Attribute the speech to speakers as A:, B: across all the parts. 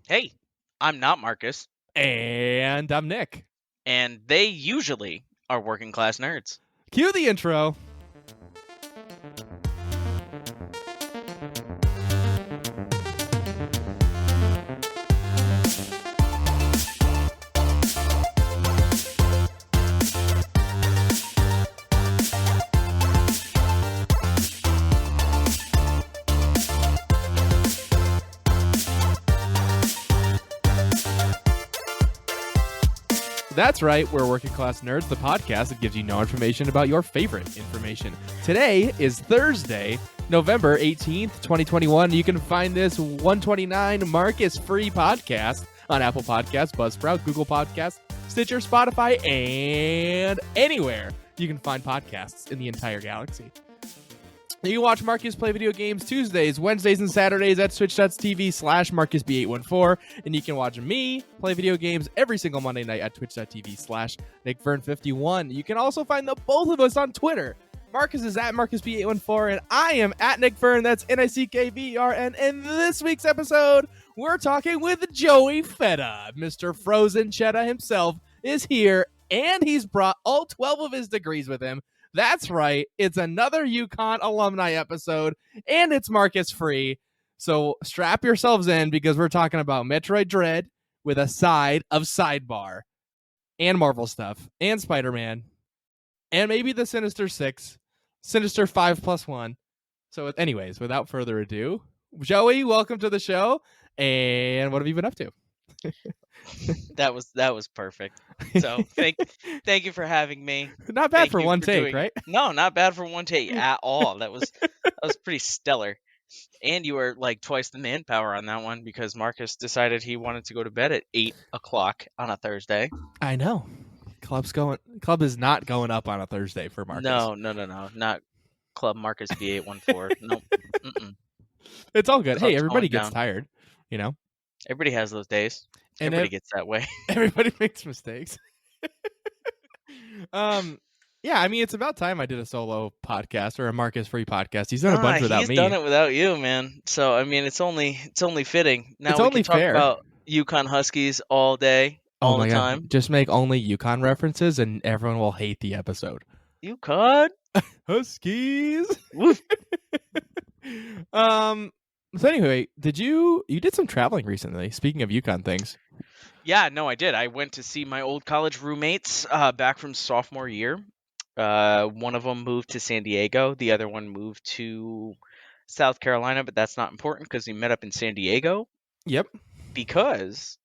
A: Hey, I'm not Marcus,
B: And I'm Nick.
A: and they usually are working class nerds.
B: Cue the intro. That's right, we're Working Class Nerds, the podcast that gives you no information about your favorite information. Today is Thursday, November 18th, 2021. You can find this 129 Marcus free podcast on Apple Podcasts, Buzzsprout, Google Podcasts, Stitcher, Spotify, and anywhere you can find podcasts in the entire galaxy. You can watch Marcus play video games Tuesdays, Wednesdays, and Saturdays at twitch.tv/MarcusB814. And you can watch me play video games every single Monday night at twitch.tv/NickVern51. You can also find the both of us on Twitter. Marcus is at MarcusB814, and I am at NickVern. That's NickVern. And this week's episode, we're talking with Joey Fetta. Mr. Frozen Cheddar himself is here, and he's brought all 12 of his degrees with him. That's right. It's another UConn alumni episode, and it's Marcus free. So strap yourselves in because we're talking about Metroid Dread with a side of sidebar and Marvel stuff and Spider-Man and maybe the Sinister Six, Sinister 5+1. So anyways, without further ado, Joey, welcome to the show. And what have you been up to?
A: That was perfect. So thank you for having me.
B: Not bad for one take, right?
A: No, not bad for one take at all. That was pretty stellar. And you were like twice the manpower on that one because Marcus decided he wanted to go to bed at 8 o'clock on a Thursday.
B: I know. Club is not going up on a Thursday for Marcus.
A: No. Not Club Marcus B814. Nope.
B: It's all good.
A: Club's
B: hey, everybody
A: going
B: gets
A: down.
B: tired, you know?
A: Everybody has those days.
B: And
A: Everybody gets that way.
B: Everybody makes mistakes. Yeah, I mean, it's about time I did a solo podcast or a Marcus free podcast. He's done a bunch without me.
A: He's done it without you, man. So I mean, it's only fitting. Now
B: It's
A: we
B: only
A: can talk
B: fair.
A: about UConn Huskies all day, all the time.
B: God. Just make only UConn references and everyone will hate the episode.
A: UConn
B: Huskies.
A: Woof.
B: So anyway, you did some traveling recently? Speaking of UConn things.
A: Yeah, no, I did. I went to see my old college roommates back from sophomore year. One of them moved to San Diego. The other one moved to South Carolina, but that's not important because we met up in San Diego.
B: Yep.
A: Because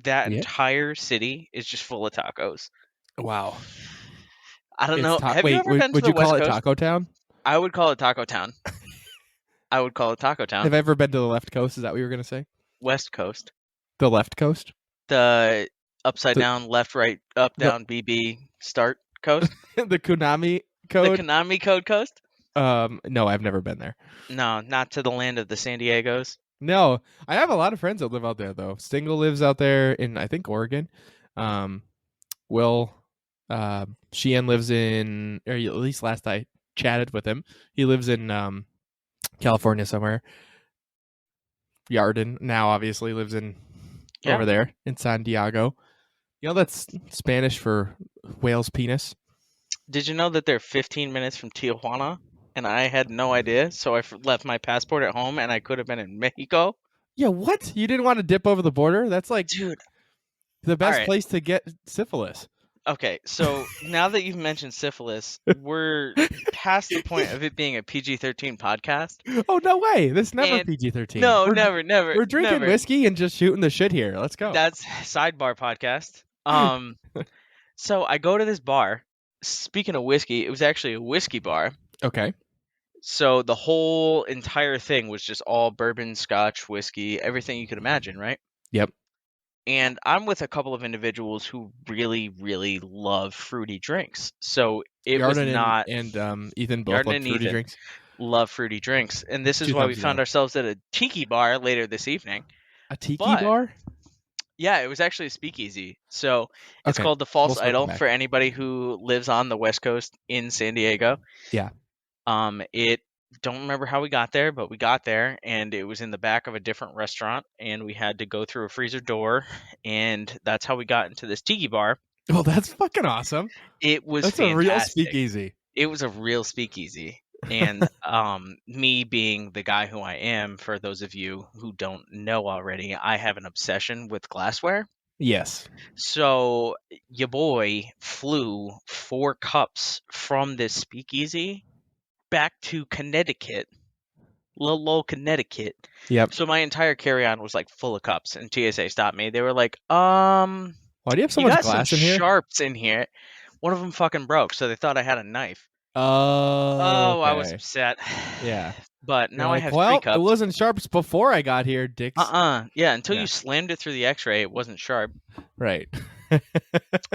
A: that entire city is just full of tacos.
B: Wow.
A: I don't know.
B: Would you call it Taco Town?
A: I would call it Taco Town. I would call it Taco Town.
B: Have I ever been to the left coast? Is that what you were going to say?
A: West Coast.
B: The left coast?
A: The upside down, left, right, up, down, BB, start coast?
B: The Konami code?
A: The Konami code coast?
B: No, I've never been there.
A: No, not to the land of the San Diegos.
B: No, I have a lot of friends that live out there, though. Stingle lives out there in, I think, Oregon. Sheehan lives in, or at least last I chatted with him, he lives in California somewhere. Yarden now obviously lives in over there in San Diego. You know that's Spanish for whale's penis.
A: Did you know that they're 15 minutes from Tijuana? And I had no idea, so I left my passport at home, and I could have been in Mexico.
B: Yeah, what? You didn't want to dip over the border? That's like,
A: dude,
B: the best place to get syphilis.
A: Okay, so now that you've mentioned syphilis, we're past the point of it being a PG-13 podcast.
B: Oh, no way. This is never PG-13.
A: No, never.
B: We're drinking whiskey and just shooting the shit here. Let's go.
A: That's sidebar podcast. So I go to this bar. Speaking of whiskey, it was actually a whiskey bar.
B: Okay.
A: So the whole entire thing was just all bourbon, scotch, whiskey, everything you could imagine, right?
B: Yep.
A: And I'm with a couple of individuals who really, really love fruity drinks. So it
B: Yarden
A: was not...
B: And Ethan both love fruity drinks.
A: Love fruity drinks. And this is why we found ourselves at a tiki bar later this evening.
B: A tiki bar?
A: Yeah, it was actually a speakeasy. So it's called the False Idol for anybody who lives on the West Coast in San Diego.
B: Yeah.
A: It don't remember how we got there, but we got there, and it was in the back of a different restaurant, and we had to go through a freezer door, and that's how we got into this tiki bar.
B: Oh, that's fucking awesome.
A: It was
B: That's a real
A: fantastic.
B: speakeasy.
A: It was a real speakeasy. And me being the guy who I am, for those of you who don't know already, I have an obsession with glassware.
B: Yes.
A: So your boy flew 4 cups from this speakeasy back to Connecticut, little old Connecticut.
B: Yep.
A: So my entire carry-on was like full of cups, and TSA stopped me. They were like,
B: Why do you have so
A: you
B: much
A: got some
B: glass in here?
A: sharps in here. One of them fucking broke, so they thought I had a knife.
B: Oh,
A: I was
B: okay.
A: upset.
B: Yeah.
A: But
B: You're
A: now
B: like,
A: I have
B: well,
A: 3 cups.
B: it wasn't sharps before I got here, dicks.
A: Yeah, until
B: Yeah.
A: you slammed it through the x-ray, it wasn't sharp.
B: Right.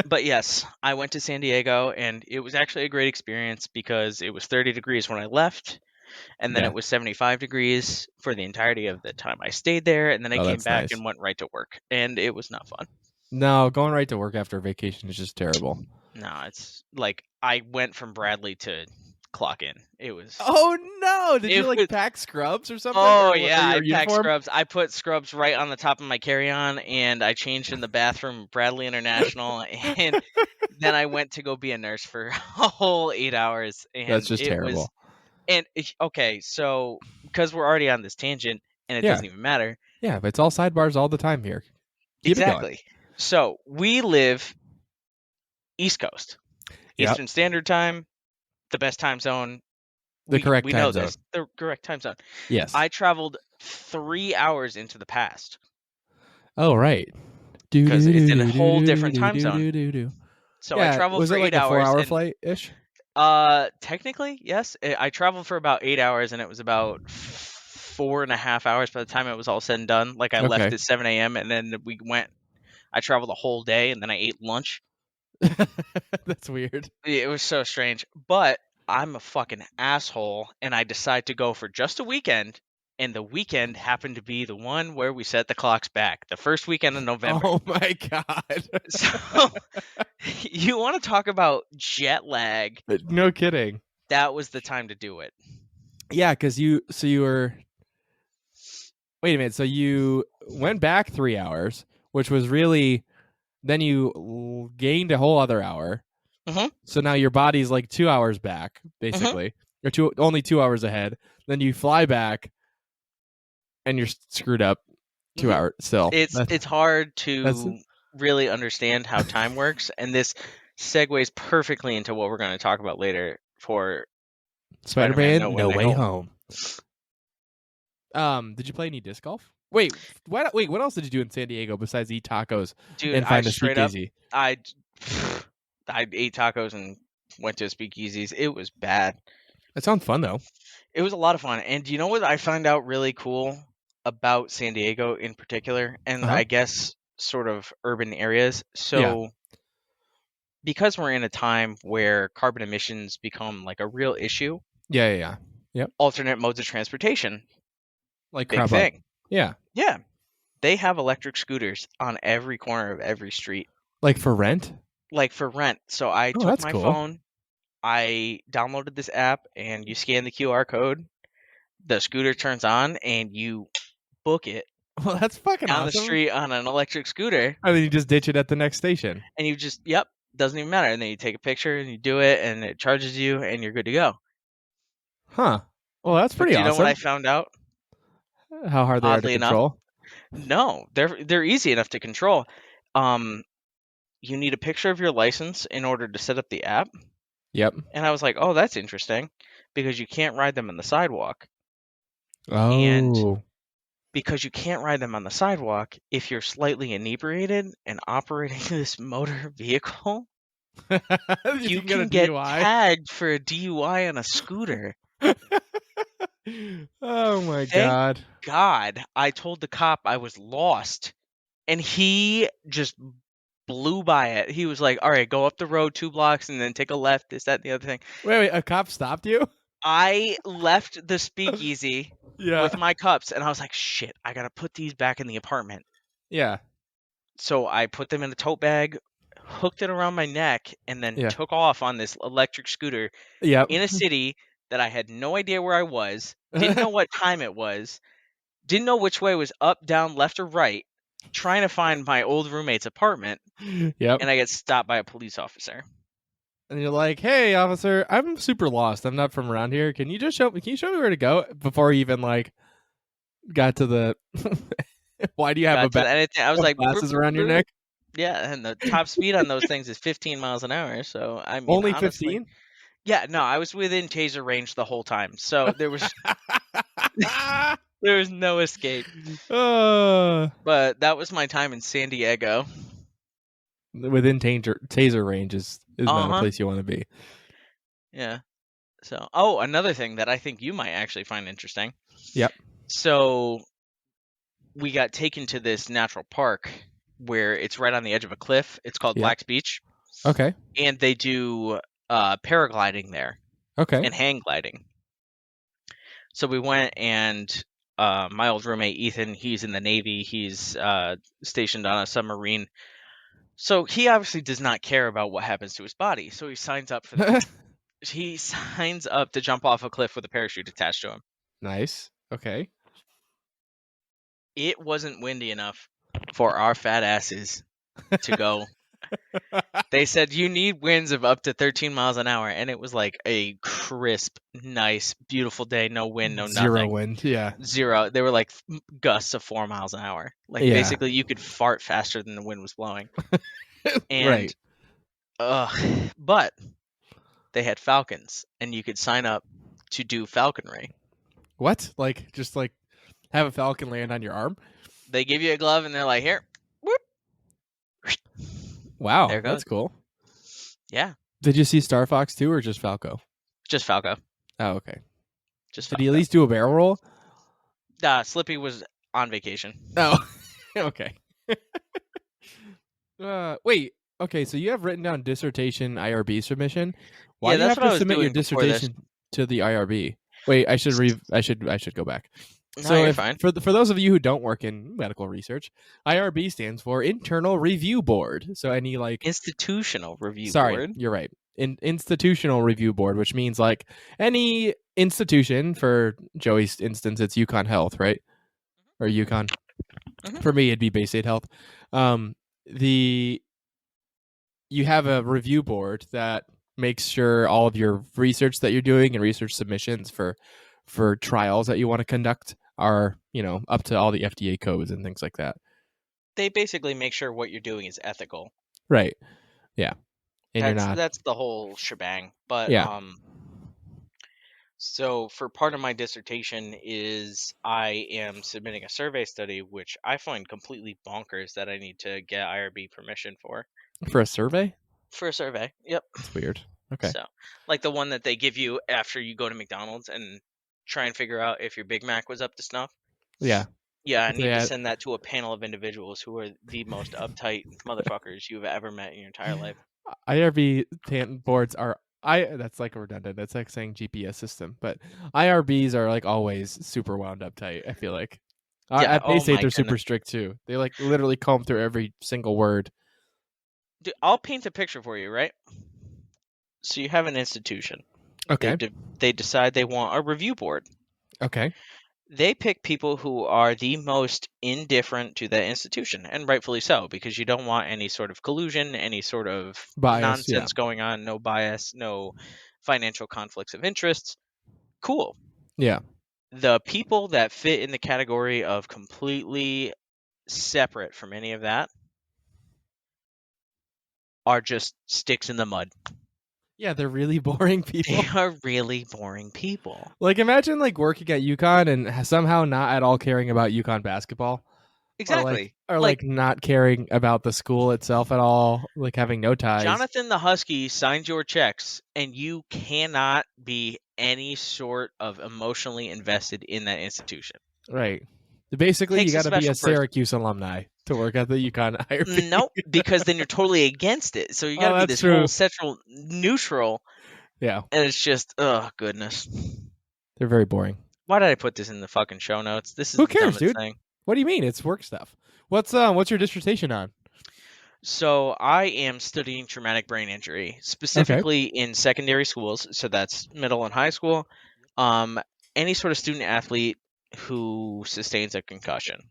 A: But yes, I went to San Diego, and it was actually a great experience because it was 30 degrees when I left, and then
B: Yeah.
A: it was 75 degrees for the entirety of the time I stayed there, and then I
B: Oh,
A: came
B: that's
A: back
B: nice.
A: and went right to work, and it was not fun.
B: No, going right to work after a vacation is just terrible.
A: No, it's like I went from Bradley to clock in. It was...
B: Oh no! Did you
A: It
B: like
A: was-
B: pack scrubs or something?
A: Oh
B: Or
A: yeah, I
B: your
A: packed
B: uniform?
A: scrubs. I put scrubs right on the top of my carry-on, and I changed in the bathroom, Bradley International, and then I went to go be a nurse for a whole 8 hours, and
B: That's just
A: it
B: terrible.
A: was... And okay, so because we're already on this tangent, and it
B: Yeah.
A: doesn't even matter.
B: Yeah, but it's all sidebars all the time here. Keep it going.
A: Exactly. So we live East Coast,
B: Yep.
A: Eastern Standard Time, the best time zone.
B: The correct
A: we
B: time
A: know
B: zone.
A: this. The correct time zone.
B: Yes.
A: I traveled 3 hours into the past
B: Oh right.
A: because it's in a whole different time zone. So
B: yeah,
A: I traveled
B: was
A: for
B: it like
A: 8
B: a
A: hours.
B: 4-hour flight ish?
A: Technically, yes. I traveled for about 8 hours, and it was about 4.5 hours by the time it was all said and done. Like I left
B: Okay.
A: at 7 a.m. and then I traveled the whole day, and then I ate lunch.
B: That's weird.
A: It was so strange. But I'm a fucking asshole, and I decide to go for just a weekend. And the weekend happened to be the one where we set the clocks back. The first weekend in November.
B: Oh my god.
A: So you want to talk about jet lag?
B: No kidding.
A: That was the time to do it.
B: Yeah, because you were. Wait a minute. So you went back 3 hours, which was really. Then you gained a whole other hour.
A: Mhm.
B: So now your body's like 2 hours back, basically, or only 2 hours ahead. Then you fly back, and you're screwed up 2
A: Mhm.
B: hours still.
A: It's hard to really understand how time works, and this segues perfectly into what we're going to talk about later for
B: Spider-Man No Way Home. Did you play any disc golf? Wait, what else did you do in San Diego besides eat tacos
A: Dude,
B: and find a speakeasy?
A: I ate tacos and went to speakeasies. It was bad.
B: That sounds fun though.
A: It was a lot of fun. And do you know what I find out really cool about San Diego in particular, and I guess sort of urban areas? So because we're in a time where carbon emissions become like a real issue,
B: Yeah.
A: alternate modes of transportation,
B: Like
A: big
B: crap
A: thing.
B: up. Yeah.
A: Yeah. They have electric scooters on every corner of every street.
B: Like for rent?
A: Like for rent. So I took
B: that's
A: my
B: cool.
A: phone, I downloaded this app, and you scan the QR code, the scooter turns on, and you book it
B: Well, that's fucking
A: down
B: awesome.
A: the street on an electric scooter.
B: And then you just ditch it at the next station.
A: And you just, doesn't even matter. And then you take a picture and you do it, and it charges you, and you're good to go.
B: Huh. Well, that's pretty
A: But you know
B: awesome.
A: what I found out?
B: How hard they are to
A: Oddly enough,
B: control?
A: No, they're easy enough to control. You need a picture of your license in order to set up the app.
B: Yep.
A: And I was like, oh, that's interesting, because you can't ride them on the sidewalk.
B: Oh.
A: And because you can't ride them on the sidewalk if you're slightly inebriated and operating this motor vehicle, you can get tagged for a DUI on a scooter.
B: Oh my
A: Thank God, I told the cop I was lost, and he just blew by it. He was like, all right, go up the road 2 blocks and then take a left, this, that, and the other thing.
B: Wait, a cop stopped you?
A: I left the speakeasy
B: Yeah.
A: with my cups, and I was like, shit, I gotta put these back in the apartment.
B: Yeah.
A: So I put them in a tote bag, hooked it around my neck, and then
B: Yeah.
A: took off on this electric scooter
B: Yep.
A: in a city that I had no idea where I was, didn't know what time it was, didn't know which way was up, down, left, or right, trying to find my old roommate's apartment,
B: Yep.
A: and I get stopped by a police officer.
B: And you're like, "Hey, officer, I'm super lost. I'm not from around here. Can you show me where to go?" Before he even like got to the why do you have
A: Got
B: a
A: to
B: bag
A: anything. I was
B: of
A: like,
B: glasses
A: "Boop,
B: around your
A: boop."
B: neck?
A: Yeah, and the top speed on those things is 15 miles an hour. So I mean,
B: Only
A: honestly,
B: 15?
A: yeah, no, I was within taser range the whole time, so there was no escape. But that was my time in San Diego.
B: Within taser range is not a
A: Uh-huh.
B: place you want to be.
A: Yeah. So, oh, another thing that I think you might actually find interesting.
B: Yep.
A: So, we got taken to this natural park where it's right on the edge of a cliff. It's called
B: Yep.
A: Black's Beach,
B: Okay.
A: and they do paragliding there
B: Okay.
A: and hang gliding. So we went, and my old roommate Ethan, he's in the Navy. He's stationed on a submarine. So he obviously does not care about what happens to his body. So he signs up for that. He signs up to jump off a cliff with a parachute attached to him.
B: Nice. Okay.
A: It wasn't windy enough for our fat asses to go. They said you need winds of up to 13 miles an hour, and it was like a crisp, nice, beautiful day. No wind, no
B: Zero
A: nothing.
B: wind. Yeah.
A: Zero. They were like gusts of 4 miles an hour. Like
B: Yeah.
A: basically, you could fart faster than the wind was blowing. And,
B: right.
A: But they had falcons, and you could sign up to do falconry.
B: What? Like just like have a falcon land on your arm?
A: They give you a glove, and they're like, "Here, whoop."
B: Wow,
A: There it goes.
B: that's cool.
A: Yeah,
B: Did you see Star Fox 2 or just Falco?
A: just Falco.
B: Oh, okay.
A: Just
B: Did
A: Falco.
B: he at least do a barrel roll?
A: Slippy was on vacation.
B: Oh, okay. Wait. Okay, so you have written down dissertation IRB submission. Why
A: Yeah,
B: do you
A: that's
B: have
A: what I
B: to
A: was
B: submit your
A: doing before this.
B: dissertation to the IRB? Wait, I should go back.
A: No,
B: So
A: you're fine.
B: for those of you who don't work in medical research, IRB stands for Internal Review Board. So any like
A: Institutional review
B: sorry,
A: board.
B: you're right. Institutional Review Board, which means like any institution. For Joey's instance, it's Yukon Health, right? Or Yukon.
A: Mhm.
B: For me, it'd be Bay State Health. You have a review board that makes sure all of your research that you're doing and research submissions for trials that you want to conduct are, up to all the FDA codes and things like that.
A: They basically make sure what you're doing is ethical.
B: Right. Yeah. And
A: That's the whole shebang. But
B: yeah.
A: So for part of my dissertation is I am submitting a survey study, which I find completely bonkers that I need to get IRB permission for.
B: For a survey?
A: For a survey. Yep.
B: That's weird. Okay.
A: So like the one that they give you after you go to McDonald's and try and figure out if your Big Mac was up to snuff.
B: Yeah.
A: Yeah, I need to send that to a panel of individuals who are the most uptight motherfuckers you've ever met in your entire life.
B: IRB boards are that's like redundant. That's like saying GPS system, but IRBs are like always super wound up tight. I feel like at Bay State they're super strict too. They like literally comb through every single word.
A: Dude, I'll paint a picture for you, right? So you have an institution.
B: Okay.
A: They decide they want a review board.
B: Okay.
A: They pick people who are the most indifferent to that institution, and rightfully so, because you don't want any sort of collusion, any sort of
B: bias,
A: nonsense going on, no bias, no financial conflicts of interest. Cool.
B: Yeah.
A: The people that fit in the category of completely separate from any of that are just sticks in the mud.
B: Yeah, they're really boring people.
A: They are really boring people.
B: Like imagine like working at UConn and somehow not at all caring about UConn basketball.
A: Exactly.
B: Or like not caring about the school itself at all, like having no ties.
A: Jonathan the Husky signs your checks, and you cannot be any sort of emotionally invested in that institution.
B: Right. Basically, you got to be a Syracuse alumni to work at the UConn IRB.
A: Nope, because then you're totally against it. So you got to be this whole central neutral.
B: Yeah.
A: And it's just, oh, goodness.
B: They're very boring.
A: Why did I put this in the fucking show notes? This is
B: Who cares,
A: the dumbest
B: dude?
A: thing.
B: What do you mean? It's work stuff. What's your dissertation on?
A: So I am studying traumatic brain injury,
B: Okay.
A: specifically in secondary schools. So that's middle and high school. Um, any sort of student athlete who sustains a concussion.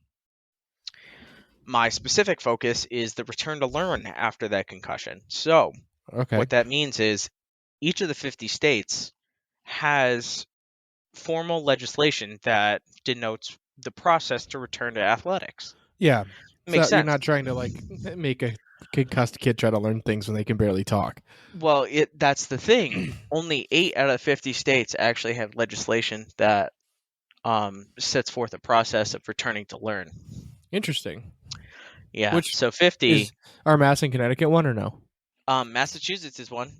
A: My specific focus is the return to learn after that concussion. So
B: Okay.
A: what that means is each of the 50 states has formal legislation that denotes the process to return to athletics.
B: Yeah.
A: Makes
B: So you're
A: sense.
B: not trying to like make a concussed kid try to learn things when they can barely talk.
A: Well, that's the thing. Only 8 out of 50 states actually have legislation that sets forth a process of returning to learn.
B: Interesting.
A: Yeah,
B: Which
A: so 50.
B: is our Mass in Connecticut one or no?
A: Massachusetts is one.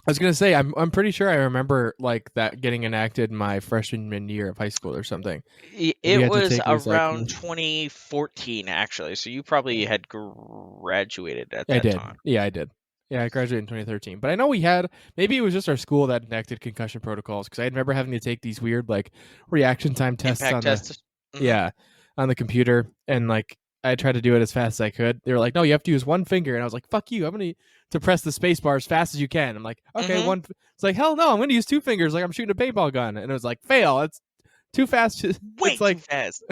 B: I was gonna say I'm pretty sure I remember like that getting enacted my freshman year of high school or something. We
A: It
B: had to
A: was
B: take these like
A: around 2014, actually. So you probably had graduated at
B: I
A: that
B: did.
A: time.
B: Yeah, I did. Yeah, I graduated in 2013. But I know we had maybe it was just our school that enacted concussion protocols because I remember having to take these weird like reaction time tests
A: Impact
B: on the
A: test. Hmm.
B: yeah on the computer and like I tried to do it as fast as I could. They were like, "No, you have to use one finger," and I was like, "Fuck you! I'm gonna to press the space bar as fast as you can." I'm like, "Okay,
A: Hmm.
B: one." It's like, "Hell no! I'm gonna use two fingers like I'm shooting a paintball gun," and it was like, "Fail! It's too fast.
A: Way
B: It's
A: too
B: like
A: fast.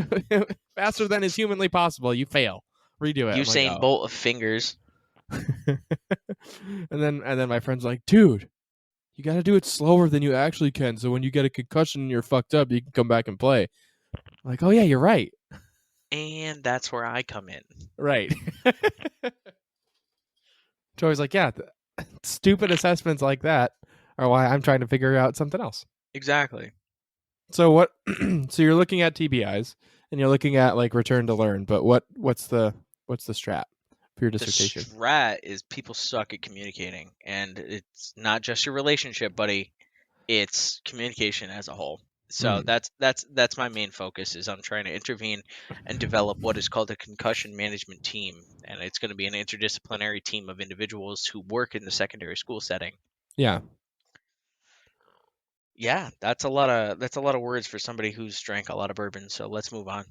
B: faster than is humanly possible. You fail. Redo it." I'm like,
A: Usain
B: "Oh."
A: Bolt of fingers.
B: And then my friend's like, "Dude, you got to do it slower than you actually can. So when you get a concussion and you're fucked up, you can come back and play." I'm like, "Oh yeah, you're right.
A: And that's where I come in.
B: Right." Joey's like, "Yeah, stupid assessments like that are why I'm trying to figure out something else."
A: Exactly.
B: So what? So you're looking at TBIs and you're looking at like return to learn, but what's the strat for your
A: The
B: dissertation?
A: strat is people suck at communicating, and it's not just your relationship, buddy. It's communication as a whole. So
B: Mm.
A: that's my main focus is I'm trying to intervene and develop what is called a concussion management team, and it's going to be an interdisciplinary team of individuals who work in the secondary school setting.
B: Yeah.
A: Yeah, that's a lot of words for somebody who's drank a lot of bourbon. So let's move on.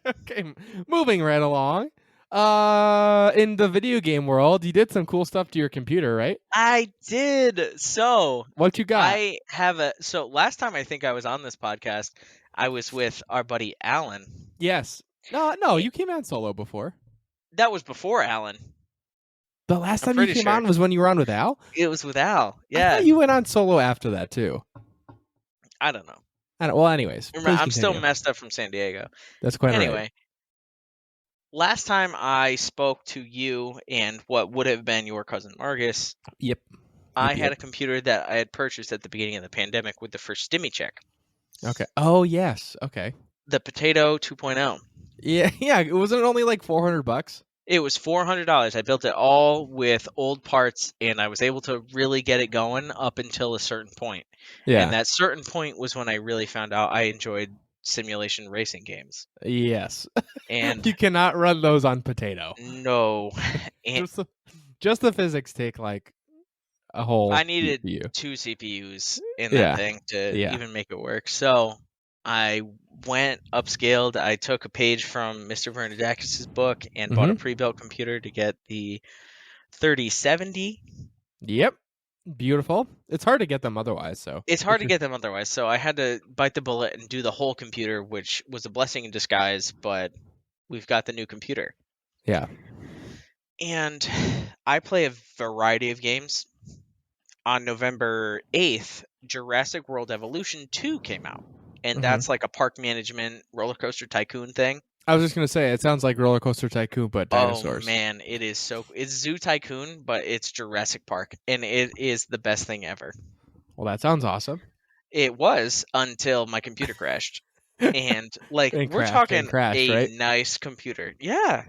B: Okay, moving right along. In the video game world, you did some cool stuff to your computer, right?
A: I did. So
B: What you got?
A: I have a so last time I think I was on this podcast, I was with our buddy Alan.
B: Yes. No,
A: Eh,
B: you came on solo before.
A: That was before Alan.
B: The last
A: I'm
B: time you
A: pretty
B: came
A: sure
B: on was when you were on with Al.
A: it was with Al.
B: I
A: Yeah,
B: thought you went on solo after that too.
A: I don't know.
B: Well, anyways, please
A: I'm still
B: continue.
A: messed up from San Diego.
B: That's quite all right.
A: Anyway, last time I spoke to you and what would have been your cousin Marcus,
B: Yep.
A: I
B: Yep.
A: had
B: Yep.
A: a computer that I had purchased at the beginning of the pandemic with the first stimmy check,
B: Okay. Oh yes. Okay.
A: the Potato 2.0.
B: Yeah. Yeah. It wasn't only like $400.
A: It was $400. I built it all with old parts, and I was able to really get it going up until a certain point. And
B: Yeah.
A: that certain point was when I really found out I enjoyed simulation racing games.
B: Yes.
A: And
B: You cannot run those on potato.
A: no, and
B: Just the physics take like a whole
A: I needed
B: CPU.
A: 2 CPUs in that
B: Yeah.
A: thing to
B: Yeah.
A: even make it work. So I went upscaled. I took a page from Mr. Bernadakis' book and bought a
B: Mm-hmm.
A: pre-built computer to get the 3070.
B: Yep. Beautiful. It's hard to get them otherwise. So
A: It's hard to get them otherwise, so I had to bite the bullet and do the whole computer, which was a blessing in disguise, but we've got the new computer.
B: Yeah.
A: And I play a variety of games. On November 8th, Jurassic World Evolution 2 came out. And
B: Mhm.
A: that's like a park management roller coaster tycoon thing.
B: I was just gonna say it sounds like Roller Coaster Tycoon, but dinosaurs.
A: Oh man, it is it's Zoo Tycoon, but it's Jurassic Park, and it is the best thing ever.
B: Well, that sounds awesome.
A: It was until my computer crashed. And like
B: And
A: we're
B: crashed,
A: talking
B: and crashed,
A: a
B: right?
A: nice computer. Yeah.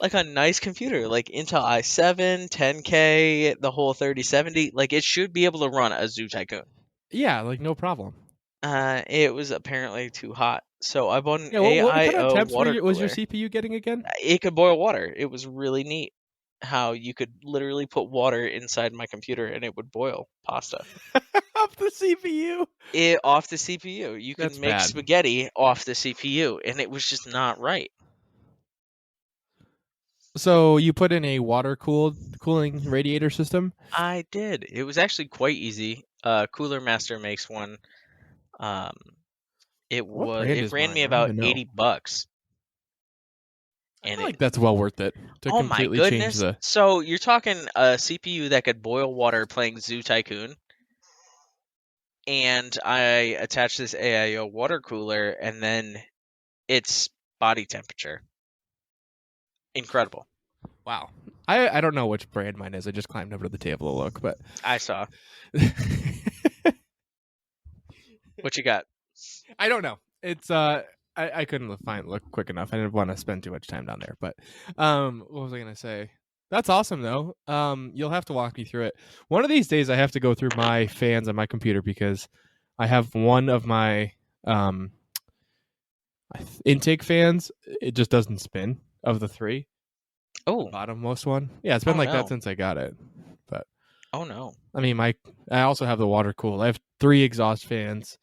A: Like a nice computer, like Intel i7, 10K, the whole 3070, like it should be able to run a Zoo Tycoon.
B: Yeah, like no problem.
A: It was apparently too hot. So I bought an
B: Yeah. What kind of
A: AIO
B: temps
A: water
B: was your
A: cooler.
B: CPU getting again?
A: It could boil water. It was really neat how you could literally put water inside my computer and it would boil pasta.
B: Off the CPU.
A: Off the CPU. You
B: That's
A: could make
B: bad.
A: spaghetti off the CPU, and it was just not right.
B: So you put in a water cooling radiator system.
A: I did. It was actually quite easy. Cooler Master makes one. Um,
B: What brand
A: it
B: is
A: ran
B: mine?
A: me
B: I don't
A: about
B: even know.
A: $80,
B: I
A: and
B: feel
A: it.
B: like that's well worth it to
A: Oh my
B: completely change
A: goodness!
B: the.
A: So you're talking a CPU that could boil water playing Zoo Tycoon, and I attached this AIO water cooler, and then it's body temperature. Incredible.
B: Wow. I don't know which brand mine is. I just climbed over to the table to look, but
A: I saw. What you got?
B: I don't know. It's I couldn't look quick enough. I didn't want to spend too much time down there. But what was I gonna say? That's awesome though. You'll have to walk me through it. One of these days I have to go through my fans on my computer because I have one of my um intake fans. It just doesn't spin of the three. The
A: Oh,
B: bottommost one. Yeah, it's been
A: oh
B: like that
A: no.
B: since I got it. But
A: Oh no.
B: I mean I also have the water cool. I have 3 exhaust fans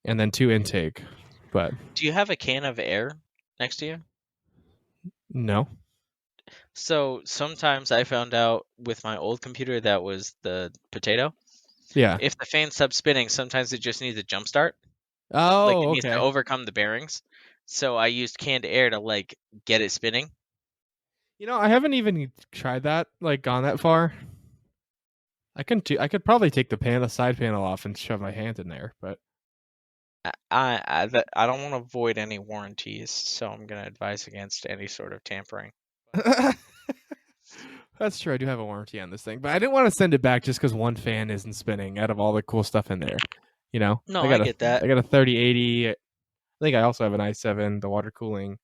B: and then 2 intake. But
A: Do you have a can of air next to you?
B: no.
A: So sometimes I found out with my old computer that was the potato.
B: Yeah.
A: If the fan stops spinning, sometimes it just needs a jump start. Like it
B: Oh,
A: needs to
B: okay.
A: overcome the bearings. So I used canned air to like get it spinning.
B: I haven't even tried that, like gone that far. I could probably take the side panel off and shove my hand in there, but
A: I don't want to void any warranties, so I'm gonna advise against any sort of tampering.
B: that's true. I do have a warranty on this thing, but I didn't want to send it back just because one fan isn't spinning out of all the cool stuff in there.
A: No, I get that.
B: I got a 3080. I think I also have an i7, the water cooling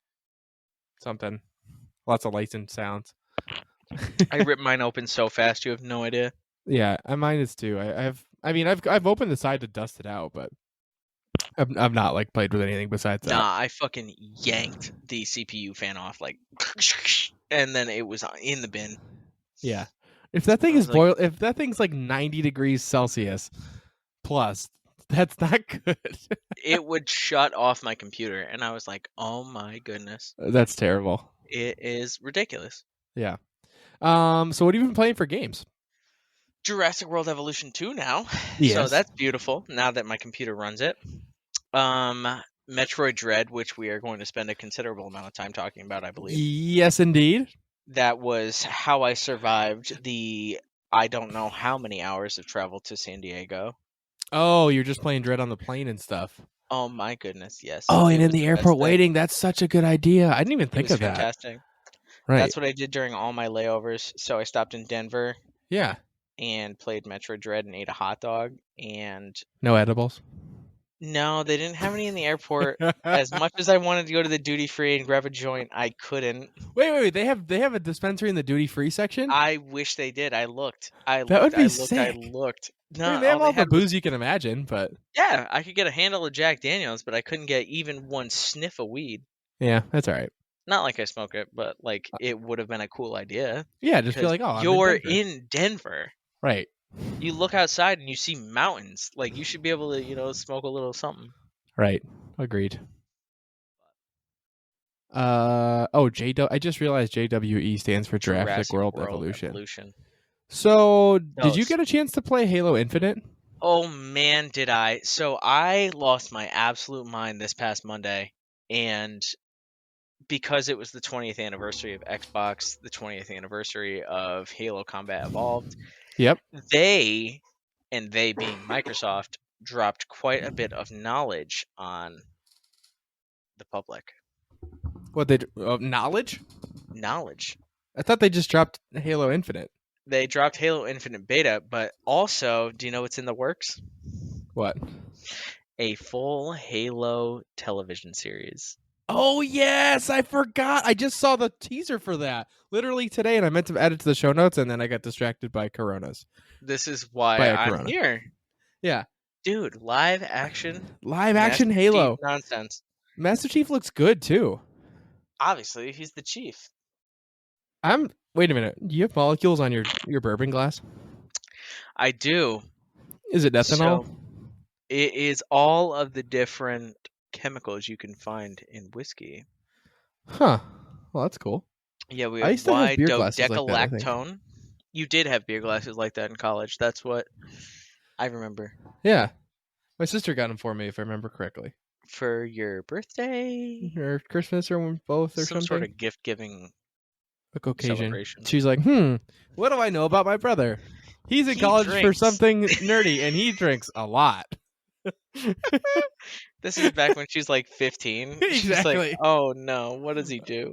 B: something. Lots of lights and sounds.
A: I ripped mine open so fast, you have no idea.
B: Yeah, mine is too. I've opened the side to dust it out, but I've not like played with anything besides that.
A: Nah, I fucking yanked the CPU fan off like, and then it was in the bin.
B: Yeah. If that thing
A: I
B: is
A: was like,
B: if that thing's like 90 degrees Celsius plus, that's not good.
A: it would shut off my computer, and I was like, oh my goodness,
B: That's terrible.
A: it is ridiculous.
B: Yeah. So what have you been playing for games?
A: Jurassic World Evolution 2 now, so
B: Yes.
A: that's beautiful. Now that my computer runs it. Um, Metroid Dread, which we are going to spend a considerable amount of time talking about, I believe.
B: Yes, indeed.
A: That was how I survived the I don't know how many hours of travel to San Diego.
B: Oh, you're just playing Dread on the plane and stuff.
A: Oh my goodness, yes.
B: Oh, and
A: It
B: in
A: was
B: the
A: the best
B: airport
A: thing.
B: waiting, that's such a good idea. I didn't even
A: It
B: think
A: was
B: of that.
A: fantastic.
B: Right.
A: That's what I did during all my layovers. So I stopped in Denver
B: Yeah.
A: and played Metroid Dread and ate a hot dog. And
B: No edibles.
A: no, they didn't have any in the airport. As much as I wanted to go to the duty free and grab a joint, I couldn't.
B: Wait. They have a dispensary in the duty free section?
A: I wish they did. I looked. I
B: That would
A: looked.
B: be
A: I looked. I
B: sick.
A: looked.
B: I mean,
A: No,
B: they have
A: all they
B: all the
A: had was
B: booze you can imagine, but
A: yeah. I could get a handle of Jack Daniels, but I couldn't get even one sniff of weed.
B: yeah, that's all right.
A: Not like I smoke it, but like it would have been a cool idea
B: Yeah, just feel
A: because
B: like, oh, I'm in
A: you're
B: Denver.
A: in Denver.
B: Right.
A: You look outside and you see mountains. Like you should be able to, smoke a little something.
B: Right. Agreed. I just realized JWE stands for Jurassic World Evolution. So, did you
A: Those.
B: get a chance to play Halo Infinite?
A: Oh man, did I? So I lost my absolute mind this past Monday, and because it was the 20th anniversary of Xbox, the 20th anniversary of Halo Combat Evolved,
B: Yep.
A: they, and they being Microsoft, dropped quite a bit of knowledge on the public.
B: What they knowledge?
A: Knowledge.
B: I thought they just dropped Halo Infinite.
A: They dropped Halo Infinite Beta, but also, do you know what's in the works?
B: What?
A: A full Halo television series.
B: Oh yes, I forgot. I just saw the teaser for that literally today, and I meant to add it to the show notes, and then I got distracted by Coronas.
A: This is why
B: By a
A: I'm
B: Corona.
A: here.
B: Yeah,
A: Dude, live action
B: live-action
A: Master
B: Halo.
A: Chief nonsense.
B: Master Chief looks good too.
A: Obviously, he's the chief.
B: Wait a minute. Do you have molecules on your bourbon glass?
A: I do.
B: Is it ethanol?
A: So it is all of the different chemicals you can find in whiskey.
B: Huh. Well, that's cool.
A: Yeah, we
B: I
A: have
B: used to have beer glasses like that, I think.
A: dodecalactone. You did have beer glasses like that in college. That's what I remember.
B: Yeah. My sister got them for me, if I remember correctly.
A: For your birthday,
B: Or Christmas or both or
A: some sort
B: something.
A: of gift-giving
B: A occasion.
A: celebration.
B: She's like, what do I know about my brother? He's in
A: He
B: college for
A: drinks.
B: something nerdy, and he drinks a lot.
A: This is back when she's like 15. She's like,
B: Exactly.
A: oh no, what does he do?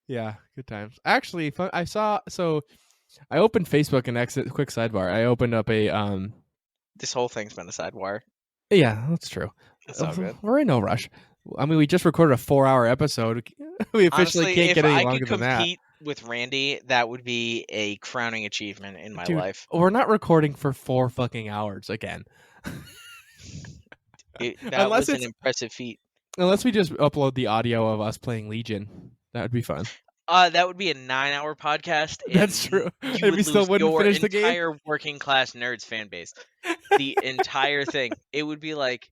B: Yeah, good times. Actually, I saw. So I opened Facebook and exit. Quick sidebar. I opened up a.
A: This whole thing's been a sidebar.
B: Yeah, that's true.
A: It's all good.
B: We're in no rush. I mean, we just recorded a 4-hour episode. We officially
A: Honestly,
B: can't
A: if
B: get any
A: I
B: longer
A: could
B: than that.
A: compete with Randy, that would be a crowning achievement in my
B: Dude,
A: life.
B: we're not recording for 4 fucking hours again.
A: That
B: Unless
A: was an
B: it's-
A: impressive feat.
B: Unless we just upload the audio of us playing Legion. That would be fun.
A: That would be a 9-hour podcast.
B: That's
A: and
B: true.
A: You
B: And
A: would
B: we still
A: lose
B: wouldn't
A: your
B: finish the game?
A: entire working class nerds fan base. The entire thing. It would be like,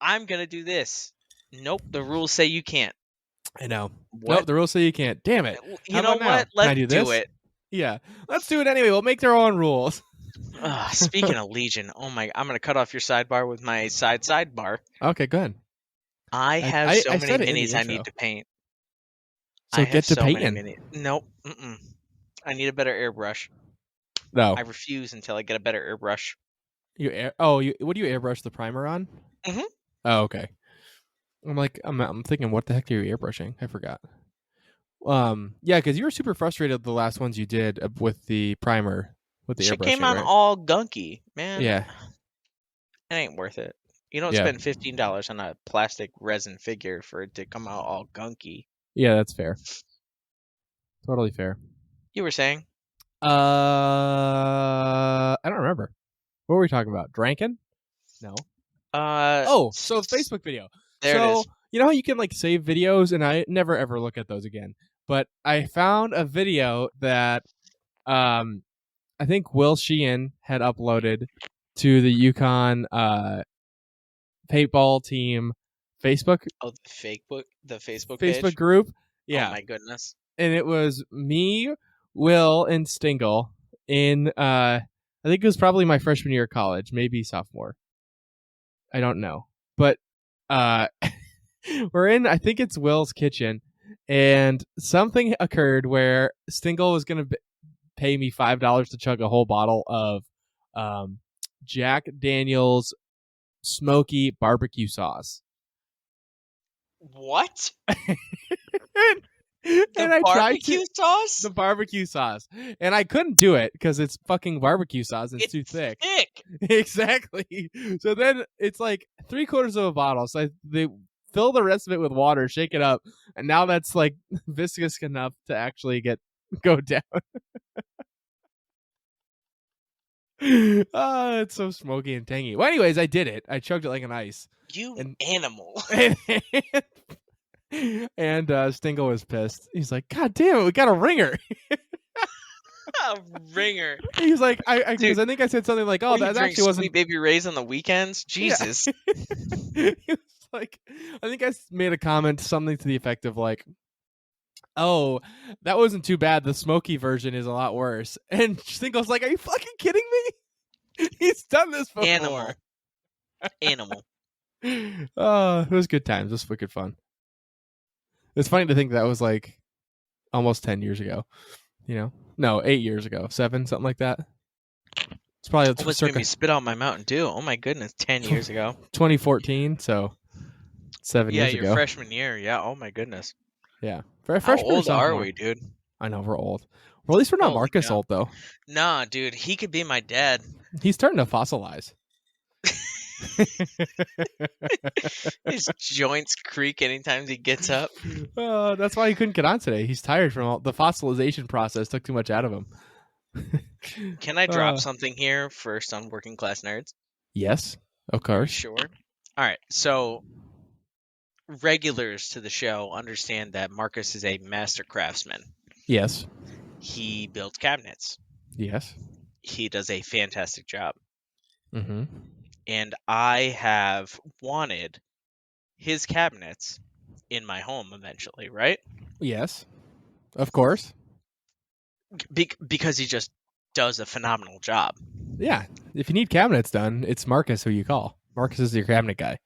A: I'm gonna do this. Nope, the rules say you can't.
B: I know.
A: What?
B: Nope, the rules say you can't. Damn it.
A: You
B: How
A: know
B: about now?
A: what?
B: Can I
A: Let's
B: do
A: do
B: this?
A: it.
B: Yeah. Let's do it anyway. We'll make their own rules.
A: Speaking of Legion, I'm gonna cut off your sidebar with my sidebar.
B: Okay, go ahead.
A: I have so
B: I
A: many
B: said it in the
A: minis I
B: intro.
A: need to paint.
B: So
A: I
B: get
A: have
B: to
A: so
B: painting.
A: many minis. Nope. Mm-mm. I need a better airbrush.
B: No.
A: I refuse until I get a better airbrush.
B: What do you airbrush the primer on?
A: Mhm.
B: Oh, okay. I'm thinking, what the heck are you airbrushing? I forgot. Yeah, because you were super frustrated the last ones you did with the primer, with the
A: Shit
B: airbrushing,
A: came out
B: right?
A: all gunky, man.
B: Yeah.
A: It ain't worth it. You don't
B: Yeah.
A: spend $15 on a plastic resin figure for it to come out all gunky.
B: Yeah, that's fair. Totally fair.
A: You were saying?
B: I don't remember. What were we talking about? Drankin'? No. So Facebook video.
A: There it is.
B: You know how you can like save videos, and I never ever look at those again. But I found a video that I think Will Sheehan had uploaded to the Yukon paintball team Facebook.
A: Oh, the Facebook page?
B: Group. Yeah.
A: Oh my goodness.
B: And it was me, Will, and Stingle in I think it was probably my freshman year of college, maybe sophomore. I don't know. But we're in, I think it's Will's kitchen, and something occurred where Stingle was going to pay me $5 to chug a whole bottle of Jack Daniel's smoky barbecue sauce.
A: What?
B: And I tried to
A: sauce?
B: the barbecue sauce, and I couldn't do it because it's fucking barbecue sauce. It's too thick. Exactly. So then it's like 3/4 of a bottle. So they fill the rest of it with water, shake it up, and now that's like viscous enough to actually go down. It's so smoky and tangy. Well, anyways, I did it. I chugged it like an ice.
A: You animal.
B: And Stingle was pissed. He's like, God damn it, we got a ringer.
A: A ringer.
B: He's like, because I think I said something like, oh, that actually wasn't
A: Sweet Baby Ray's on the weekends? Jesus.
B: He was like, I think I made a comment, something to the effect of like, oh, that wasn't too bad. The smoky version is a lot worse. And Stingle's like, are you fucking kidding me? He's done this before.
A: Animal.
B: It was good times. It was wicked fun. It's funny to think that was like almost 10 years ago. You know? No, 8 years ago. 7, something like that. It's probably
A: Almost made me spit out my Mountain Dew. Oh my goodness, 10 years ago.
B: 2014, so 7 years ago.
A: Yeah, your freshman year. Yeah, oh my goodness.
B: Yeah.
A: How old are we, dude?
B: I know, we're old. Well, at least we're not Marcus old, though.
A: Nah, dude, he could be my dad.
B: He's starting to fossilize.
A: His joints creak anytime he gets up.
B: That's why he couldn't get on today. He's tired from all the fossilization process. Took too much out of him.
A: Can I drop something here for some working class nerds?
B: Yes, of course.
A: Sure. All right. So regulars to the show understand that Marcus is a master craftsman.
B: Yes.
A: He builds cabinets.
B: Yes.
A: He does a fantastic job.
B: Mm-hmm.
A: And I have wanted his cabinets in my home eventually, right?
B: Yes, of course.
A: Because he just does a phenomenal job.
B: Yeah, if you need cabinets done, it's Marcus who you call. Marcus is your cabinet guy.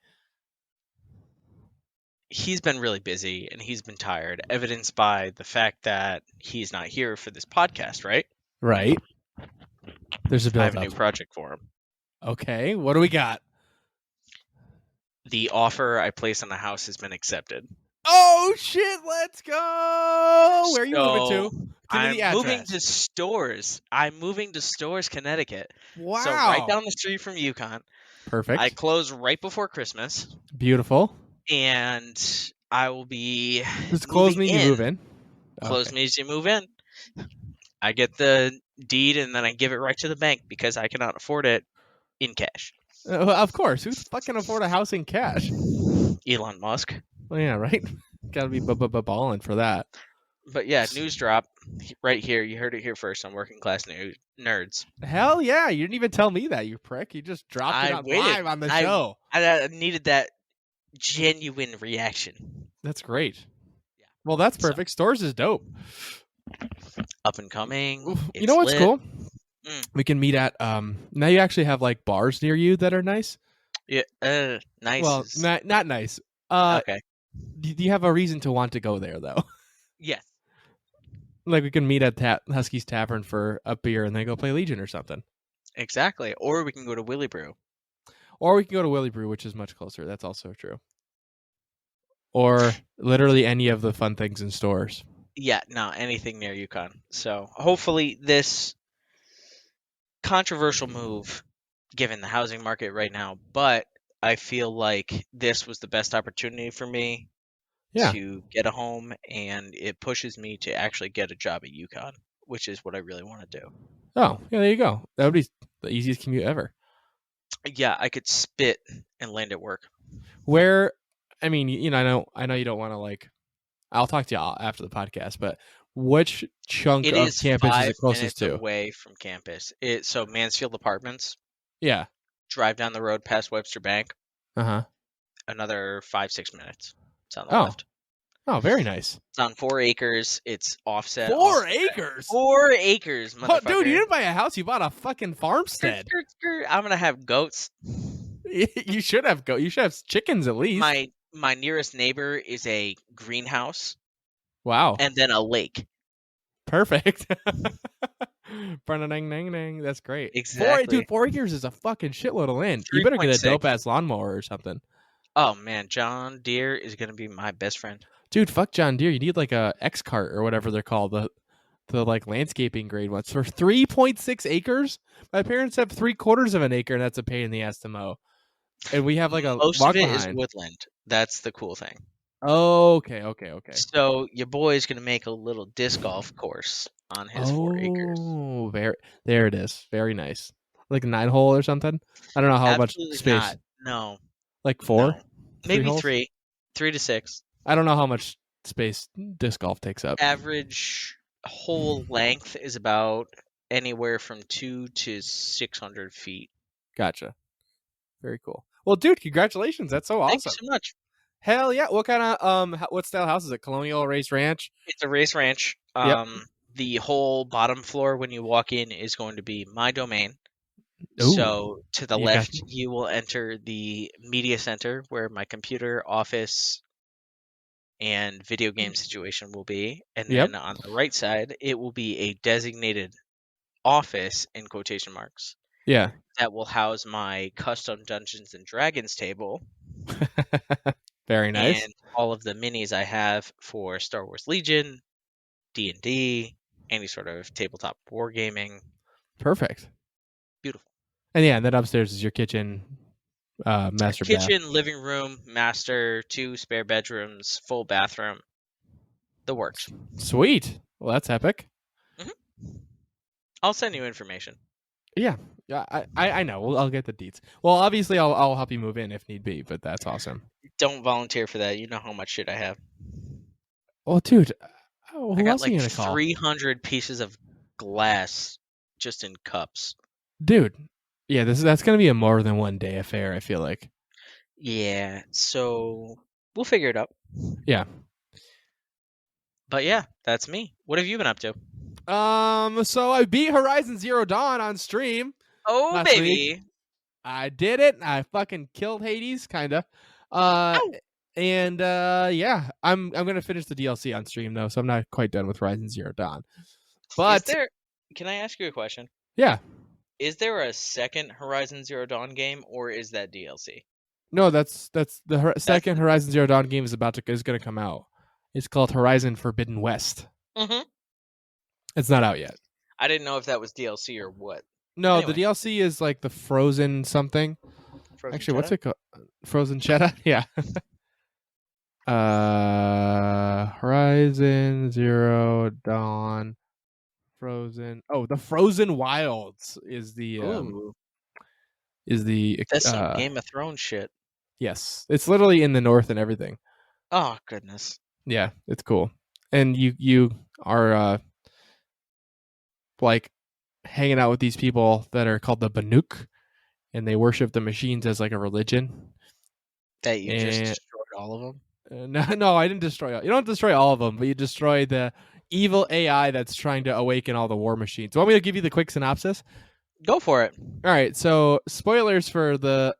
A: He's been really busy and he's been tired, evidenced by the fact that he's not here for this podcast, right?
B: Right. There's a
A: I have
B: build
A: a new
B: up.
A: project for him.
B: Okay, what do we got?
A: The offer I placed on the house has been accepted.
B: Oh shit, let's go! Where are you moving to?
A: So
B: Give me
A: I'm
B: the address.
A: moving to Stores. I'm moving to Stores, Connecticut.
B: Wow.
A: So right down the street from Yukon.
B: Perfect.
A: I close right before Christmas,
B: Beautiful.
A: and I will be
B: Does close
A: moving
B: mean you move in?
A: Close
B: Okay.
A: means you move in. I get the deed and then I give it right to the bank because I cannot afford it in cash.
B: Well, of course. Who's fucking afford a house in cash?
A: Elon Musk.
B: Well, yeah, right. Got to be balling for that.
A: But yeah, news drop right here. You heard it here first on Working Class Nerds.
B: Hell yeah! You didn't even tell me that, you prick. You just dropped it
A: I
B: on
A: waited.
B: live on the show.
A: I needed that genuine reaction.
B: That's great.
A: Yeah.
B: Well, that's perfect. Stores is dope.
A: Up and coming.
B: You know what's
A: lit.
B: cool?
A: Mm.
B: We can meet at now you actually have like bars near you that are nice.
A: Yeah, nice.
B: Well, not nice.
A: Okay.
B: Do you have a reason to want to go there though?
A: Yes.
B: Like we can meet at Husky's Tavern for a beer and then go play Legion or something.
A: Exactly. Or we can go to Willy Brew.
B: Or we can go to Willy Brew, which is much closer. That's also true. Or literally any of the fun things in Stores.
A: Yeah, no, anything near Yukon. So hopefully this controversial move, given the housing market right now, but I feel like this was the best opportunity for me to get a home, and it pushes me to actually get a job at Yukon, which is what I really want to do.
B: Oh, yeah, there you go. That would be the easiest commute ever.
A: Yeah, I could spit and land at work.
B: Where, I mean, I know you don't want to like. I'll talk to you after the podcast, but which chunk
A: It
B: of
A: is
B: campus is
A: 5
B: it closest
A: minutes
B: to?
A: away from campus. So Mansfield Apartments.
B: Yeah.
A: Drive down the road past Webster Bank.
B: Uh-huh.
A: Another 5-6 minutes. It's on the left.
B: Oh, very nice.
A: It's on 4 acres. It's offset.
B: 4 acres?
A: 4 acres, motherfucker.
B: Oh, dude, you didn't buy a house. You bought a fucking farmstead.
A: I'm going to have goats.
B: You should have goats. You should have chickens at least.
A: My nearest neighbor is a greenhouse.
B: Wow.
A: And then a lake.
B: Perfect. That's great.
A: Exactly.
B: 4 acres is a fucking shitload of land. You better get a dope-ass lawnmower or something.
A: Oh, man. John Deere is going to be my best friend.
B: Dude, fuck John Deere. You need like a X-Cart or whatever they're called. The like landscaping grade ones. For 3.6 acres? My parents have 3/4 of an acre, and that's a pain in the ass to mow. And we have like a
A: Most
B: walk
A: of it
B: behind.
A: is woodland. That's the cool thing.
B: Okay.
A: So your boy is going to make a little disc golf course on his 4 acres.
B: Oh, there it is. Very nice. Like a 9-hole or something? I don't know how
A: Absolutely
B: much space.
A: Not. No.
B: Like 4?
A: No. Maybe
B: holes?
A: 3. 3 to 6.
B: I don't know how much space disc golf takes up.
A: Average hole length is about anywhere from 2 to 600 feet.
B: Gotcha. Very cool. Well, dude, congratulations. That's so awesome.
A: Thank you so much.
B: Hell yeah. What kind of what style house is it? Colonial race ranch?
A: It's a race ranch.
B: Yep.
A: The whole bottom floor when you walk in is going to be my domain.
B: Ooh.
A: So to the left, you will enter the media center where my computer, office, and video game situation will be. And then on the right side, it will be a designated office in quotation marks.
B: Yeah.
A: That will house my custom Dungeons and Dragons table.
B: Very nice.
A: And all of the minis I have for Star Wars Legion, D&D, any sort of tabletop wargaming.
B: Perfect.
A: Beautiful.
B: And yeah, and then upstairs is your kitchen, master
A: kitchen,
B: bath.
A: Living room, master, 2 spare bedrooms, full bathroom. The works.
B: Sweet. Well, that's epic.
A: Mm-hmm. I'll send you information.
B: Yeah, I know. I'll get the deets. Well, obviously, I'll help you move in if need be. But that's awesome.
A: Don't volunteer for that. You know how much shit I have.
B: Well, dude,
A: I got like 300 pieces of glass just in cups.
B: Dude, yeah, that's gonna be a more than one day affair. I feel like.
A: Yeah, so we'll figure it out.
B: Yeah.
A: But yeah, that's me. What have you been up to?
B: So I beat Horizon Zero Dawn on stream
A: Oh,
B: last week.
A: baby.
B: I did it. I fucking killed Hades, kinda. Uh,
A: Ow.
B: and yeah, I'm gonna finish the DLC on stream though, so I'm not quite done with Horizon Zero Dawn.
A: Is
B: But
A: there... Can I ask you a question?
B: yeah,
A: Is there a second Horizon Zero Dawn game, or is that DLC?
B: no, that's the second
A: the-
B: Horizon Zero Dawn game is gonna come out. It's called Horizon Forbidden West.
A: Mm-hmm.
B: It's not out yet.
A: I didn't know if that was DLC or what.
B: No,
A: Anyway.
B: the DLC is like the Frozen something.
A: Frozen
B: Actually, what's
A: Cheddar?
B: it called? Frozen Cheddar? Yeah. Horizon Zero Dawn Frozen. Oh, the Frozen Wilds is the
A: Ooh, that's some Game of Thrones shit.
B: yes. It's literally in the north and everything.
A: Oh, goodness.
B: Yeah, it's cool. And you are like hanging out with these people that are called the Banuk, and they worship the machines as like a religion.
A: That you just
B: And
A: destroyed all of them?
B: no, I didn't destroy. You don't destroy all of them, but you destroy the evil AI that's trying to awaken all the war machines. Want me to give you the quick synopsis?
A: Go for it.
B: All right. So spoilers for the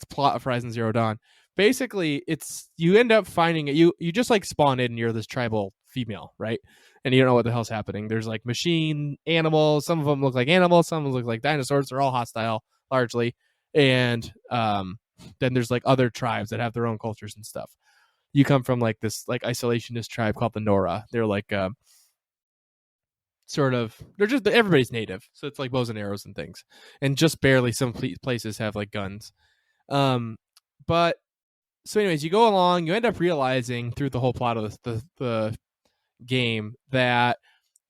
B: plot of Horizon Zero Dawn. Basically, it's you end up finding it. You just like spawn in and you're this tribal female, right? And you don't know what the hell's happening. There's like machine animals. Some of them look like animals. Some of them look like dinosaurs. They're all hostile, largely. And then there's like other tribes that have their own cultures and stuff. You come from like this like isolationist tribe called the Nora. They're like sort of they're just everybody's native, so it's like bows and arrows and things, and just barely some places have like guns. But so anyways, you go along, you end up realizing through the whole plot of the game that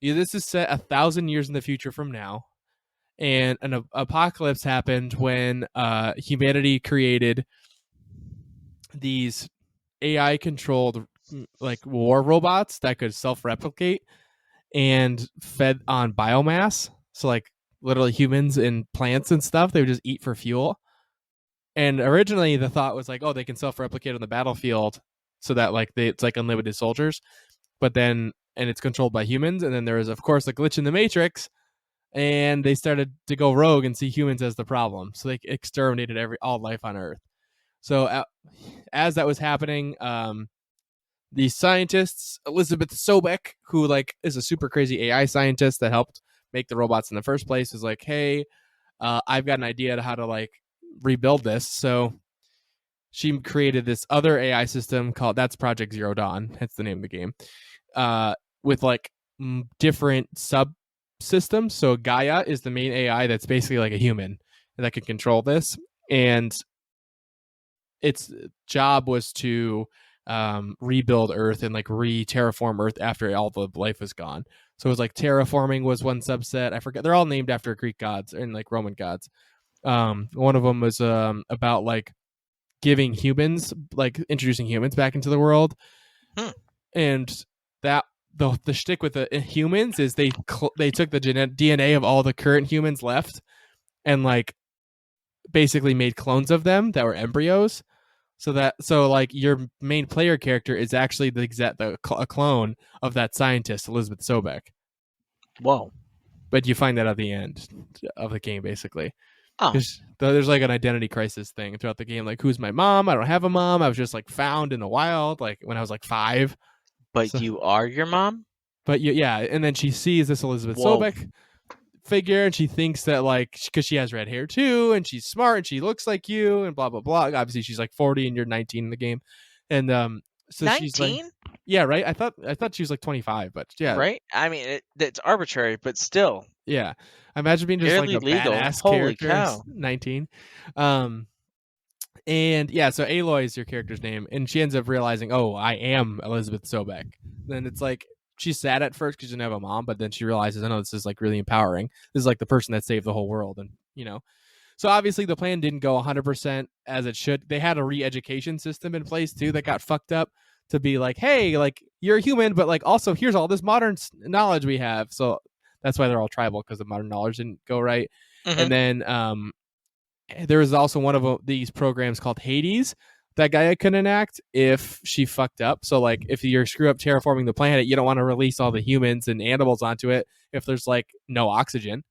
B: this is set 1,000 years in the future from now, and an apocalypse happened when humanity created these AI controlled like war robots that could self-replicate and fed on biomass. So like literally humans and plants and stuff, they would just eat for fuel. And originally the thought was like, oh, they can self-replicate on the battlefield so that like it's like unlimited soldiers. But then and it's controlled by humans, and then there is of course a glitch in the matrix, and they started to go rogue and see humans as the problem. So they exterminated all life on Earth. So as that was happening, the scientists, Elizabeth Sobek, who like is a super crazy AI scientist that helped make the robots in the first place, is like, hey, I've got an idea to how to like rebuild this. So she created this other AI system called that's Project Zero Dawn. That's the name of the game. With like different subsystems. So Gaia is the main AI that's basically like a human that can control this, and its job was to rebuild Earth and like terraform Earth after all the life was gone. So it was like terraforming was one subset. I forget. They're all named after Greek gods and like Roman gods. One of them was about like giving humans, like introducing humans back into the world. And that the shtick with the humans is they took the DNA of all the current humans left and like basically made clones of them that were embryos. So like your main player character is actually a clone of that scientist, Elizabeth Sobek.
A: Whoa.
B: But you find that at the end of the game, basically.
A: Oh.
B: There's like an identity crisis thing throughout the game. Like, who's my mom? I don't have a mom. I was just like found in the wild, like when I was like 5.
A: But so, you are your mom?
B: But yeah, and then she sees this Elizabeth Sobek figure, and she thinks that like because she has red hair too, and she's smart, and she looks like you, and blah blah blah. Obviously, she's like 40, and you're 19 in the game, and so
A: 19?
B: she's like, yeah, right. I thought she was like 25, but yeah,
A: right. I mean, it's arbitrary, but still,
B: yeah. Imagine being just
A: barely
B: like a
A: legal.
B: badass
A: Holy
B: character,
A: cow.
B: 19. And yeah, so Aloy is your character's name, and she ends up realizing, oh, I am Elizabeth Sobek. Then it's like she's sad at first because she didn't have a mom, but then she realizes, I know this is like really empowering. This is like the person that saved the whole world, and so obviously the plan didn't go 100% as it should. They had a re-education system in place too that got fucked up to be like, hey, like you're a human, but like also here's all this modern knowledge we have. So that's why they're all tribal, because the modern knowledge didn't go right. Mm-hmm. And then there was also one of these programs called Hades that Gaia can enact if she fucked up. So like if you're screw up terraforming the planet, you don't want to release all the humans and animals onto it if there's like no oxygen.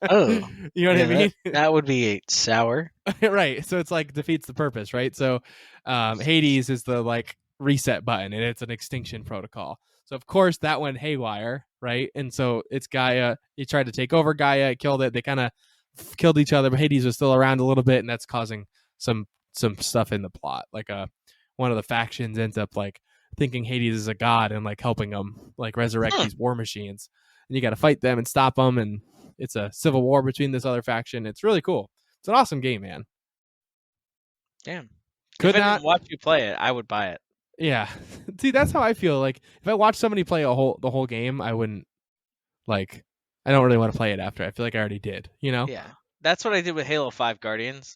A: Oh,
B: You know what I mean?
A: That would be sour.
B: Right. So it's like defeats the purpose, right? So Hades is the like reset button and it's an extinction protocol. So of course that went haywire, right? And so it's Gaia. He tried to take over Gaia, it killed it. They kind of killed each other, but Hades was still around a little bit, and that's causing some stuff in the plot. Like one of the factions ends up like thinking Hades is a god and like helping them like resurrect these war machines. And you got to fight them and stop them, and it's a civil war between this other faction. It's really cool. It's an awesome game, man.
A: Damn.
B: Could
A: if I
B: not
A: didn't watch you play it, I would buy it.
B: Yeah. See, that's how I feel. Like if I watch somebody play the whole game, I wouldn't like. I don't really want to play it after. I feel like I already did. You know?
A: Yeah. That's what I did with Halo 5 Guardians.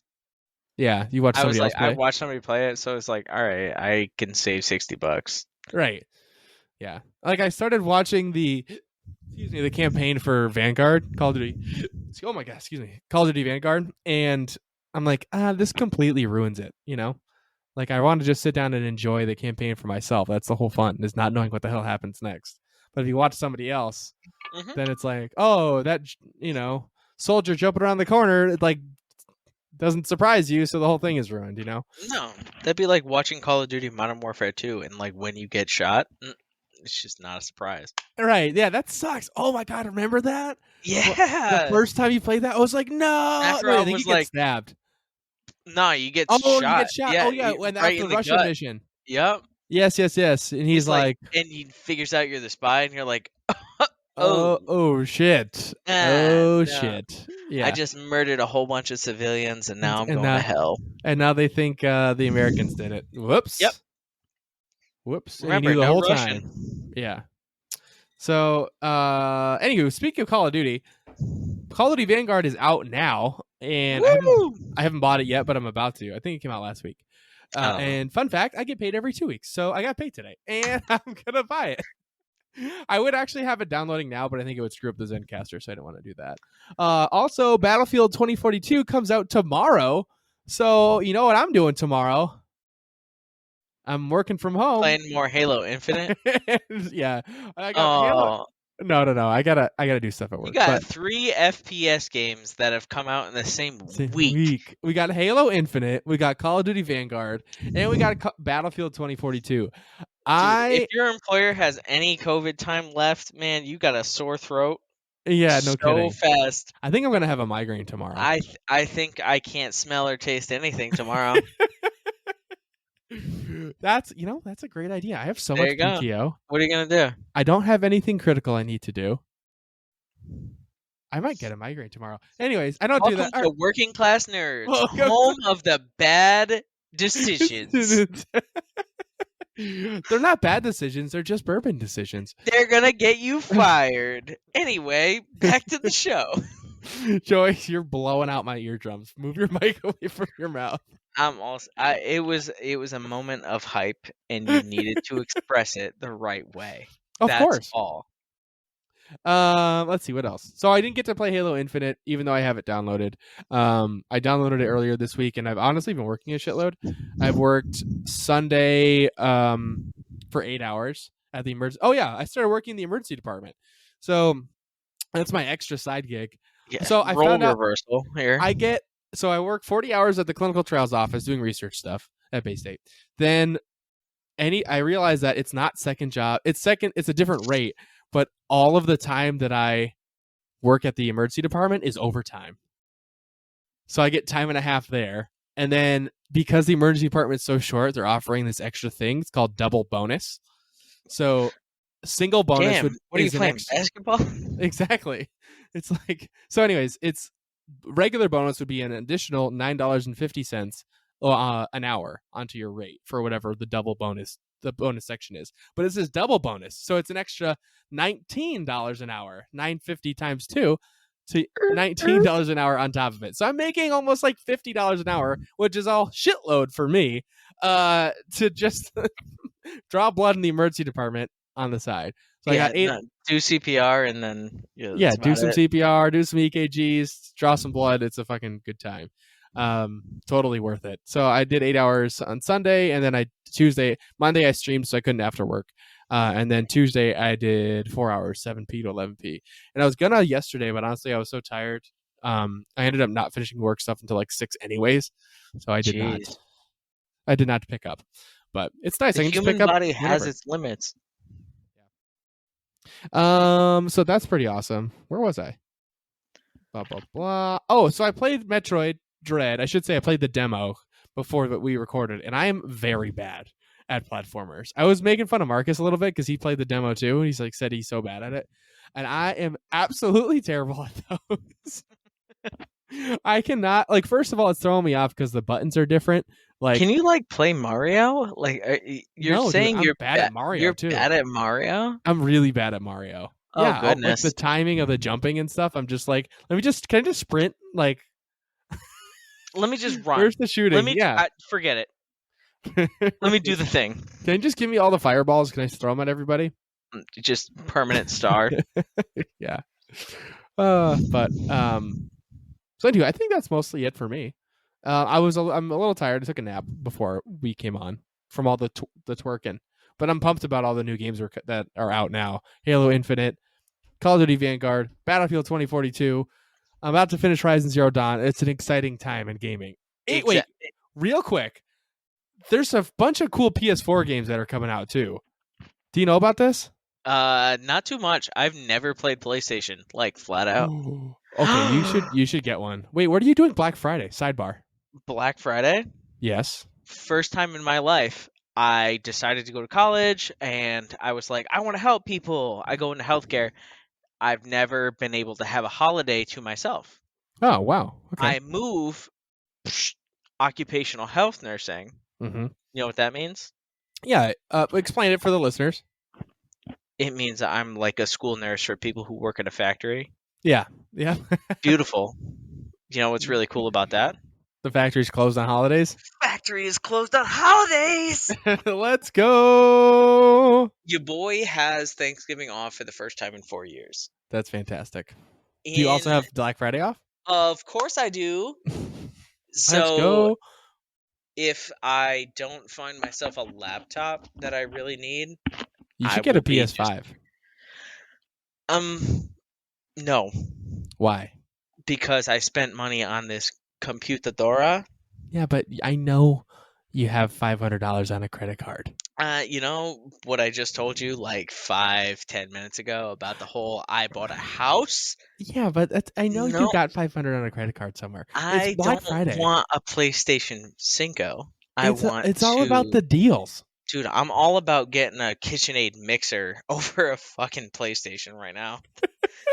B: Yeah, you watch somebody else play.
A: I watched somebody play it, so it's like, all right, I can save $60.
B: Right. Yeah. Like I started watching the campaign for Vanguard, Call of Duty. Oh my god, excuse me, Call of Duty Vanguard, and I'm like, this completely ruins it. You know, like I want to just sit down and enjoy the campaign for myself. That's the whole fun, is not knowing what the hell happens next. But if you watch somebody else, then it's like, oh, that soldier jumping around the corner, it like doesn't surprise you, so the whole thing is ruined. You know?
A: No, that'd be like watching Call of Duty Modern Warfare 2, and like when you get shot, it's just not a surprise.
B: Right? Yeah, that sucks. Oh my god, remember that?
A: Yeah.
B: The first time you played that, I was like, no. I think you get stabbed.
A: No, you get
B: shot.
A: You
B: get shot.
A: Yeah,
B: when
A: right
B: after the Russian mission.
A: Yep.
B: Yes. And he's like,
A: and he figures out you're the spy, and you're like,
B: oh shit. Shit. Yeah.
A: I just murdered a whole bunch of civilians, and now I'm going to hell.
B: And now they think the Americans did it. Whoops.
A: Yep.
B: Whoops.
A: Remember,
B: the whole
A: Russian.
B: time. Yeah. So, anywho, speaking of Call of Duty Vanguard is out now, and I haven't bought it yet, but I'm about to. I think it came out last week. And fun fact, I get paid every 2 weeks, so I got paid today, and I'm gonna buy it. I would actually have it downloading now, but I think it would screw up the Zencaster, so I don't want to do that. Also, Battlefield 2042 comes out tomorrow, so you know what I'm doing tomorrow? I'm working from home.
A: Playing more Halo Infinite?
B: Yeah. I got Halo. No. I gotta do stuff at work.
A: You got 3 FPS games that have come out in the same week.
B: We got Halo Infinite, we got Call of Duty Vanguard, and we got Battlefield 2042.
A: If your employer has any COVID time left, man, you got a sore throat.
B: Yeah, no kidding.
A: So fast.
B: I think I'm gonna have a migraine tomorrow.
A: I think I can't smell or taste anything tomorrow.
B: That's a great idea. I have so much PTO.
A: What are you gonna do?
B: I don't have anything critical I need to do. I might get a migraine tomorrow. Anyways, I don't do that.
A: The working class nerds, home of the bad decisions.
B: They're not bad decisions. They're just bourbon decisions.
A: They're gonna get you fired. Anyway, back to the show.
B: Joey, you're blowing out my eardrums. Move your mic away from your mouth.
A: It was a moment of hype, and you needed to express it the right way.
B: Of course.
A: That's all.
B: Let's see what else. So I didn't get to play Halo Infinite, even though I have it downloaded. I downloaded it earlier this week, and I've honestly been working a shitload. I've worked Sunday for 8 hours at the emergency. Oh yeah, I started working in the emergency department. So that's my extra side gig.
A: Yeah,
B: so I
A: role
B: found out
A: reversal here.
B: I work 40 hours at the clinical trials office doing research stuff at Bay State. Then I realized that it's not second job. It's a different rate, but all of the time that I work at the emergency department is overtime. So I get time and a half there. And then because the emergency department is so short, they're offering this extra thing. It's called double bonus. So single bonus.
A: Damn, what are you playing, basketball?
B: Exactly. It's like, so anyways, it's regular bonus would be an additional $9.50 an hour onto your rate for whatever the bonus section is. But it says double bonus, so it's an extra $19 an hour, $9.50 times 2 to $19 an hour on top of it. So I'm making almost like $50 an hour, which is all shitload for me to just draw blood in the emergency department on the side. So I got 8.
A: Do CPR and then
B: do some CPR, do some EKGs, draw some blood. It's a fucking good time. Totally worth it. So I did 8 hours on Sunday, and then Monday I streamed, so I couldn't after work. And then Tuesday I did 4 hours, 7 p to 11 p. And I was gonna yesterday, but honestly I was so tired. I ended up not finishing work stuff until like 6 anyways. So I did
A: Jeez.
B: not pick up. But it's nice.
A: The
B: I can just
A: human
B: pick up
A: body has
B: whenever.
A: its limits.
B: So that's pretty awesome. Where was I? Blah blah blah. Oh, so I played Metroid Dread. I should say I played the demo before that we recorded, and I am very bad at platformers. I was making fun of Marcus a little bit because he played the demo too, and he's like said he's so bad at it, and I am absolutely terrible at those. I cannot, like, first of all, it's throwing me off because the buttons are different. Like,
A: Can you like play Mario? Like you're
B: no, dude,
A: saying
B: I'm
A: you're
B: bad at Mario
A: you're
B: too.
A: bad at Mario?
B: I'm really bad at Mario.
A: Oh
B: Yeah, like
A: goodness.
B: the timing of the jumping and stuff. I'm just like, can I just sprint? Like,
A: Let me just run.
B: where's the shooting?
A: Let me
B: Yeah.
A: forget it. Let me do the thing.
B: Can you just give me all the fireballs? Can I just throw them at everybody?
A: Just permanent star.
B: Yeah. So anyway, I think that's mostly it for me. I'm a little tired. I took a nap before we came on from all the twerking, but I'm pumped about all the new games that are out now. Halo Infinite, Call of Duty Vanguard, Battlefield 2042. I'm about to finish Ryzen Zero Dawn. It's an exciting time in gaming. Wait, real quick. There's a bunch of cool PS4 games that are coming out too. Do you know about this?
A: Not too much. I've never played PlayStation, like flat out.
B: Ooh. Okay, you should get one. Wait, what are you doing Black Friday? Sidebar.
A: Black Friday?
B: Yes.
A: First time in my life, I decided to go to college, and I was like, I want to help people. I go into healthcare. I've never been able to have a holiday to myself.
B: Oh, wow. Okay.
A: I move occupational health nursing.
B: Mm-hmm.
A: You know what that means?
B: Yeah. Explain it for the listeners.
A: It means that I'm like a school nurse for people who work at a factory.
B: Yeah. Yeah.
A: Beautiful. You know what's really cool about that?
B: The factory's closed on holidays.
A: Factory is closed on holidays.
B: Let's go.
A: Your boy has Thanksgiving off for the first time in 4 years.
B: That's fantastic. Do you also have Black Friday off?
A: Of course I do.
B: Let's go.
A: If I don't find myself a laptop that I really need,
B: you should get a PS5.
A: No.
B: Why?
A: Because I spent money on this computadora.
B: Yeah, but I know you have $500 on a credit card.
A: You know what I just told you like 5-10 minutes ago about the whole I bought a house?
B: Yeah, but I know you got $500 on a credit card somewhere.
A: I
B: Black
A: don't
B: Friday.
A: want a PlayStation 5.
B: It's all about the deals.
A: Dude, I'm all about getting a KitchenAid mixer over a fucking PlayStation right now.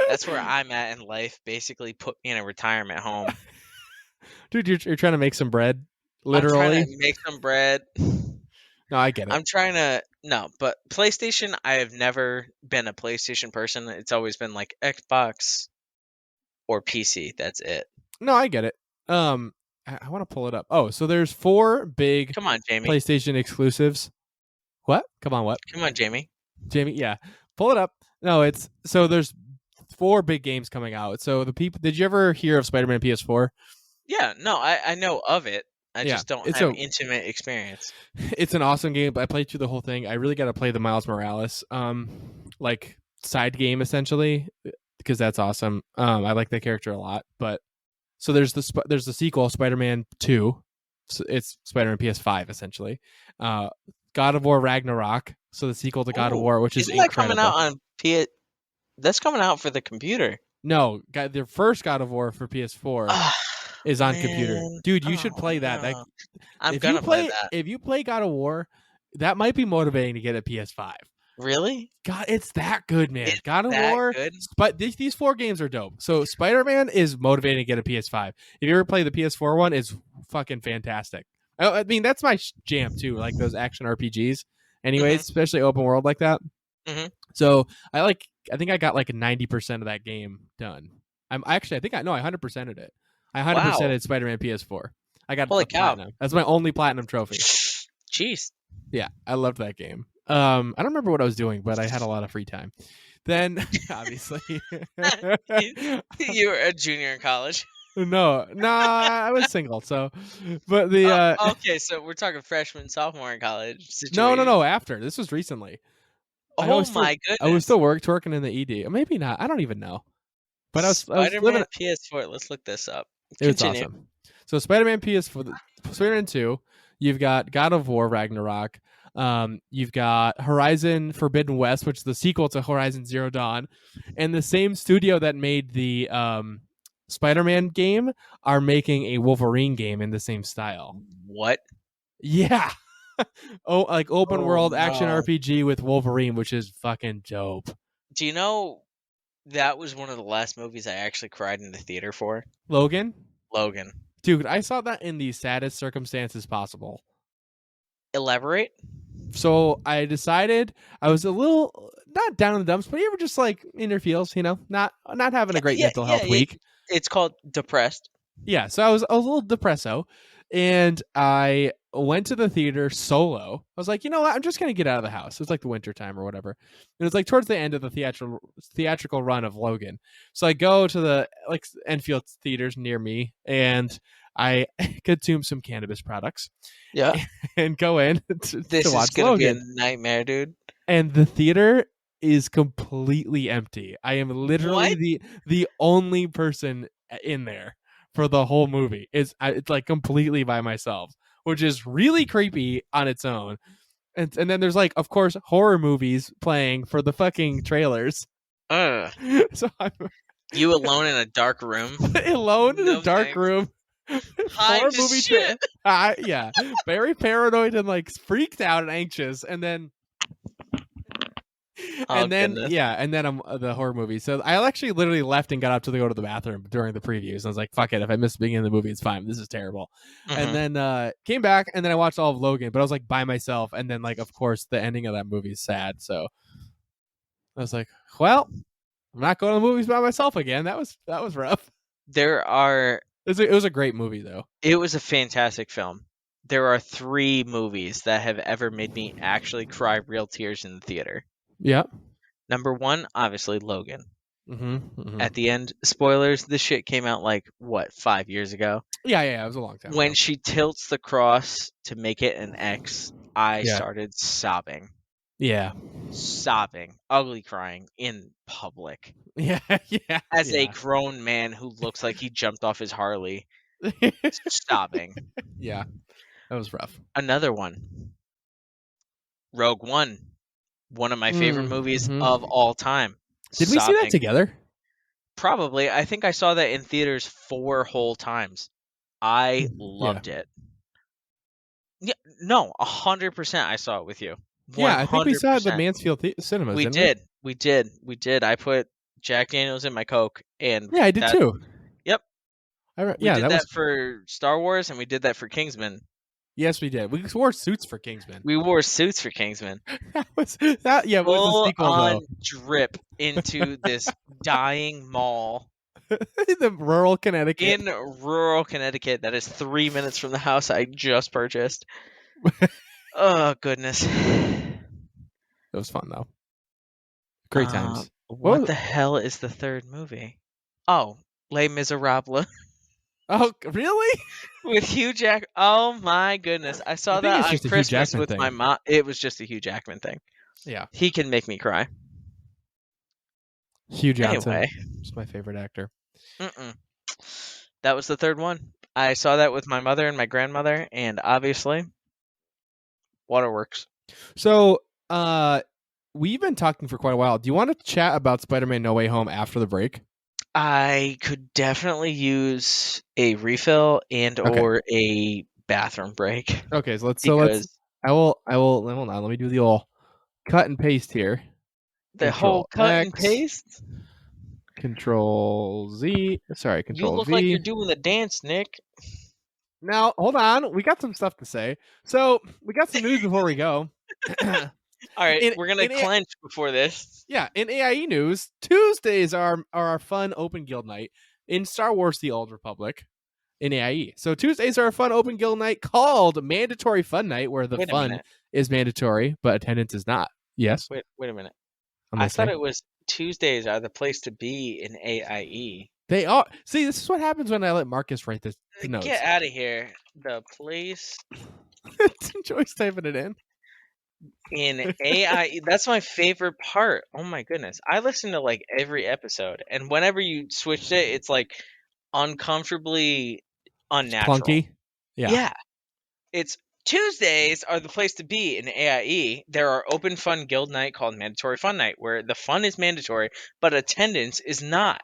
A: That's where I'm at in life. Basically, put me in a retirement home.
B: Dude, you're trying to make some bread, literally.
A: I'm trying to make some bread.
B: No, I get it.
A: I'm trying to but PlayStation. I have never been a PlayStation person. It's always been like Xbox or PC. That's it.
B: No, I get it. I want to pull it up. Oh, so there's 4 big
A: Come on, Jamie.
B: PlayStation exclusives. What? Come on, what?
A: Come on, Jamie.
B: Jamie, yeah. Pull it up. No, there's 4 big games coming out. So did you ever hear of Spider-Man PS4?
A: Yeah, no, I know of it. I just don't have intimate experience.
B: It's an awesome game, but I played through the whole thing. I really got to play the Miles Morales like side game essentially because that's awesome. I like that character a lot. But so there's the sequel, Spider-Man 2. So it's Spider-Man PS5 essentially. God of War Ragnarok. So the sequel to God of War, which is incredible.
A: Coming out on That's coming out for the computer.
B: No, their first God of War for PS4 is on computer. Dude, you should play that.
A: No. I'm gonna play that.
B: If you play God of War, that might be motivating to get a PS5.
A: Really?
B: God, it's that good, man. God of War.
A: Good?
B: But these 4 games are dope. So Spider-Man is motivating to get a PS5. If you ever play the PS4 one, it's fucking fantastic. I mean, that's my jam too, like those action RPGs. Anyways, especially open world like that.
A: Mm-hmm.
B: So I think I got like 90% of that game done. I 100%ed it. I 100%ed Spider-Man PS4. I got platinum. That's my only platinum trophy.
A: Jeez.
B: Yeah, I loved that game. I don't remember what I was doing, but I had a lot of free time. Then, obviously,
A: you were a junior in college.
B: No, I was single. So, but the
A: Okay, so we're talking freshman, sophomore in college
B: no,
A: situation.
B: after this was recently.
A: Oh my
B: I was
A: goodness.
B: still working in the ED. Maybe not. I don't even know. But I was living.
A: Spider-Man PS4. Let's look this up.
B: It was
A: Continue.
B: awesome. So Spider-Man PS for the Spider-Man 2, you've got God of War Ragnarok, you've got Horizon Forbidden West, which is the sequel to Horizon Zero Dawn, and the same studio that made the Spider-Man game are making a Wolverine game in the same style.
A: What?
B: Yeah. Oh, like open
A: Oh
B: world action
A: no.
B: RPG with Wolverine, which is fucking dope.
A: Do you know that was one of the last movies I actually cried in the theater for?
B: Logan?
A: Logan.
B: Dude, I saw that in the saddest circumstances possible.
A: Elaborate?
B: So I decided I was a little not down in the dumps, but you were just like in your feels, not having a great mental health
A: Yeah.
B: week.
A: It's called depressed.
B: Yeah, so I was a little depresso, and I went to the theater solo. I was like, you know what? I'm just gonna get out of the house. It was like the winter time or whatever. It was like towards the end of the theatrical run of Logan. So I go to the like Enfield theaters near me, and I consume some cannabis products.
A: Yeah.
B: And go in
A: This
B: to
A: is
B: watch
A: gonna be a
B: Logan.
A: nightmare, dude.
B: And the theater is completely empty. I am literally
A: What?
B: the only person in there for the whole movie. It's like completely by myself, which is really creepy on its own. And then there's like, of course, horror movies playing for the fucking trailers.
A: Ugh.
B: So I'm
A: You alone in a dark room?
B: alone in a
A: No
B: dark
A: thanks.
B: room.
A: High
B: Horror
A: to
B: movie
A: shit.
B: yeah, very paranoid and like freaked out and anxious, and then
A: Oh goodness.
B: I'm the horror movie. So I actually literally left and got up to go to the bathroom during the previews. I was like, "Fuck it, if I miss the beginning of the movie, it's fine. This is terrible." And
A: Mhm.
B: then came back, and then I watched all of Logan, but I was like by myself. And then like, of course, the ending of that movie is sad. So I was like, "Well, I'm not going to the movies by myself again." That was rough.
A: There are.
B: It was a great movie though.
A: It was a fantastic film. There are 3 movies that have ever made me actually cry real tears in the theater.
B: Yeah.
A: Number 1, obviously Logan.
B: Mm-hmm.
A: At the end, spoilers, this shit came out like, what, 5 years ago?
B: Yeah. It was a long time
A: When
B: ago.
A: she tilts the cross to make it an X, I
B: Yeah.
A: started sobbing.
B: Yeah.
A: Sobbing. Ugly crying in public.
B: Yeah. Yeah.
A: As a grown man who looks like he jumped off his Harley. Sobbing.
B: Yeah. That was rough.
A: Another one. Rogue One. One of my favorite movies of all time.
B: Did we see that together?
A: Probably. I think I saw that in theaters 4 whole times. I loved it. Yeah, no, 100% I saw it with you. 100%.
B: Yeah, I think we saw it at the Mansfield cinemas.
A: We
B: didn't
A: We did. I put Jack Daniels in my Coke, and
B: Yeah, I did too.
A: Yep. We did
B: that
A: that
B: was
A: for Star Wars, and we did that for Kingsman.
B: Yes, we did. We wore suits for Kingsman.
A: We wore suits for Kingsman.
B: That was yeah, it was the sequel
A: on
B: though.
A: Drip into this dying mall
B: The rural Connecticut.
A: in rural Connecticut that is 3 minutes from the house I just purchased. Oh goodness.
B: It was fun though. Great times.
A: What the hell is the 3rd movie? Oh, Les Miserables.
B: Oh, really?
A: With Hugh Jack. Oh my goodness! I saw
B: think it's
A: that on
B: just a Hugh
A: Christmas
B: Jackman
A: with
B: thing.
A: my mom. It was just a Hugh Jackman thing.
B: Yeah.
A: He can make me cry.
B: Hugh Johnson
A: Anyway.
B: is my favorite actor.
A: That was the 3rd one. I saw that with my mother and my grandmother, and obviously, Waterworks.
B: So, we've been talking for quite a while. Do you want to chat about Spider-Man No Way Home after the break?
A: I could definitely use a refill and or a bathroom break.
B: Okay, so let's I will hold on, let me do the old cut and paste here.
A: The whole cut and paste?
B: Control Z. Sorry, Control V.
A: You look like you're doing the dance, Nick.
B: Now, hold on. We got some stuff to say. So, we got some news before we go.
A: All right, we're going to clench before this.
B: Yeah, in AIE news, Tuesdays are our fun open guild night in Star Wars The Old Republic in AIE. So Tuesdays are a fun open guild night called Mandatory Fun Night, where the fun is mandatory, but attendance is not. Yes?
A: Wait a minute. I thought it was Tuesdays are the place to be in AIE.
B: They are. See, this is what happens when I let Marcus write the notes.
A: Get out of here. The place
B: Joy's typing it in.
A: in AI. That's my favorite part. Oh my goodness. I listen to like every episode, and whenever you switched it, it's like uncomfortably unnatural.
B: Clunky. Yeah.
A: Yeah. It's Tuesdays are the place to be in AIE. There are open fun guild night called Mandatory Fun Night, where the fun is mandatory, but attendance is not.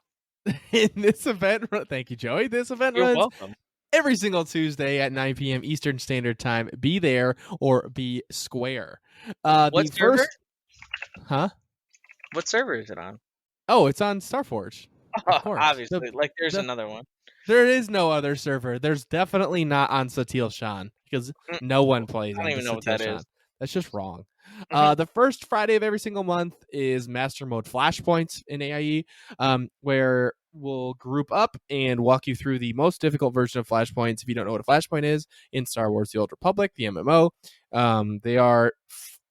B: In this event, thank you, Joey. This event
A: You're
B: runs
A: welcome.
B: every single Tuesday at 9 p.m. Eastern Standard Time. Be there or be square.
A: What server?
B: Huh?
A: What server is it on?
B: Oh, it's on Starforge. Of course.
A: Obviously, there's another one.
B: There is no other server. There's definitely not on Satil Shan because no one plays.
A: I don't even know what that is.
B: That's just wrong.
A: Mhm.
B: The first Friday of every single month is Master Mode Flashpoints in AIE, where we'll group up and walk you through the most difficult version of Flashpoints. If you don't know what a Flashpoint is, in Star Wars: The Old Republic, the MMO, they are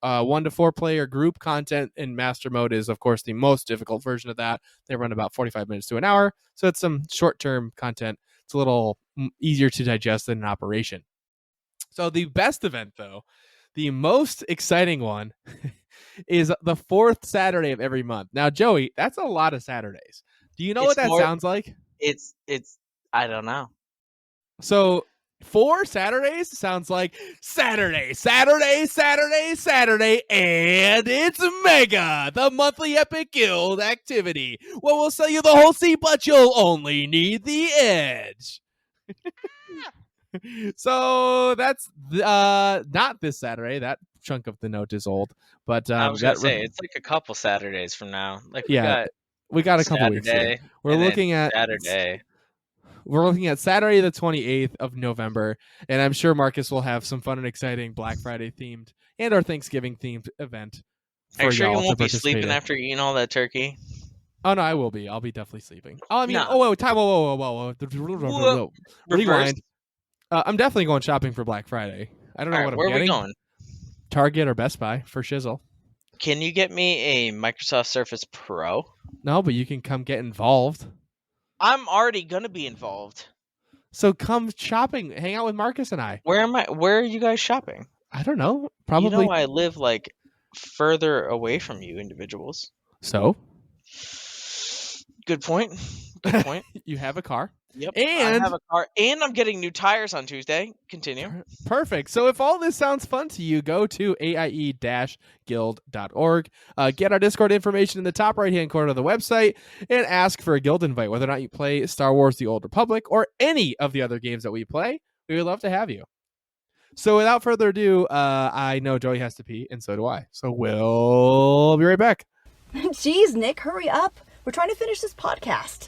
B: 1 to 4 player group content, and Master Mode is, of course, the most difficult version of that. They run about 45 minutes to an hour, so it's some short term content. It's a little easier to digest than an operation. So the best event, though, the most exciting one, is the 4th Saturday of every month. Now, Joey, that's a lot of Saturdays. Do you know what that sounds like?
A: It's I don't know.
B: So 4 Saturdays sounds like Saturday, Saturday, Saturday, Saturday, and it's Mega, the monthly Epic Guild activity. Well, we'll sell you the whole seat, but you'll only need the edge. So that's not this Saturday. That chunk of the note is old, but
A: I was gonna say it's like a couple Saturdays from now. Like we got
B: a couple weeks. Here. We're looking at
A: Saturday.
B: We're looking at Saturday the 28th of November, and I'm sure Marcus will have some fun and exciting Black Friday themed and our Thanksgiving themed event.
A: Are you sure you won't be sleeping after eating all that turkey?
B: Oh no, I will be. I'll be definitely sleeping. Oh, I mean,
A: No.
B: whoa, time, whoa. Rewind. I'm definitely going shopping for Black Friday. I don't know what I'm getting. Where are we going? Target or Best Buy for shizzle.
A: Can you get me a Microsoft Surface Pro?
B: No, but you can come get involved.
A: I'm already gonna be involved.
B: So come shopping, hang out with Marcus and I.
A: Where are you guys shopping?
B: I don't know. Probably.
A: You know I live like further away from you individuals.
B: So?
A: Good point. Good point.
B: You have a car.
A: Yep. And I have a car, and I'm getting new tires on Tuesday. Continue.
B: Perfect. So if all this sounds fun to you, go to aie-guild.org. Get our Discord information in the top right-hand corner of the website and ask for a guild invite. Whether or not you play Star Wars: The Old Republic or any of the other games that we play, we would love to have you. So without further ado, I know Joey has to pee, and so do I. So we'll be right back.
C: Jeez, Nick, hurry up. We're trying to finish this podcast.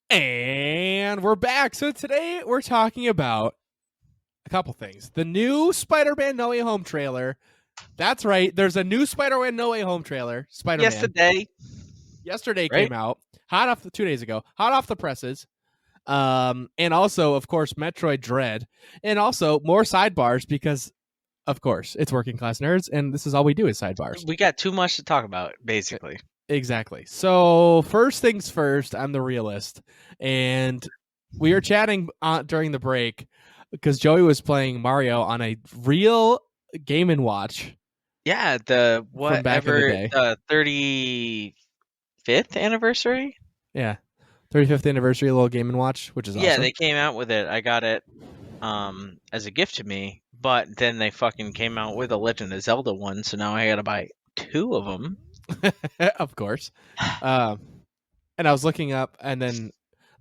B: And we're back. So today we're talking about a couple things. The new Spider-Man No Way Home trailer. That's right. There's a new Spider-Man No Way Home trailer. Spider-Man. Yesterday came out. 2 days ago. Hot off the presses. And also, of course, Metroid Dread. And also more sidebars because, of course, it's Working Class Nerds, and this is all we do is sidebars.
A: We got too much to talk about, basically.
B: Exactly. So first things first, I'm the realist, and we were chatting during the break because Joey was playing Mario on a real Game & Watch.
A: Yeah, the 35th anniversary.
B: Yeah, 35th anniversary little Game & Watch, which is awesome.
A: Yeah, they came out with it. I got it as a gift to me, but then they fucking came out with a Legend of Zelda one, so now I gotta buy 2 of them.
B: Of course. And I was looking up and then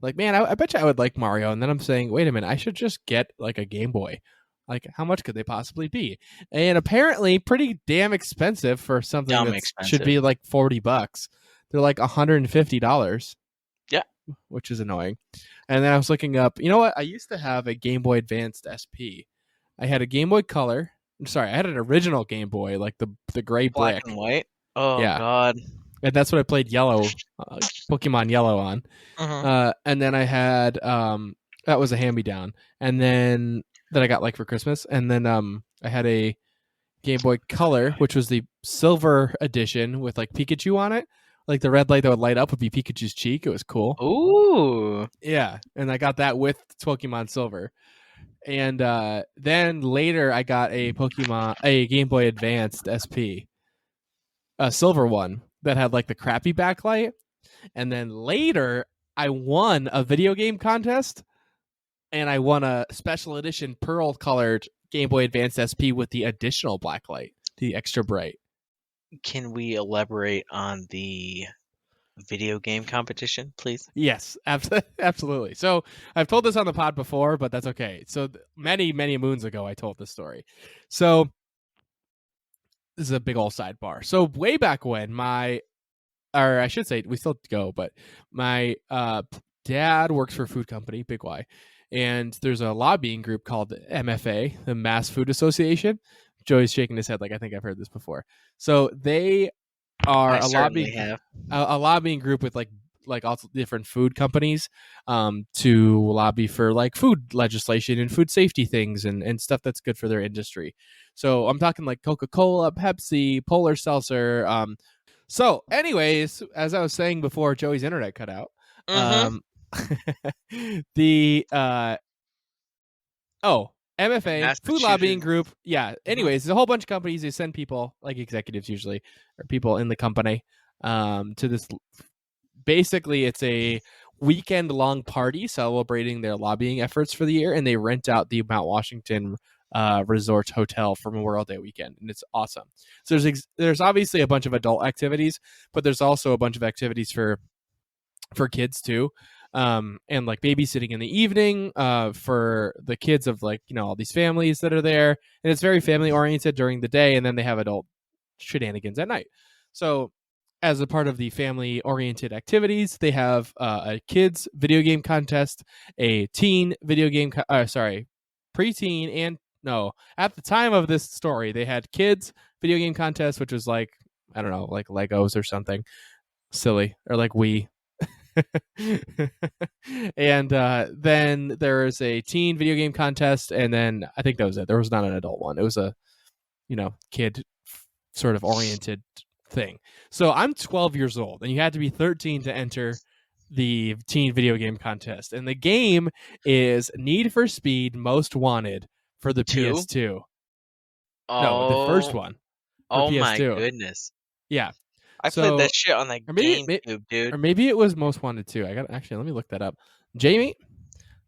B: like, man, I bet you I would like Mario. And then I'm saying, wait a minute, I should just get like a Game Boy. Like, how much could they possibly be? And apparently pretty damn expensive for something that should be like $40. They're like $150.
A: Yeah.
B: Which is annoying. And then I was looking up, you know what? I used to have a Game Boy Advanced SP. I had a Game Boy Color. I'm sorry, I had an original Game Boy, like the gray
A: black
B: brick.
A: And white. Oh, yeah. God.
B: And that's what I played Pokemon Yellow on.
A: Uh-huh.
B: And then I had, that was a hand-me-down. And then that I got like for Christmas. And then I had a Game Boy Color, which was the silver edition with like Pikachu on it. Like the red light that would light up would be Pikachu's cheek. It was cool.
A: Ooh.
B: Yeah, and I got that with Pokemon Silver. And then later I got a Game Boy Advanced SP, a silver one that had like the crappy backlight. And then later I won a video game contest, and I won a special edition pearl colored Game Boy Advance SP with the additional blacklight, the extra bright.
A: Can we elaborate on the video game competition, please?
B: Yes, absolutely. So I've told this on the pod before, but that's okay. So many moons ago, I told this story. So this is a big old sidebar. So way back when or I should say we still go, but my dad works for a food company, Big Y, and there's a lobbying group called the MFA, the Mass Food Association. Joey's shaking his head like I think I've heard this before. So they are a lobbying group with like all different food companies to lobby for like food legislation and food safety things and stuff that's good for their industry. So I'm talking like Coca-Cola, Pepsi, Polar Seltzer. So anyways, as I was saying before Joey's internet cut out, the MFA food lobbying group. Yeah. Anyways, there's a whole bunch of companies. They send people, like executives usually, or people in the company, to this. Basically, it's a weekend-long party celebrating their lobbying efforts for the year, and they rent out the Mount Washington Resort Hotel for Memorial Day weekend, and it's awesome. So there's obviously a bunch of adult activities, but there's also a bunch of activities for kids too. And like babysitting in the evening for the kids of like, all these families that are there. And it's very family oriented during the day. And then they have adult shenanigans at night. So as a part of the family oriented activities, they have a kids video game contest, a teen video game, preteen and no, at the time of this story, they had kids video game contest, which was like, I don't know, like Legos or something silly, or like Wii. And then there is a teen video game contest, and then I think that was it. There was not an adult one. It was a kid sort of oriented thing. So I'm 12 years old, and you had to be 13 to enter the teen video game contest, and the game is Need for Speed Most Wanted for the PS2. No, the first one.
A: Oh
B: PS2.
A: My goodness.
B: Yeah.
A: I played that shit on that GameCube, dude.
B: Or maybe it was Most Wanted 2. Let me look that up. Jamie,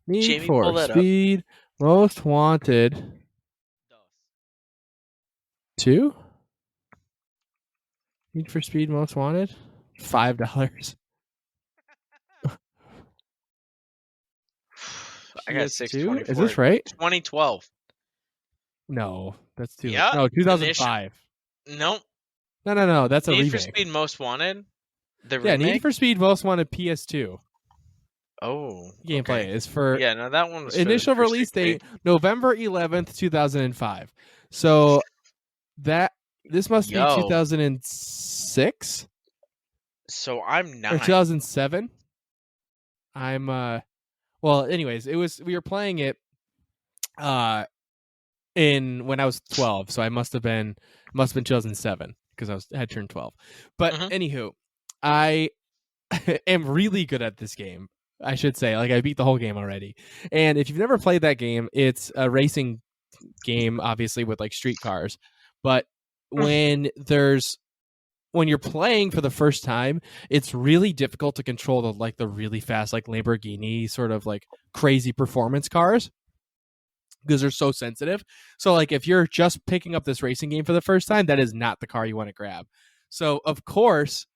B: Need for Speed Most Wanted 2? Need for Speed Most Wanted? $5.
A: I got $6.24.
B: Is this right?
A: 2012.
B: No, that's too.
A: Yeah.
B: No, 2005.
A: Nope.
B: No. That's a remake.
A: Need for Speed Most Wanted. The
B: remake?
A: Need
B: for Speed Most Wanted PS2.
A: Oh.
B: Gameplay is for.
A: Yeah, no, that one was
B: initial release date November 11th, 2005. So this must be 2006.
A: So I'm 9.
B: Or 2007. I'm well, anyways, we were playing it when I was 12, so I must have been 2007 because I had turned 12. But anywho, I am really good at this game. I should say, like, I beat the whole game already. And if you've never played that game, it's a racing game, obviously with like street cars. But when you're playing for the first time, it's really difficult to control the really fast, like Lamborghini sort of like crazy performance cars, because they're so sensitive. So like if you're just picking up this racing game for the first time, that is not the car you want to grab. So of course,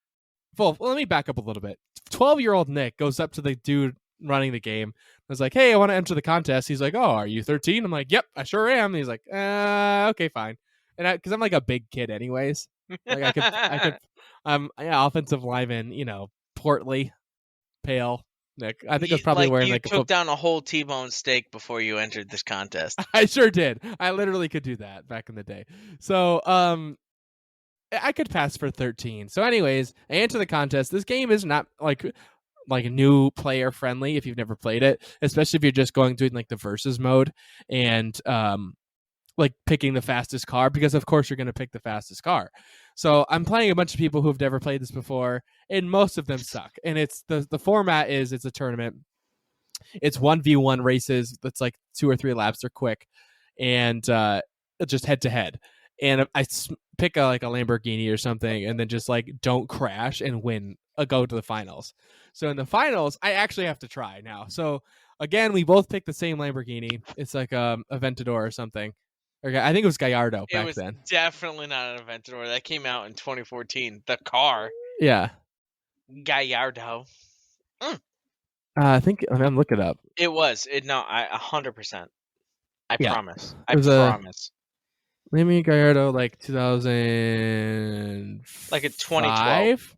B: well, let me back up a little bit. 12-year-old Nick goes up to the dude running the game. I was like, hey, I want to enter the contest. He's like, oh, are you 13? I'm like, yep, I sure am. And he's like, okay, fine. And because I'm like a big kid anyways. Like I could offensive lineman, portly, pale Nick. I think I was probably wearing
A: you took down a whole T-bone steak before you entered this contest.
B: I sure did. I literally could do that back in the day. So I could pass for 13. So anyways, I enter the contest. This game is not like new player friendly if you've never played it, especially if you're just going through like the versus mode. And like picking the fastest car, because of course you're going to pick the fastest car. So I'm playing a bunch of people who've never played this before, and most of them suck. And it's the format is it's a tournament. It's 1v1 races. That's like 2 or 3 laps. They're quick, and just head to head. And I pick like a Lamborghini or something, and then just like don't crash and win. Go to the finals. So in the finals, I actually have to try now. So again, we both picked the same Lamborghini. It's like a Aventador or something. Okay, I think it was Gallardo
A: It
B: back
A: was
B: then.
A: definitely not an Aventador. That came out in 2014. The car,
B: Yeah,
A: Gallardo.
B: I think I'm looking it up.
A: It was. I 100%. I
B: Yeah.
A: promise.
B: It was
A: promise.
B: Lamborghini Gallardo, like 2000,
A: Like a 2012.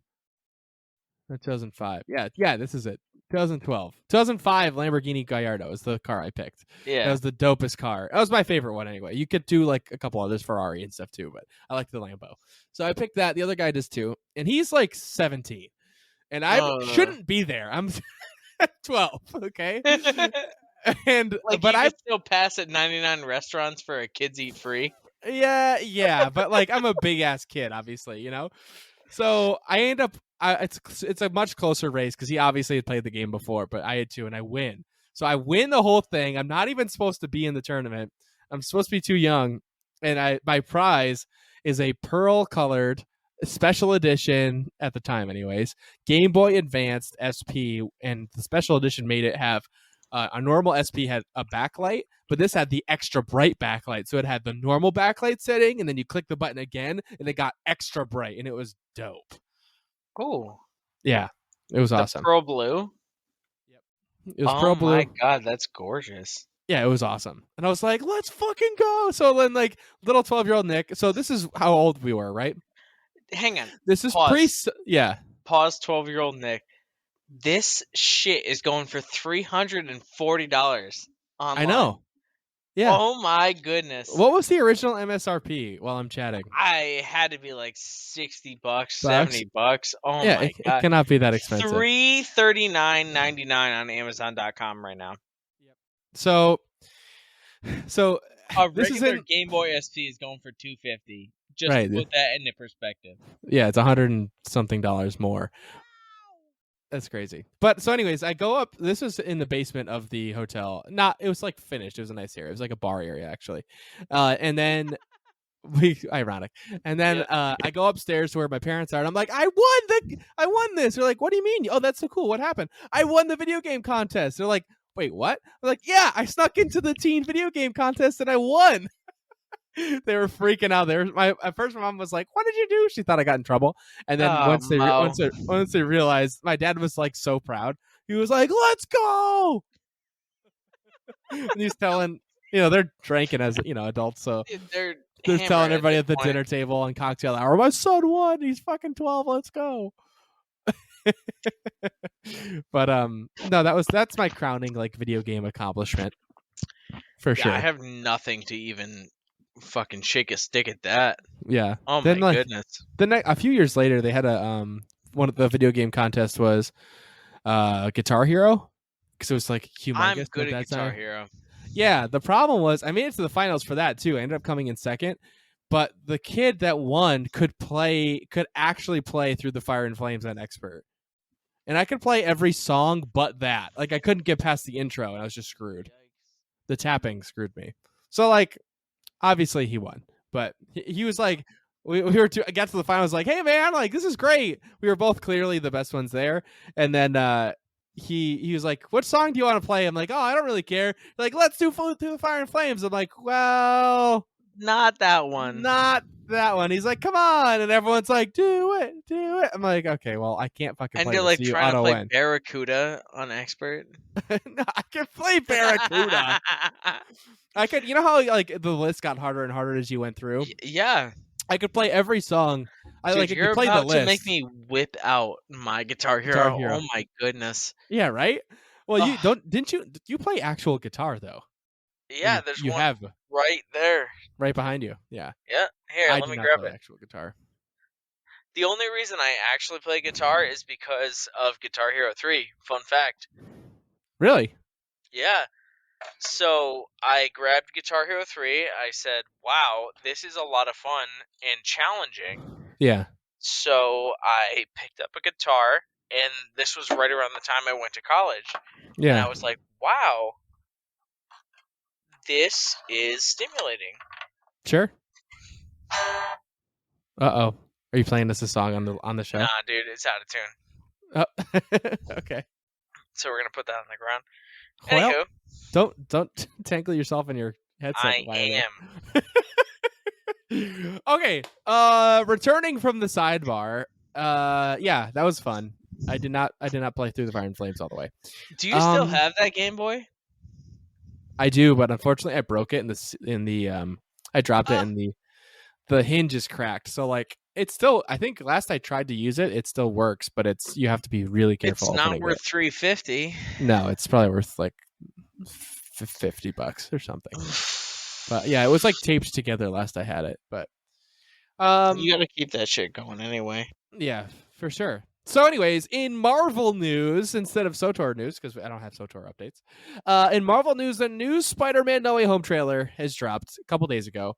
B: 2005. Yeah, this is it. 2012. 2005 Lamborghini Gallardo is the car I picked.
A: Yeah.
B: That was the dopest car. That was my favorite one anyway. You could do like a couple others, Ferrari and stuff too, but I like the Lambo. So I picked that. The other guy does too. And he's like 17. And I shouldn't be there. I'm 12, okay? And
A: like,
B: but I
A: still pass at 99 restaurants for a kids eat free.
B: Yeah, but like I'm a big ass kid, obviously, you know. So I end up, it's a much closer race because he obviously had played the game before, but I had to, and I win. So I win the whole thing. I'm not even supposed to be in the tournament. I'm supposed to be too young, and my prize is a pearl colored special edition at the time, anyways, Game Boy Advanced SP, and the special edition made it have. A normal SP had a backlight, but this had the extra bright backlight. So it had the normal backlight setting, and then you click the button again, and it got extra bright, and it was dope.
A: Cool.
B: Yeah, it was awesome.
A: Pearl blue?
B: Yep. It was pearl blue.
A: Oh my god, that's gorgeous.
B: Yeah, it was awesome. And I was like, let's fucking go. So then, like, little 12-year-old Nick. So this is how old we were, right?
A: Hang on.
B: This is
A: Pause.
B: Yeah.
A: Pause, 12-year-old Nick. This shit is going for $340 online.
B: I know. Yeah.
A: Oh my goodness.
B: What was the original MSRP while I'm chatting?
A: I had to be like $60, $70. Oh
B: yeah,
A: my god.
B: It cannot be that expensive.
A: $339.99 on Amazon.com right now.
B: Yep. So
A: a regular Game Boy SP is going for $250. Just
B: right.
A: put that into perspective.
B: Yeah, it's $100 and something more. That's crazy. But so anyways, I go up. This was in the basement of the hotel. It was like finished. It was a nice area. It was like a bar area actually. And then ironic. And then I go upstairs to where my parents are, and I'm like, I won this. They're like, what do you mean? Oh, that's so cool. What happened? I won the video game contest. They're like, wait, what? I'm like, yeah, I snuck into the teen video game contest and I won. They were freaking out. At first, my mom was like, "What did you do?" She thought I got in trouble, and then once they realized, my dad was like so proud. He was like, "Let's go!" And he's telling, they're drinking as adults, so they're telling everybody at the dinner table and cocktail hour, "My son won. He's fucking 12. Let's go." But no, that's my crowning like video game accomplishment for sure.
A: I have nothing to even fucking shake a stick at that.
B: Yeah.
A: Oh my goodness.
B: Then a few years later, they had a one of the video game contests was Guitar Hero, because it was like humongous.
A: I'm good at Guitar Hero.
B: Yeah. The problem was I made it to the finals for that too. I ended up coming in second, but the kid that won could actually play Through the Fire and Flames on Expert, and I could play every song but that. Like I couldn't get past the intro, and I was just screwed. The tapping screwed me. So like. Obviously he won, but he was like, we were I got to the final. I was like, hey man, like this is great. We were both clearly the best ones there. And then he was like, what song do you want to play? I'm like, oh, I don't really care. Like, let's do Through the Fire and Flames. I'm like, well,
A: not that one.
B: Not that one. He's like, come on, and everyone's like, do it. I'm like, okay, well, I can't fucking.
A: And
B: play
A: you're like
B: this, so
A: trying to play
B: win.
A: Barracuda on Expert.
B: No, I can play Barracuda. I could, you know how like the list got harder and harder as you went through.
A: Yeah,
B: I could play every song.
A: Dude, you're
B: could play
A: about
B: the list.
A: to make me whip out my Guitar Hero. Oh my goodness.
B: Yeah, right. Well, did you play actual guitar though?
A: Yeah, there's one right there,
B: right behind you. Yeah.
A: Yeah. Here, let me grab it.
B: Actual guitar.
A: The only reason I actually play guitar is because of Guitar Hero 3. Fun fact.
B: Really?
A: Yeah. So I grabbed Guitar Hero 3. I said, wow, this is a lot of fun and challenging.
B: Yeah.
A: So I picked up a guitar, and this was right around the time I went to college. And
B: Yeah.
A: I was like, wow, this is stimulating.
B: Sure. Uh-oh. Are you playing this a song on the show?
A: Nah, dude, it's out of tune.
B: Oh. Okay.
A: So we're going to put that on the ground.
B: Well,
A: Anywho,
B: don't tangle yourself in your headset.
A: I
B: am. Okay. Returning from the sidebar. Yeah, that was fun. I did not play through the Fire and Flames all the way.
A: Do you still have that Game Boy?
B: I do, but unfortunately I broke it in the I dropped it and the hinge is cracked. So like it's still, I think last I tried to use it, it still works, but you have to be really careful.
A: It's not worth $350.
B: No, it's probably worth like $50 or something. But yeah, it was like taped together last I had it. But
A: you got to keep that shit going anyway.
B: Yeah, for sure. So anyways, in Marvel news, instead of SOTOR news, because I don't have SOTOR updates, in Marvel news, the new Spider-Man No Way Home trailer has dropped a couple days ago.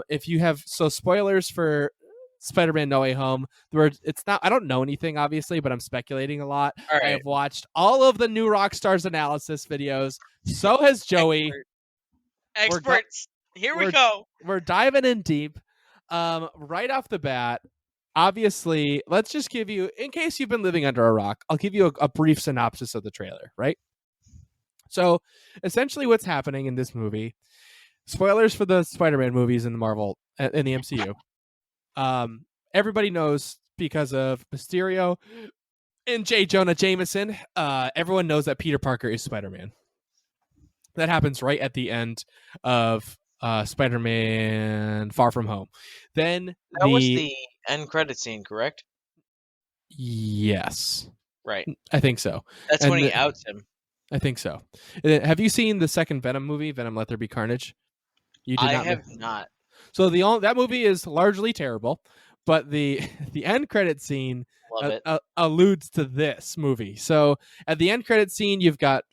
B: If you have spoilers for Spider-Man No Way Home, it's not, I don't know anything obviously, but I'm speculating a lot.
A: All right.
B: I have watched all of the new Rockstar's analysis videos. So has Joey.
A: Experts. Here we go.
B: We're diving in deep. Right off the bat, obviously, let's just give you, in case you've been living under a rock, I'll give you a brief synopsis of the trailer, right? So, essentially what's happening in this movie, spoilers for the Spider-Man movies in the Marvel, in the MCU. Everybody knows because of Mysterio and J. Jonah Jameson, everyone knows that Peter Parker is Spider-Man. That happens right at the end of Spider-Man Far From Home. Then
A: that was the end credit scene, correct?
B: Yes.
A: Right.
B: I think so.
A: That's when he outs him.
B: I think so. Have you seen the second Venom movie, Venom Let There Be Carnage? You did
A: I have not.
B: So that movie is largely terrible, but the end credit scene alludes to this movie. So at the end credit scene, you've got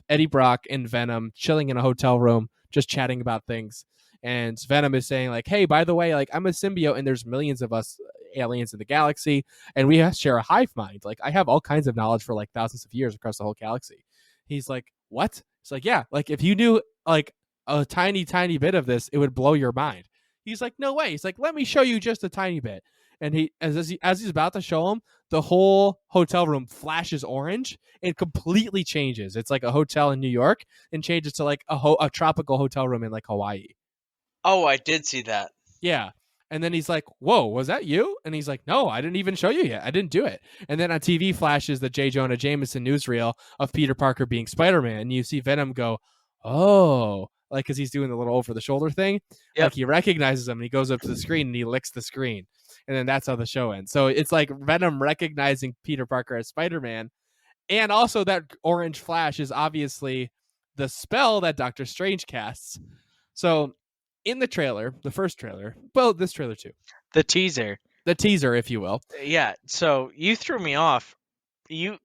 B: Eddie Brock and Venom chilling in a hotel room, just chatting about things. And Venom is saying like, hey, by the way, like I'm a symbiote and there's millions of us aliens in the galaxy and we share a hive mind. Like I have all kinds of knowledge for like thousands of years across the whole galaxy. He's like, what? It's like, yeah, like if you knew like a tiny, tiny bit of this, it would blow your mind. He's like, no way. He's like, let me show you just a tiny bit. And as he's about to show him, the whole hotel room flashes orange and completely changes. It's like a hotel in New York and changes to like a tropical hotel room in like Hawaii.
A: Oh, I did see that.
B: Yeah. And then he's like, whoa, was that you? And he's like, no, I didn't even show you yet. I didn't do it. And then on TV flashes the J. Jonah Jameson newsreel of Peter Parker being Spider-Man. And you see Venom go, oh, like because he's doing the little over-the-shoulder thing.
A: Yep.
B: Like he recognizes him and he goes up to the screen and he licks the screen. And then that's how the show ends. So it's like Venom recognizing Peter Parker as Spider-Man. And also that orange flash is obviously the spell that Doctor Strange casts. So in the trailer, the first trailer, well, this trailer too.
A: The teaser,
B: if you will.
A: Yeah, so you threw me off. You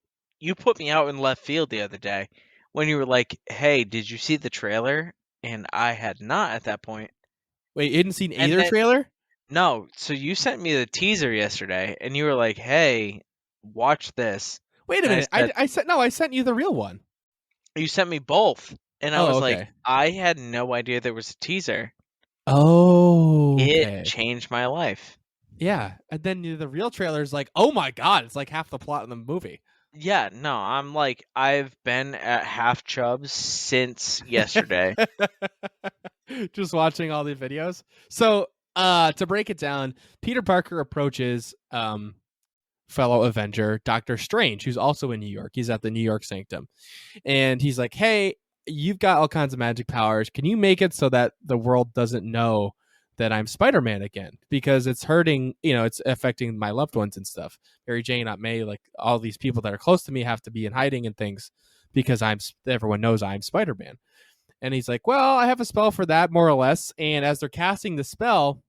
A: put me out in left field the other day when you were like, hey, did you see the trailer? And I had not at that point.
B: Wait, you hadn't seen either trailer?
A: No, so you sent me the teaser yesterday, and you were like, hey, watch this.
B: Wait a minute, I sent you the real one.
A: You sent me both, and I was like, I had no idea there was a teaser.
B: Oh,
A: okay. It changed my life.
B: Yeah, and then the real trailer is like, oh my god, it's like half the plot in the movie.
A: Yeah, no, I'm like, I've been at half chubs since yesterday.
B: Just watching all the videos. So, to break it down, Peter Parker approaches fellow Avenger, Doctor Strange, who's also in New York. He's at the New York Sanctum. And he's like, hey, you've got all kinds of magic powers. Can you make it so that the world doesn't know that I'm Spider-Man again? Because it's hurting, it's affecting my loved ones and stuff. Mary Jane, Aunt May, like all these people that are close to me have to be in hiding and things because everyone knows I'm Spider-Man. And he's like, well, I have a spell for that, more or less. And as they're casting the spell,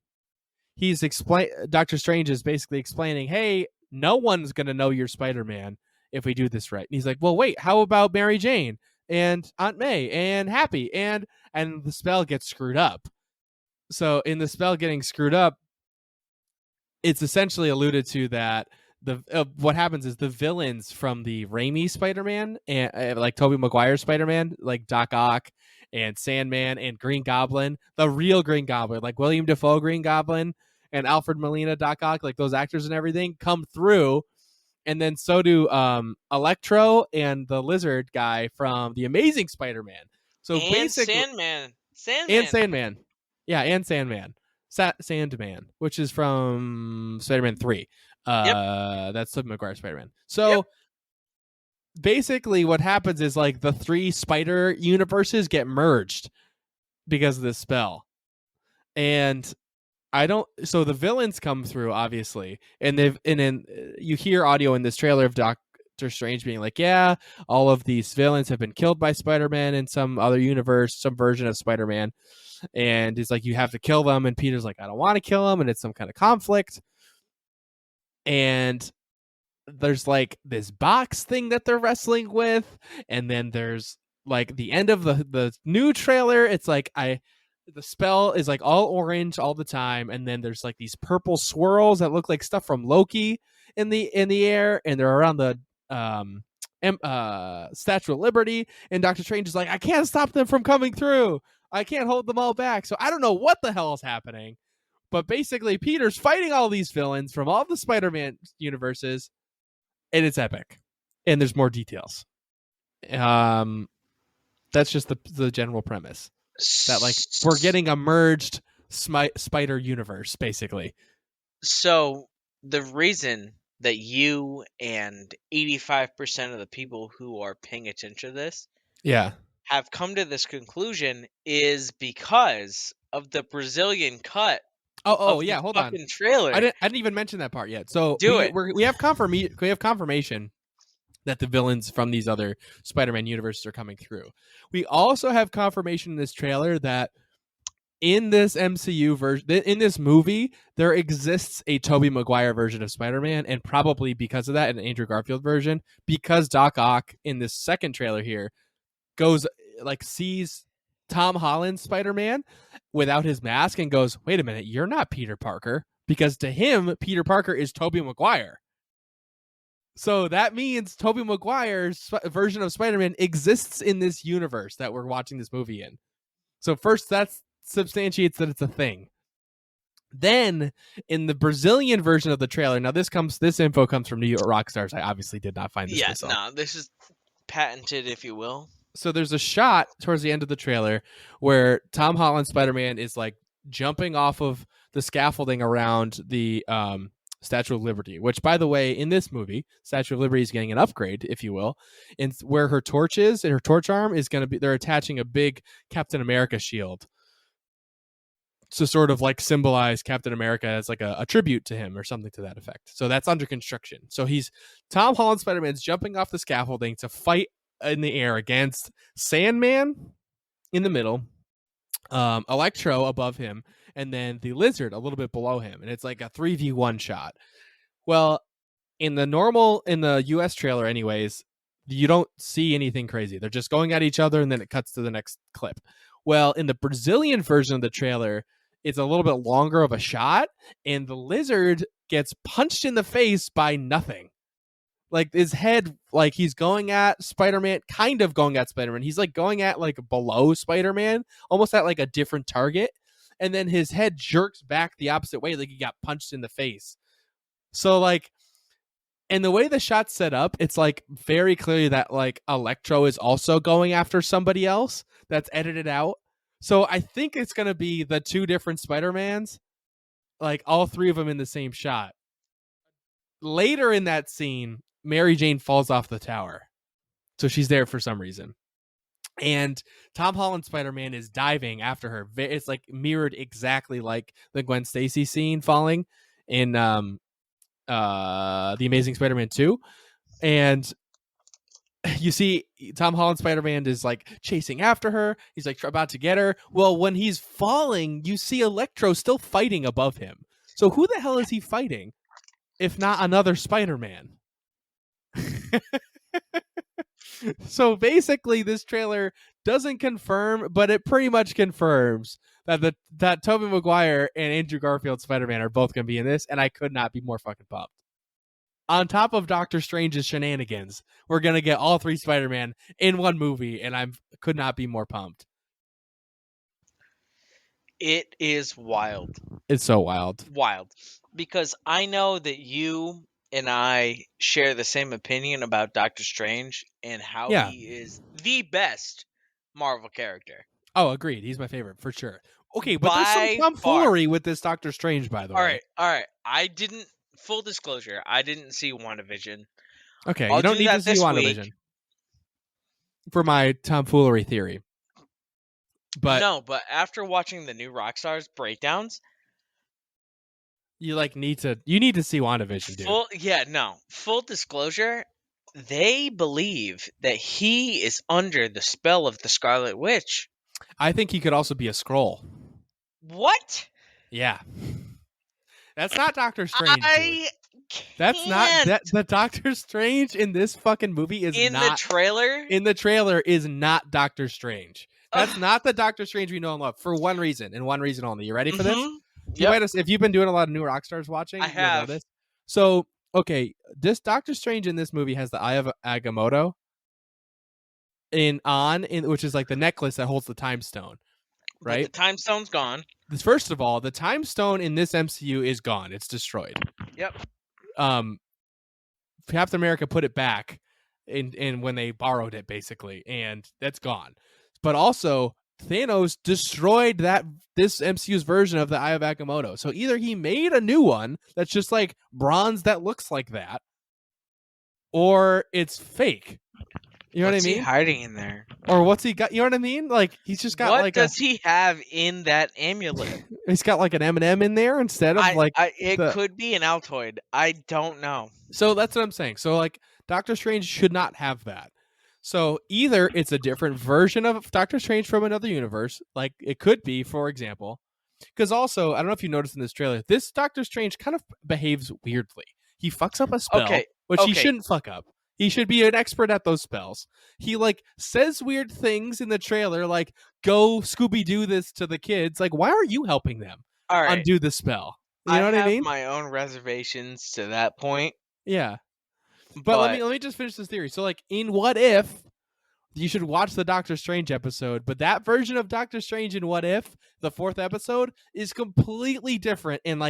B: Doctor Strange is basically explaining, hey, no one's going to know you're Spider-Man if we do this right. And he's like, well, wait, how about Mary Jane? and Aunt May and Happy, and the spell gets screwed up. So in the spell getting screwed up, it's essentially alluded to that what happens is the villains from the Raimi Spider-Man and like Tobey Maguire Spider-Man, like Doc Ock and Sandman and Green Goblin, the real Green Goblin, like William Dafoe Green Goblin and Alfred Molina Doc Ock, like those actors and everything come through, and then so do Electro and the lizard guy from the Amazing Spider-Man. So
A: and
B: basically,
A: Sandman.
B: and Sandman, yeah, and Sandman. Sandman, which is from Spider-Man 3. That's Tobey Maguire Spider-Man. So basically what happens is like the 3 spider universes get merged because of this spell. And so the villains come through, obviously, and then you hear audio in this trailer of Doctor Strange being like, yeah, all of these villains have been killed by Spider-Man in some other universe, some version of Spider-Man. And he's like, you have to kill them. And Peter's like, I don't want to kill them. And it's some kind of conflict. And there's like this box thing that they're wrestling with. And then there's like the end of the new trailer. It's like the spell is like all orange all the time. And then there's like these purple swirls that look like stuff from Loki in the air. And they're around the Statue of Liberty. And Doctor Strange is like, I can't stop them from coming through. I can't hold them all back. So I don't know what the hell is happening. But basically, Peter's fighting all these villains from all the Spider-Man universes. And it's epic. And there's more details. That's just the general premise. That, like, we're getting a merged spider universe, basically.
A: So the reason that you and 85% of the people who are paying attention to this have come to this conclusion is because of the Brazilian cut.
B: Hold on.
A: Trailer.
B: I didn't even mention that part yet. So we have confirmation that the villains from these other Spider-Man universes are coming through. We also have confirmation in this trailer that in this MCU version, in this movie, there exists a Tobey Maguire version of Spider-Man, and probably because of that, an Andrew Garfield version, because Doc Ock in this second trailer here sees Tom Holland's Spider-Man without his mask and goes, wait a minute, you're not Peter Parker, because to him, Peter Parker is Tobey Maguire. So that means Tobey Maguire's version of Spider-Man exists in this universe that we're watching this movie in. So first, that substantiates that it's a thing. Then, in the Brazilian version of the trailer, now this info comes from New York Rockstars. I obviously did not find this myself.
A: Yeah, no, this is patented, if you will.
B: So there's a shot towards the end of the trailer where Tom Holland Spider-Man is like jumping off of the scaffolding around the Statue of Liberty, which, by the way, in this movie, Statue of Liberty is getting an upgrade, if you will. And where her torch is, and her torch arm is going to be, they're attaching a big Captain America shield to sort of like symbolize Captain America as like a tribute to him or something to that effect. So that's under construction. So Tom Holland Spider-Man's jumping off the scaffolding to fight in the air against Sandman in the middle, Electro above him, and then the Lizard a little bit below him. And it's like a 3v1 shot. Well, in the US trailer anyways, you don't see anything crazy. They're just going at each other and then it cuts to the next clip. Well, in the Brazilian version of the trailer, it's a little bit longer of a shot, and the Lizard gets punched in the face by nothing. Like his head, like he's going at Spider-Man, kind of going at Spider-Man. He's like going at like below Spider-Man, almost at like a different target. And then his head jerks back the opposite way, like he got punched in the face. So like, and the way the shot's set up, it's like very clearly that like Electro is also going after somebody else that's edited out. So I think it's going to be the 2 different Spider-Mans, like all 3 of them in the same shot. Later in that scene, Mary Jane falls off the tower. So she's there for some reason. And Tom Holland Spider-Man is diving after her. It's like mirrored exactly like the Gwen Stacy scene falling in The Amazing Spider-Man 2. And you see Tom Holland Spider-Man is like chasing after her. He's like about to get her. Well, when he's falling, you see Electro still fighting above him. So who the hell is he fighting if not another Spider-Man? So basically, this trailer doesn't confirm, but it pretty much confirms that Tobey Maguire and Andrew Garfield's Spider-Man are both going to be in this, and I could not be more fucking pumped. On top of Doctor Strange's shenanigans, we're going to get all three Spider-Man in one movie, and I could not be more pumped.
A: It is wild.
B: It's so wild.
A: Wild. Because I know that you and I share the same opinion about Doctor Strange and how
B: Yeah.
A: he is the best Marvel character.
B: Oh, agreed. He's my favorite for sure. Okay, but there's
A: By
B: some tomfoolery with this Doctor Strange, by the way.
A: All right. I didn't. Full disclosure, I didn't see WandaVision.
B: Okay,
A: I'll
B: you don't
A: do
B: need
A: that
B: to see
A: this
B: WandaVision
A: week.
B: for my tomfoolery theory. But
A: No, but after watching the new Rockstars breakdowns,
B: you need to see WandaVision, dude.
A: Full disclosure, they believe that he is under the spell of the Scarlet Witch.
B: I think he could also be a Skrull.
A: What?
B: Yeah. That's not Doctor Strange.
A: I
B: That's not that the Doctor Strange in this fucking movie is
A: in
B: not
A: the trailer.
B: In the trailer is not Doctor Strange. That's not the Doctor Strange we know and love for one reason and one reason only. You ready for this?
A: Yep.
B: If you've been doing a lot of new Rockstars watching,
A: I have.
B: Know this. So, okay, this Doctor Strange in this movie has the Eye of Agamotto which is like the necklace that holds the Time Stone. Right?
A: But the Time Stone's gone.
B: First of all, the Time Stone in this MCU is gone. It's destroyed.
A: Yep.
B: Captain America put it back in when they borrowed it, basically, and that's gone. But also, Thanos destroyed this MCU's version of the Eye of Agamotto. So either he made a new one that's just like bronze that looks like that, or it's fake. You know what I mean?
A: What's he hiding in there?
B: Or what's he got? You know what I mean? Like he's just got
A: what does he have in that amulet?
B: He's got like an M&M in there instead of
A: it could be an Altoid. I don't know.
B: So that's what I'm saying. So like Doctor Strange should not have that. So either it's a different version of Doctor Strange from another universe, like it could be, for example, because also I don't know if you noticed in this trailer, this Doctor Strange kind of behaves weirdly. He fucks up a spell, which he shouldn't fuck up. He should be an expert at those spells. He says weird things in the trailer, like "Go Scooby-Doo this to the kids." Like, why are you helping them undo the spell? You know what I mean?
A: I have my own reservations to that point.
B: Yeah, but let me just finish this theory. So, in What If, you should watch the Doctor Strange episode, but that version of Doctor Strange in What If, the 4th episode, is completely different and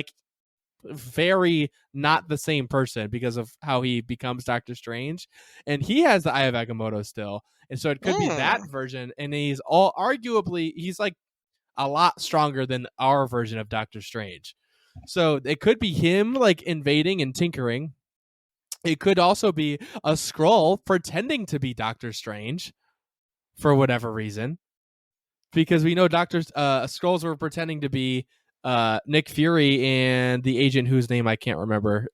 B: very not the same person because of how he becomes Doctor Strange, and he has the Eye of Agamotto still, and so it could be that version, and he's a lot stronger than our version of Doctor Strange. So it could be him invading and tinkering. It could also be a Skrull pretending to be Doctor Strange for whatever reason, because we know Skrulls were pretending to be Nick Fury and the agent whose name I can't remember.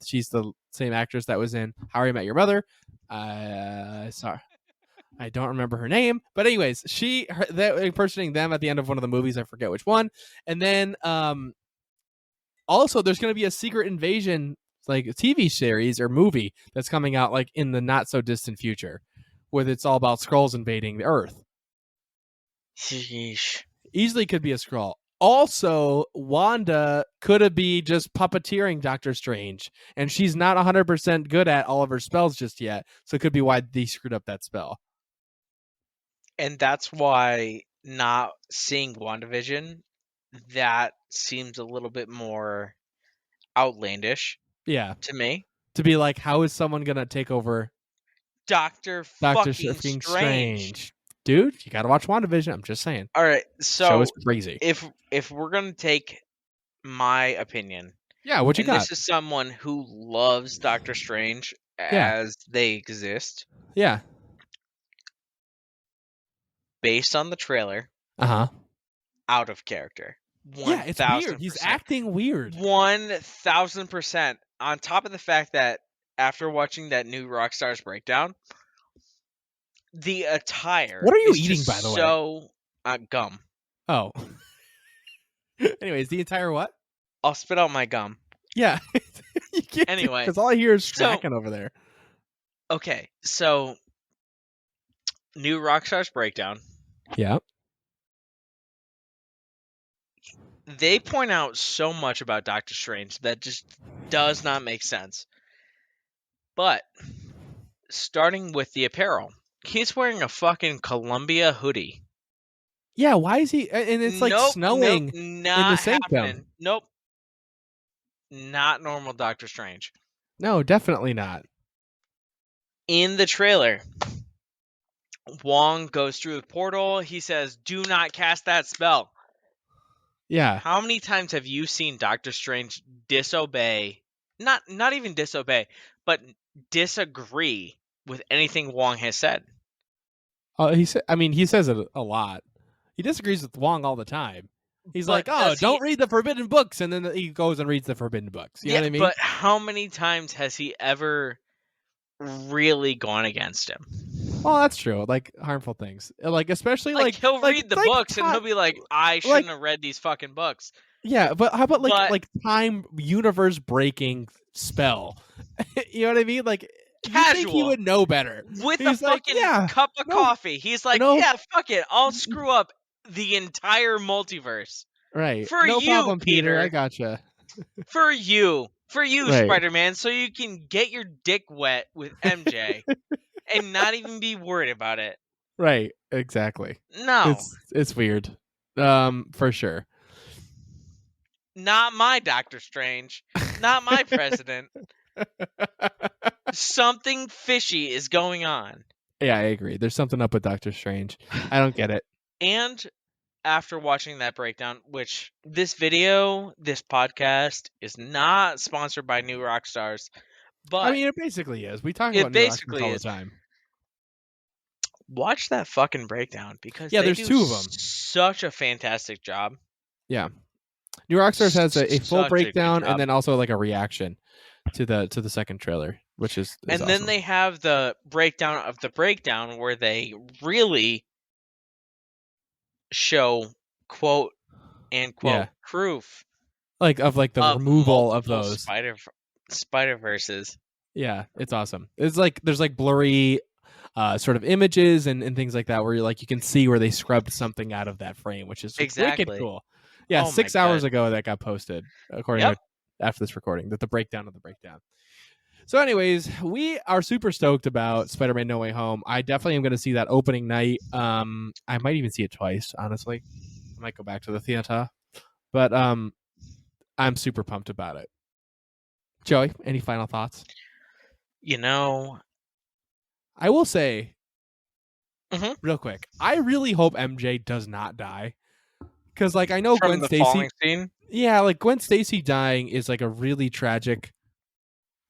B: She's the same actress that was in How I Met Your Mother. Sorry, I don't remember her name. But anyways, that impersonating them at the end of one of the movies. I forget which one. And then also there's going to be a Secret Invasion a TV series or movie that's coming out in the not so distant future, where it's all about Skrulls invading the Earth.
A: Sheesh.
B: Easily could be a Skrull. Also, Wanda could be just puppeteering Doctor Strange, and she's not 100% good at all of her spells just yet, so it could be why they screwed up that spell.
A: And that's why not seeing WandaVision, that seems a little bit more outlandish.
B: Yeah.
A: To me.
B: To be how is someone going to take over
A: Doctor fucking Strange?
B: Dude, you gotta watch WandaVision. I'm just saying.
A: All right, so
B: show is crazy.
A: If we're gonna take my opinion,
B: what you got?
A: This is someone who loves Doctor Strange as they exist.
B: Yeah.
A: Based on the trailer. Out of character.
B: It's weird. He's acting weird.
A: 1000%. On top of the fact that after watching that new Rockstars breakdown, the attire.
B: What are you eating, by the way?
A: So, gum.
B: Oh. Anyways, the entire what?
A: I'll spit out my gum.
B: Yeah.
A: Anyway.
B: Because all I hear is smacking over there.
A: Okay, so New Rockstar's breakdown.
B: Yeah.
A: They point out so much about Doctor Strange that just does not make sense. But starting with the apparel, he's wearing a fucking Columbia hoodie.
B: Yeah, why is he? And it's like
A: Nope,
B: snowing in the
A: not
B: sanctum.
A: happening. Nope, not normal Doctor Strange.
B: No, definitely not.
A: In the trailer, Wong goes through the portal. He says, "Do not cast that spell."
B: Yeah.
A: How many times have you seen Doctor Strange disobey? Not even disobey, but disagree with anything Wong has said.
B: He said. I mean, he says it a lot. He disagrees with Wong all the time. He's
A: But
B: like, "Oh, don't read the forbidden books," and then he goes and reads the forbidden books. You know what I mean?
A: But how many times has he ever really gone against him?
B: Well, that's true. Like harmful things, like especially like
A: he'll read the books and he'll be like, "I shouldn't have read these fucking books."
B: Yeah, but how about like time universe breaking spell? You know what I mean? Like you think he would know better
A: with
B: He's
A: a
B: like,
A: fucking
B: yeah,
A: cup of coffee. He's like,
B: no.
A: "Yeah, fuck it, I'll screw up the entire multiverse."
B: Right.
A: For
B: no
A: you,
B: problem,
A: Peter.
B: I gotcha.
A: For you,
B: Right.
A: Spider-Man, so you can get your dick wet with MJ and not even be worried about it.
B: Right. Exactly.
A: No,
B: it's weird. For sure.
A: Not my Doctor Strange. Not my president. Something fishy is going on.
B: Yeah, I agree. There's something up with Doctor Strange. I don't get it.
A: And after watching that breakdown, which this podcast is not sponsored by New Rockstars, but
B: I mean, it basically is. We talk about New Rockstars all the time.
A: Watch that fucking breakdown because
B: there's two of them.
A: Such a fantastic job.
B: Yeah, New Rockstars has a full breakdown and then also like a reaction to the second trailer, which is
A: and
B: awesome.
A: Then they have the breakdown of the breakdown where they really show quote and quote proof
B: of the removal of those
A: Spider-Verses.
B: Yeah, it's awesome. It's like there's like blurry sort of images and things like that where you can see where they scrubbed something out of that frame, which is wicked cool. Yeah, 6 hours ago that got posted according to after this recording, the breakdown of the breakdown. So anyways, we are super stoked about Spider-Man No Way Home. I definitely am going to see that opening night. I might even see it twice, honestly. I might go back to the theater. But I'm super pumped about it. Joey, any final thoughts? I will say real quick, I really hope MJ does not die. Because I know
A: From
B: Gwen
A: the
B: Stacy.
A: falling scene?
B: Yeah, Gwen Stacy dying is a really tragic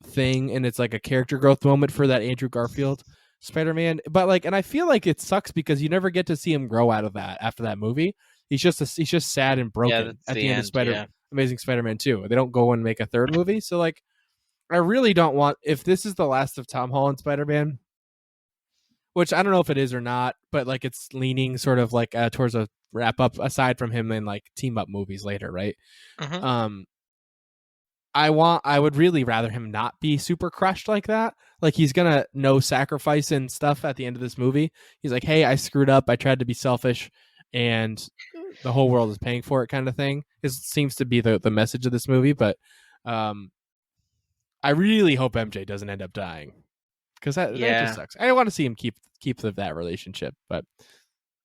B: thing, and it's a character growth moment for that Andrew Garfield Spider-Man. But and I feel like it sucks because you never get to see him grow out of that after that movie. He's just sad and broken at the end of Amazing Spider-Man 2. They don't go and make a third movie, so I really don't want, if this is the last of Tom Holland Spider-Man, which I don't know if it is or not, but it's leaning sort of towards a wrap up aside from him in team up movies later, right? I would really rather him not be super crushed like that. He's gonna know sacrifice and stuff at the end of this movie. He's like, hey, I screwed up. I tried to be selfish and the whole world is paying for it kind of thing. It seems to be the message of this movie, but I really hope MJ doesn't end up dying because that just sucks. I want to see him keep that relationship, but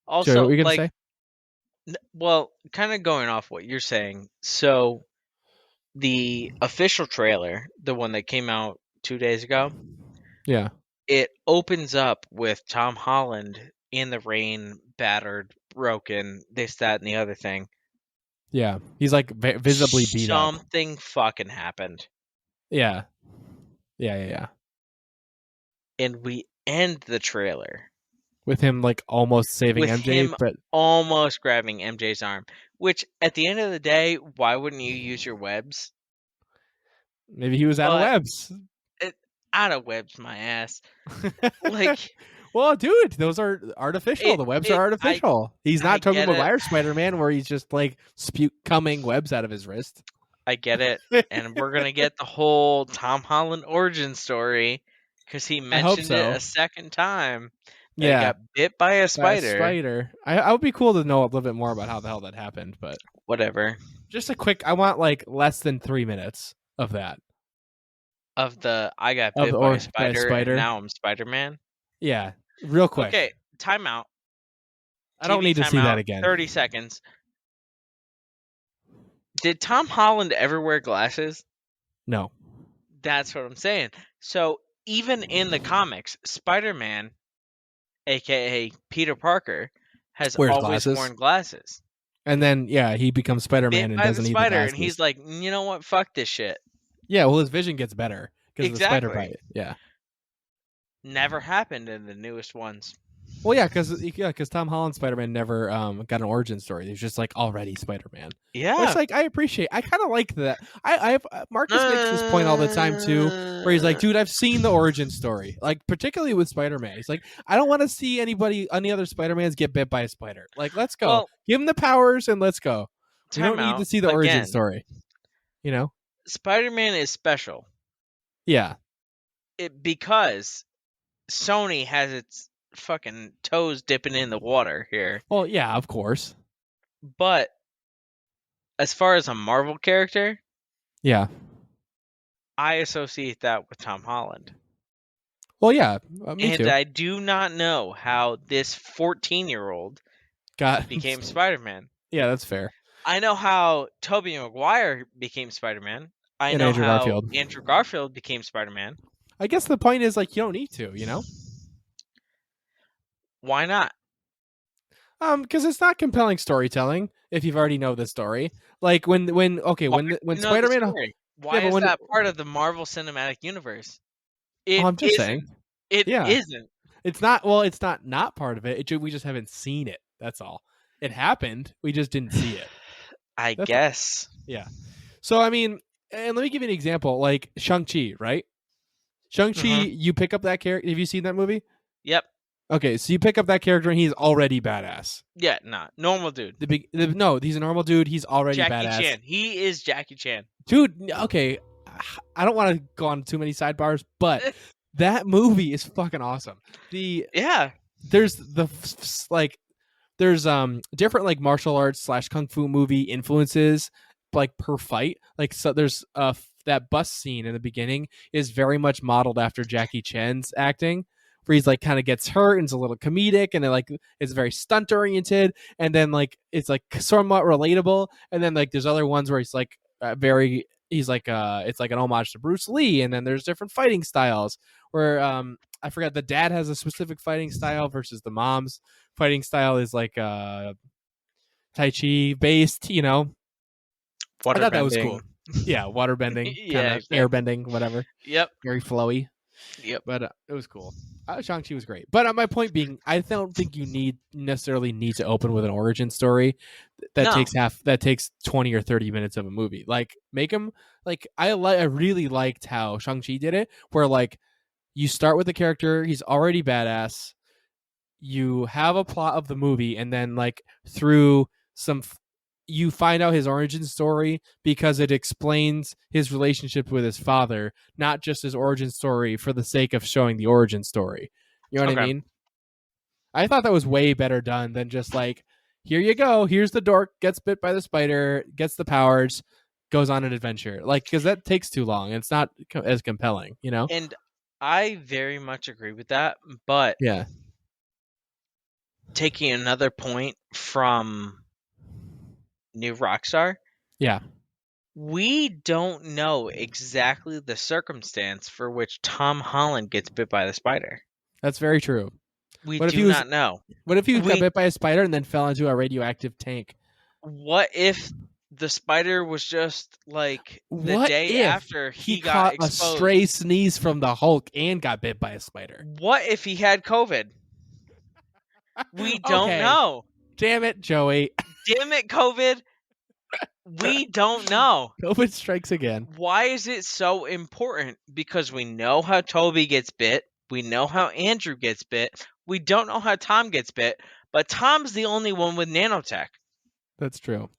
A: also,
B: Joey, what were you gonna say?
A: Well, kind of going off what you're saying. So the official trailer, the one that came out 2 days ago, it opens up with Tom Holland in the rain, battered, broken, this, that, and the other thing.
B: Yeah, he's visibly beat up.
A: Something fucking happened.
B: Yeah.
A: And we end the trailer
B: with him almost saving MJ, but
A: almost grabbing MJ's arm. Which at the end of the day, why wouldn't you use your webs?
B: Maybe he was out of webs.
A: Out of webs, my ass.
B: Well, dude, those are artificial. The webs are artificial. He's not Tobey Maguire Spider-Man, where he's just coming webs out of his wrist.
A: I get it, and we're gonna get the whole Tom Holland origin story because he mentioned it a second time. That he got bit by a spider.
B: I would be cool to know a little bit more about how the hell that happened, but
A: whatever.
B: Just a quick. I want like less than 3 minutes of that.
A: Of the I got bit by a spider, and now I'm Spider-Man.
B: Yeah, real quick.
A: Okay, timeout.
B: I don't need to see that again.
A: 30 seconds. Did Tom Holland ever wear glasses?
B: No.
A: That's what I'm saying. So even in the comics, Spider-Man, aka Peter Parker, has always worn glasses.
B: And then he becomes Spider-Man and doesn't need the glasses.
A: And he's like, you know what? Fuck this shit.
B: Yeah, well, his vision gets better because of the spider bite. Yeah.
A: Never happened in the newest ones.
B: Well, because Tom Holland's Spider-Man never got an origin story. He's just like already Spider-Man.
A: Yeah,
B: which like I appreciate. I kind of like that. Marcus makes this point all the time too, where he's like, "Dude, I've seen the origin story. Like particularly with Spider-Man. He's like, I don't want to see any other Spider-Mans get bit by a spider. Like, let's go. Well, give him the powers and let's go. We don't need to see the origin story. You know,
A: Spider-Man is special.
B: Yeah,
A: because Sony has its fucking toes dipping in the water here.
B: Well, yeah, of course.
A: But as far as a Marvel character,
B: yeah,
A: I associate that with Tom Holland.
B: Well, yeah, me too.
A: And I do not know how this 14-year-old became Spider-Man.
B: Yeah, that's fair.
A: I know how Tobey Maguire became Spider-Man. I know how Andrew Garfield became Spider-Man.
B: I guess the point is like you don't need to, you know?
A: Why not?
B: Because it's not compelling storytelling if you've already know the story. Like when Spider-Man.
A: Why is that part of the Marvel Cinematic Universe?
B: I'm just saying.
A: It isn't.
B: It's not. Well, it's not part of it. We just haven't seen it. That's all. It happened. We just didn't see it.
A: I guess.
B: Yeah. So I mean, and let me give you an example. Like Shang-Chi, right? Shang-Chi, you pick up that character. Have you seen that movie?
A: Yep.
B: Okay, so you pick up that character and he's already badass.
A: Yeah, normal dude.
B: No, he's a normal dude. He's already badass.
A: Jackie Chan. He is Jackie Chan.
B: Dude, okay. I don't want to go on too many sidebars, but that movie is fucking awesome. There's different like martial arts / kung fu movie influences like per fight. Like so there's that bus scene in the beginning is very much modeled after Jackie Chan's acting, where he's like kind of gets hurt and it's a little comedic, and then like it's very stunt oriented, and then like it's like somewhat relatable, and then like there's other ones where he's like it's like an homage to Bruce Lee, and then there's different fighting styles where I forgot the dad has a specific fighting style versus the mom's fighting style is like Tai Chi based, you know. I thought that was cool. Yeah, water bending, air bending, whatever.
A: Yep.
B: Very flowy.
A: Yep.
B: But it was cool. Shang-Chi was great. But my point being, I don't think you necessarily need to open with an origin story that takes 20 or 30 minutes of a movie. Like make them like I really liked how Shang-Chi did it, where like you start with the character, he's already badass. You have a plot of the movie, and then like through you find out his origin story because it explains his relationship with his father, not just his origin story for the sake of showing the origin story. You know what I mean? I thought that was way better done than just like, here you go. Here's the dork, gets bit by the spider, gets the powers, goes on an adventure. Like, because that takes too long. It's not as compelling, you know?
A: And I very much agree with that. But
B: yeah,
A: taking another point from New Rockstar, we don't know exactly the circumstance for which Tom Holland gets bit by the spider.
B: That's very true.
A: We do not know.
B: What if he got bit by a spider and then fell into a radioactive tank?
A: What if the spider was just like the day after he got exposed?
B: A stray sneeze from the Hulk and got bit by a spider?
A: What if he had COVID? We don't know.
B: Damn it, Joey.
A: Damn it, COVID. We don't know.
B: COVID strikes again.
A: Why is it so important? Because we know how Toby gets bit. We know how Andrew gets bit. We don't know how Tom gets bit. But Tom's the only one with nanotech.
B: That's true.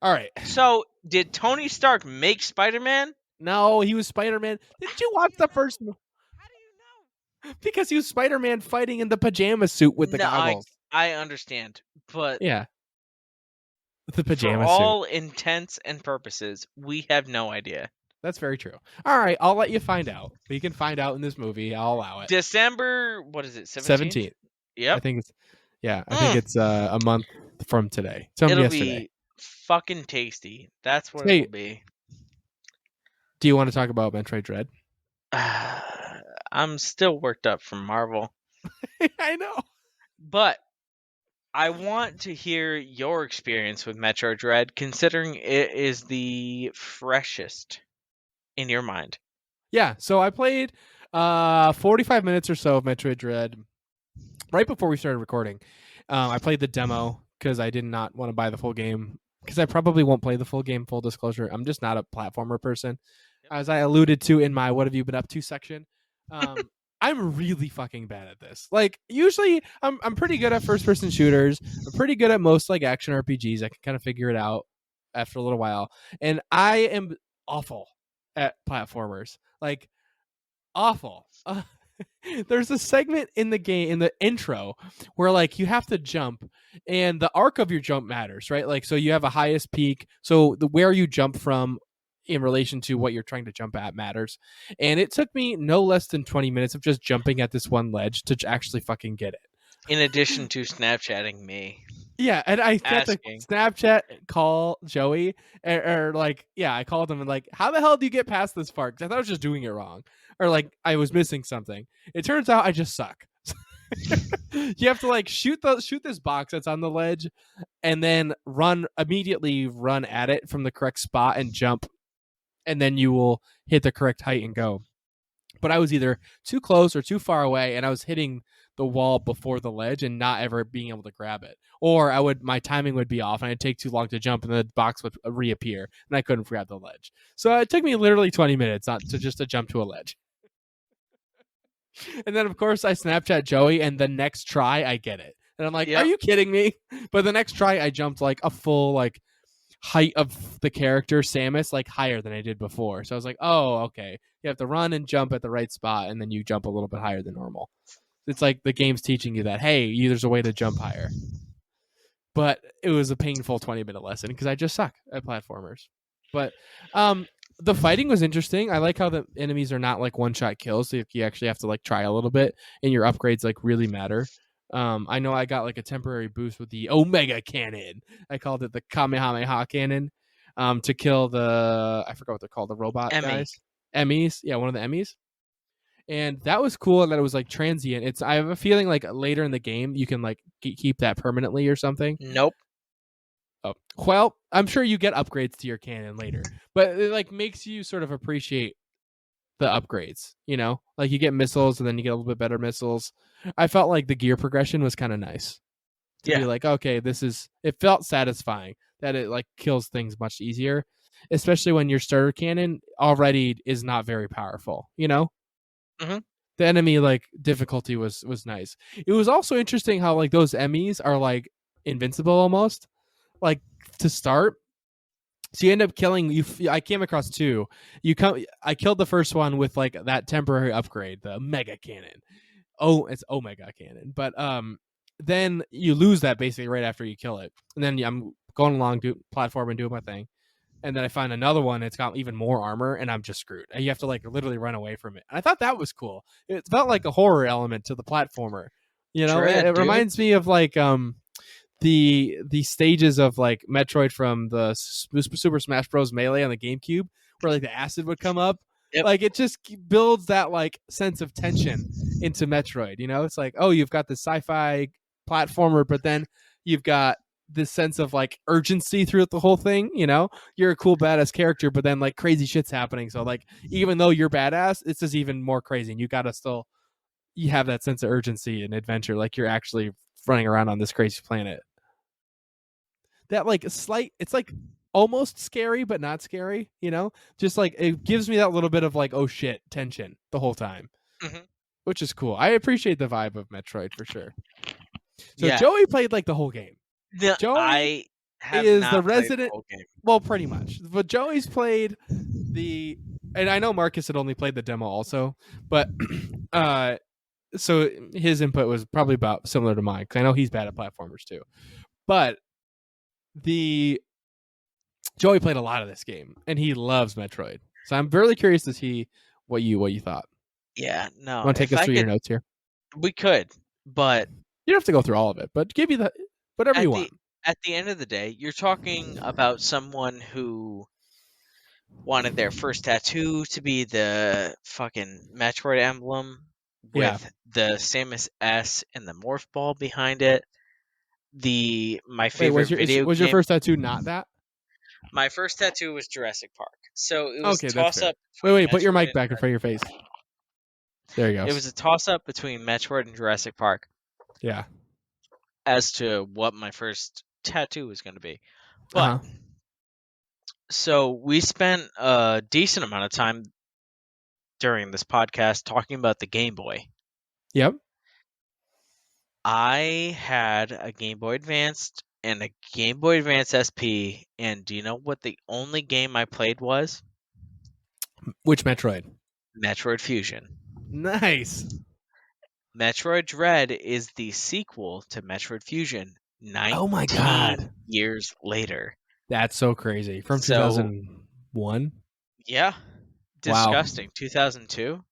B: All right.
A: So, did Tony Stark make Spider-Man?
B: No, he was Spider-Man. Did you watch the first movie?
A: How do you know?
B: Because he was Spider-Man fighting in the pajama suit with the
A: No,
B: goggles.
A: I understand, but
B: Yeah. The
A: for
B: pajama suit.
A: all intents and purposes, we have no idea.
B: That's very true. All right, I'll let you find out. We can find out in this movie. I'll allow it.
A: December, what is it?
B: 17th.
A: Yep.
B: I think it's I think it's a month from today. From
A: It'll
B: yesterday.
A: be fucking tasty. That's what
B: Hey.
A: it'll be.
B: Do you want to talk about Metroid Dread?
A: I'm still worked up from Marvel.
B: I know.
A: But I want to hear your experience with Metroid Dread, considering it is the freshest in your mind.
B: Yeah, so I played 45 minutes or so of Metroid Dread right before we started recording. I played the demo because I did not want to buy the full game, because I probably won't play the full game, full disclosure. I'm just not a platformer person. As I alluded to in my What Have You Been Up To section, I'm really fucking bad at this. Like, usually I'm pretty good at first-person shooters. I'm pretty good at most like action RPGs. I can kind of figure it out after a little while. And I am awful at platformers. Like, awful. There's a segment in the game, in the intro, where like you have to jump, and the arc of your jump matters, right? Like, so you have a highest peak, so where you jump from in relation to what you're trying to jump at matters. And it took me no less than 20 minutes of just jumping at this one ledge to actually fucking get it.
A: In addition to Snapchatting me.
B: Yeah, and I had to Snapchat call Joey, or like, yeah, I called him and like, how the hell do you get past this part? Because I thought I was just doing it wrong, or like I was missing something. It turns out I just suck. You have to like shoot this box that's on the ledge, and then immediately run at it from the correct spot and jump, and then you will hit the correct height and go. But I was either too close or too far away, and I was hitting the wall before the ledge and not ever being able to grab it. Or my timing would be off, and it'd take too long to jump, and the box would reappear, and I couldn't grab the ledge. So it took me literally 20 minutes to jump to a ledge. And then, of course, I Snapchat Joey, and the next try, I get it. And I'm like, Are you kidding me? But the next try, I jumped like a full like height of the character Samus, like higher than I did before. So I was like, oh, okay. You have to run and jump at the right spot, and then you jump a little bit higher than normal. It's like the game's teaching you that, hey, there's a way to jump higher. But it was a painful 20-minute lesson because I just suck at platformers. But the fighting was interesting. I like how the enemies are not like one-shot kills. So you actually have to like try a little bit, and your upgrades like really matter. I know I got like a temporary boost with the Omega Cannon. I called it the Kamehameha Cannon to kill I forgot what they're called, the robot guys. Emmys. Yeah, one of the Emmys. And that was cool that it was like transient. I have a feeling like later in the game you can like keep that permanently or something.
A: Nope.
B: Oh, well, I'm sure you get upgrades to your cannon later, but it like makes you sort of appreciate the upgrades, you know? Like you get missiles and then you get a little bit better missiles. I felt like the gear progression was kind of nice. To be like, okay, it felt satisfying that it like kills things much easier, especially when your starter cannon already is not very powerful, you know?
A: Mm-hmm.
B: The enemy like difficulty was nice. It was also interesting how like those Emmys are like invincible almost, like to start. So you end up killing you. I came across two. I killed the first one with like that temporary upgrade, the Mega Cannon. Oh, it's Omega Cannon. But then you lose that basically right after you kill it, and then I'm going along platform and doing my thing. And then I find another one. It's got even more armor, and I'm just screwed. And you have to like literally run away from it. And I thought that was cool. It felt like a horror element to the platformer. You know, it reminds me of like the stages of like Metroid from the Super Smash Bros. Melee on the GameCube, where like the acid would come up.
A: Yep.
B: Like it just builds that like sense of tension into Metroid. You know, it's like, oh, you've got the sci-fi platformer, but then you've got this sense of like urgency throughout the whole thing. You know, you're a cool badass character, but then like crazy shit's happening. So like even though you're badass, it's just even more crazy, and you gotta still have that sense of urgency and adventure, like you're actually running around on this crazy planet. That like it's like almost scary but not scary, you know, just like it gives me that little bit of like, oh shit, tension the whole time.
A: Mm-hmm.
B: Which is cool. I appreciate the vibe of Metroid for sure. So Joey played like the whole game. Joey is the resident. Well, pretty much. But Joey's played and I know Marcus had only played the demo also, but so his input was probably about similar to mine, because I know he's bad at platformers too. But the Joey played a lot of this game, and he loves Metroid. So I'm really curious to see what you thought.
A: Yeah,
B: You
A: no.
B: want to take
A: If
B: us
A: I
B: through your
A: could,
B: notes here?
A: we could, but
B: You don't have to go through all of it, but give you the whatever
A: at
B: you
A: the
B: want.
A: at the end of the day, you're talking about someone who wanted their first tattoo to be the fucking Metroid emblem
B: Yeah.
A: with the Samus S and the morph ball behind it. My
B: Wait,
A: favorite video
B: was your
A: game.
B: first tattoo not that?
A: My first tattoo was Jurassic Park. So it was
B: Okay, that's
A: toss
B: fair.
A: up
B: Wait,
A: between
B: put your
A: Metroid
B: mic
A: and
B: back in front of your face. There you go.
A: It was a toss up between Metroid and Jurassic Park
B: Yeah.
A: as to what my first tattoo was going to be.
B: Uh-huh.
A: But so we spent a decent amount of time during this podcast talking about the Game Boy.
B: Yep.
A: I had a Game Boy Advance and a Game Boy Advance SP, and do you know what the only game I played was?
B: Which Metroid?
A: Metroid Fusion.
B: Nice.
A: Metroid Dread is the sequel to Metroid Fusion 19
B: Oh my God.
A: years later.
B: That's so crazy. From
A: So-
B: 2001?
A: Yeah.
B: Wow.
A: Disgusting. 2002.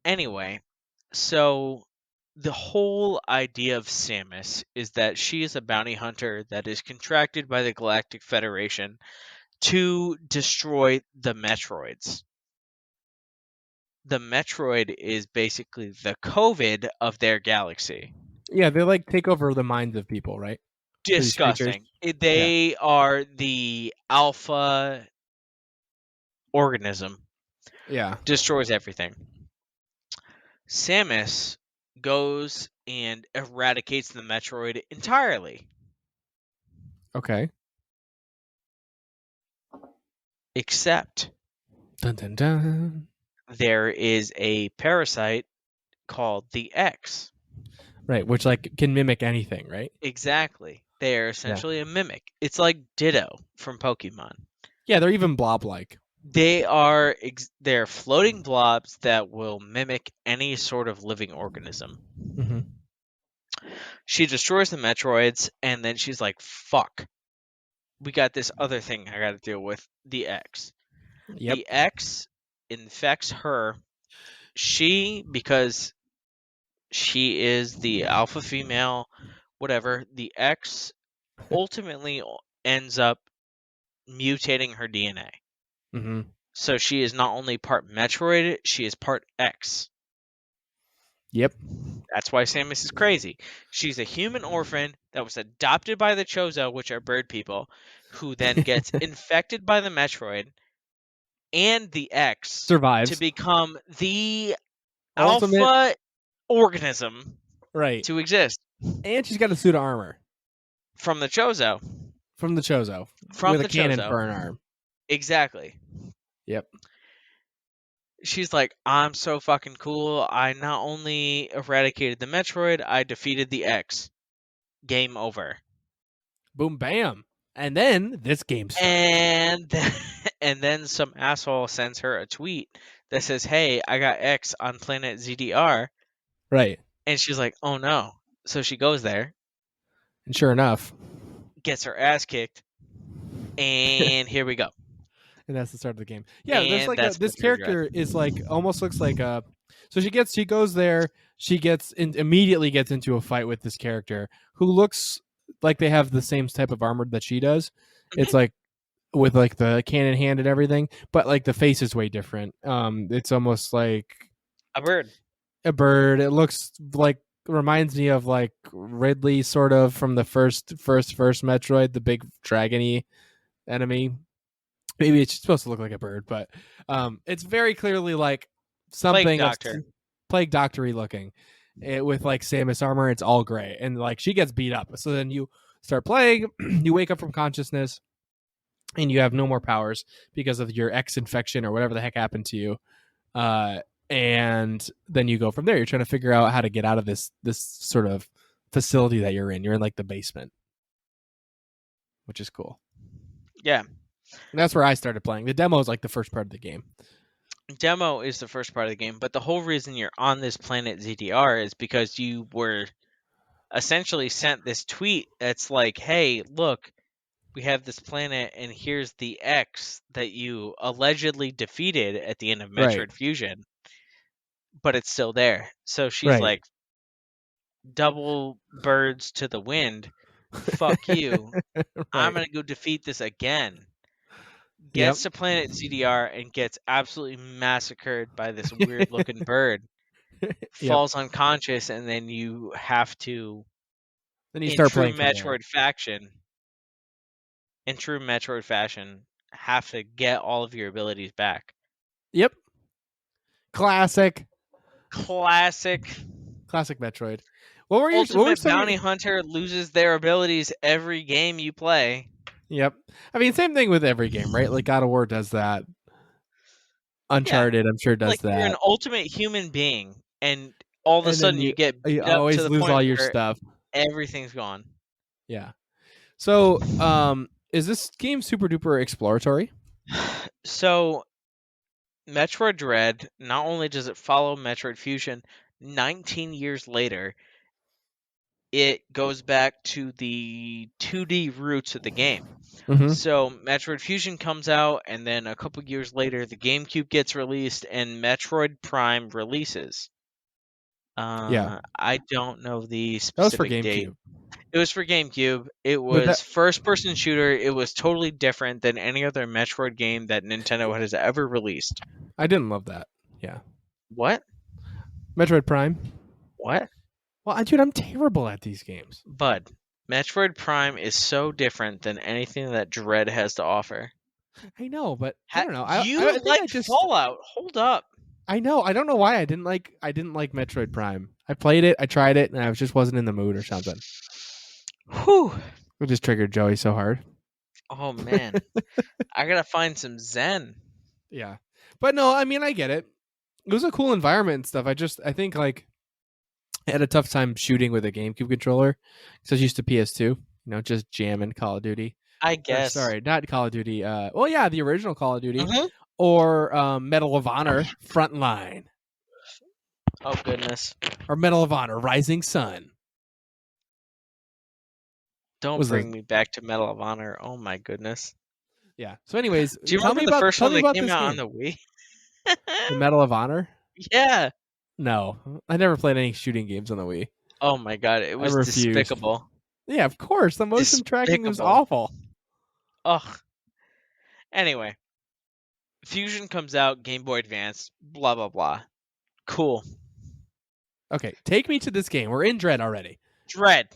A: Anyway, so the whole idea of Samus is that she is a bounty hunter that is contracted by the Galactic Federation to destroy the Metroids. The Metroid is basically the COVID of their galaxy.
B: Yeah, they like take over the minds of people, right? these creatures?
A: Disgusting. They are the alpha organism.
B: Yeah.
A: Destroys everything. Samus goes and eradicates the Metroid entirely.
B: Okay.
A: Except
B: Dun dun dun.
A: there is a parasite called the X.
B: Right, which like can mimic anything, right?
A: Exactly. They're essentially a mimic. It's like Ditto from Pokemon.
B: Yeah, they're even blob-like.
A: They're floating blobs that will mimic any sort of living organism.
B: Mm-hmm.
A: She destroys the Metroids, and then she's like, fuck. We got this other thing I gotta deal with, the X.
B: Yep.
A: The X infects her. Because she is the alpha female, whatever, the X ultimately ends up mutating her DNA.
B: Mm-hmm.
A: So she is not only part Metroid, she is part X.
B: Yep.
A: That's why Samus is crazy. She's a human orphan that was adopted by the Chozo, which are bird people, who then gets infected by the Metroid and the X
B: Survives.
A: to become the
B: Ultimate-
A: alpha organism
B: Right.
A: to exist
B: And she's got a suit of armor
A: from the Chozo.
B: from the Chozo.
A: From
B: with
A: the
B: a cannon
A: Chozo.
B: for an arm.
A: Exactly.
B: Yep.
A: She's like, I'm so fucking cool. I not only eradicated the Metroid, I defeated the X. Game over.
B: Boom bam. And then this game starts.
A: And then some asshole sends her a tweet that says, hey, I got X on planet ZDR.
B: Right.
A: And she's like, oh no. So she goes there,
B: And sure enough.
A: gets her ass kicked, and here we go.
B: And that's the start of the game. Yeah, there's
A: And
B: like
A: that's
B: this
A: Metroid
B: character is like almost looks like a. So she goes there. She immediately gets into a fight with this character who looks like they have the same type of armor that she does. It's like with like the cannon hand and everything, but like the face is way different. It's almost like
A: A bird.
B: a bird. It looks like reminds me of like Ridley sort of from the first Metroid, the big dragony enemy. Maybe it's supposed to look like a bird, but it's very clearly like something Plague Doctor-y looking. With like Samus armor, it's all gray, and like she gets beat up. So then you start playing, you wake up from consciousness, and you have no more powers because of your X infection or whatever the heck happened to you. And then you go from there. You're trying to figure out how to get out of this sort of facility that you're in. You're in like the basement, which is cool.
A: Yeah.
B: And that's where I started playing. The demo is like the first part of the game.
A: demo is the first part of the game, but the whole reason you're on this planet ZDR is because you were essentially sent this tweet that's like, hey, look, we have this planet, and here's the X that you allegedly defeated at the end of
B: Right.
A: Metroid Fusion, but it's still there. So she's
B: Right.
A: like, double birds to the wind. Fuck you. I'm going to go defeat this again. Gets to planet ZDR and gets absolutely massacred by this weird looking bird. Falls unconscious, and then you have to,
B: Then you
A: in
B: start
A: true
B: playing from there.
A: Metroid fashion, have to get all of your abilities back.
B: Yep. Classic Metroid. What were
A: Ultimate Bounty Hunter loses their abilities every game you play.
B: Yep. I mean, same thing with every game, right? Like God of War does that. Uncharted, I'm sure, does that.
A: You're an ultimate human being, and all of a sudden you get beat up
B: always
A: to the
B: lose
A: point
B: all your
A: where
B: stuff.
A: everything's gone.
B: Yeah. So, is this game super duper exploratory?
A: So, Metroid Dread, not only does it follow Metroid Fusion, 19 years later, it goes back to the 2D roots of the game.
B: Mm-hmm.
A: So Metroid Fusion comes out, and then a couple years later, the GameCube gets released, and Metroid Prime releases. I don't know the specific
B: That was for GameCube.
A: date. It was for GameCube. It was first-person shooter. It was totally different than any other Metroid game that Nintendo has ever released.
B: I didn't love that. Yeah.
A: What?
B: Metroid Prime?
A: What?
B: Well, dude, I'm terrible at these games.
A: Bud, Metroid Prime is so different than anything that Dread has to offer.
B: I know, but I don't know.
A: You like Fallout. Hold up.
B: I know. I don't know why I didn't like Metroid Prime. I played it, I tried it, and I just wasn't in the mood or something.
A: Whew.
B: It just triggered Joey so hard.
A: Oh man. I gotta find some zen.
B: Yeah. But no, I mean, I get it. It was a cool environment and stuff. I think like I had a tough time shooting with a GameCube controller because I used to PS2, just jamming Call of Duty.
A: I guess.
B: Sorry, not Call of Duty. The original Call of Duty. Mm-hmm. Or Medal of Honor Frontline.
A: Oh, goodness.
B: Or Medal of Honor Rising Sun.
A: Don't bring me back to Medal of Honor. Oh, my goodness.
B: Yeah. So anyways,
A: do you remember the first one that came out on the Wii?
B: The Medal of Honor?
A: Yeah.
B: No. I never played any shooting games on the Wii.
A: Oh, my God. It was despicable.
B: Yeah, of course. The motion tracking was awful.
A: Ugh. Anyway. Fusion comes out, Game Boy Advance, blah, blah, blah. Cool.
B: Okay, take me to this game. We're in Dread already.
A: Dread.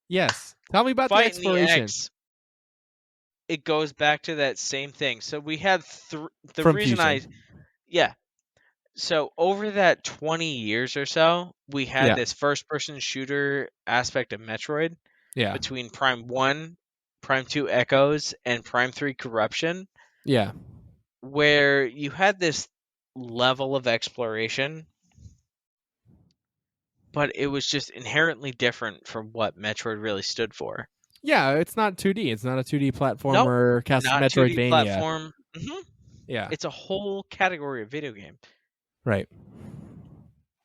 B: Yes. Tell me about the exploration.
A: It goes back to that same thing. So we had the
B: From
A: reason
B: Fusion.
A: So over that 20 years or so, we had this first-person shooter aspect of Metroid.
B: Yeah.
A: Between Prime 1, Prime 2 Echoes, and Prime 3 Corruption.
B: Yeah.
A: Where you had this level of exploration, but it was just inherently different from what Metroid really stood for.
B: Yeah, it's not 2D. It's not a 2D platformer, Metroidvania.
A: 2D platform. Mm-hmm.
B: Yeah.
A: It's a whole category of video game.
B: Right.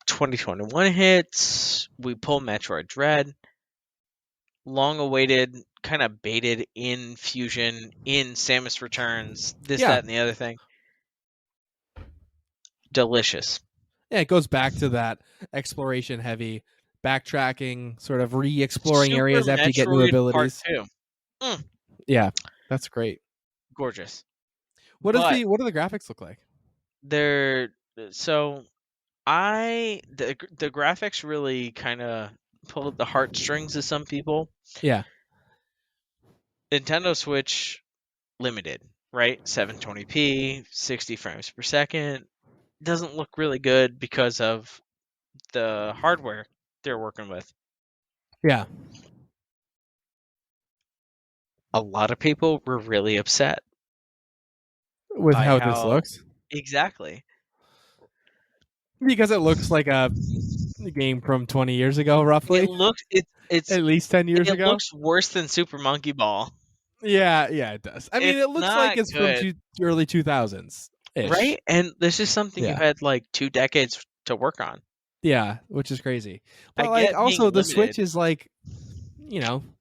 A: 2021 hits. We pull Metroid Dread. Long awaited, kind of baited in Fusion, in Samus Returns, that, and the other thing. Delicious.
B: Yeah, it goes back to that exploration heavy, backtracking, sort of re-exploring areas after you get new abilities.
A: Part 2.
B: Yeah, that's great.
A: Gorgeous.
B: What do the graphics look like?
A: The graphics really kind of pull at the heartstrings of some people.
B: Yeah.
A: Nintendo Switch limited, right? 720p, 60 frames per second. Doesn't look really good because of the hardware they're working with.
B: Yeah.
A: A lot of people were really upset
B: with how this looks.
A: Exactly.
B: Because it looks like a game from 20 years ago, roughly.
A: It's
B: at least 10 years ago.
A: It looks worse than Super Monkey Ball.
B: Yeah, it does. I mean, it looks like it's from early 2000s.
A: Right? And this is something you
B: Yeah.
A: had like 2 decades to work on.
B: Yeah, which is crazy.
A: I
B: But like
A: get being
B: also the
A: limited.
B: Switch is like,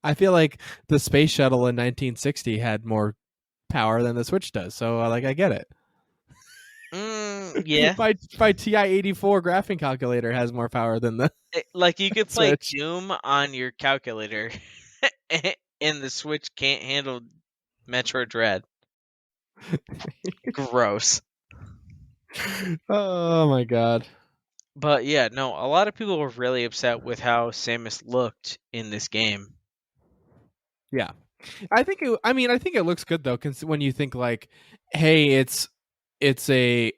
B: I feel like the space shuttle in 1960 had more power than the Switch does. So like I get it.
A: Yeah.
B: My TI-84 graphing calculator has more power than the
A: Like you could play
B: Switch.
A: Doom on your calculator, and the Switch can't handle Metroid Dread. Gross.
B: Oh my god.
A: But yeah, no, a lot of people were really upset with how Samus looked in this game.
B: Yeah. I think it looks good though when you think like, hey, it's a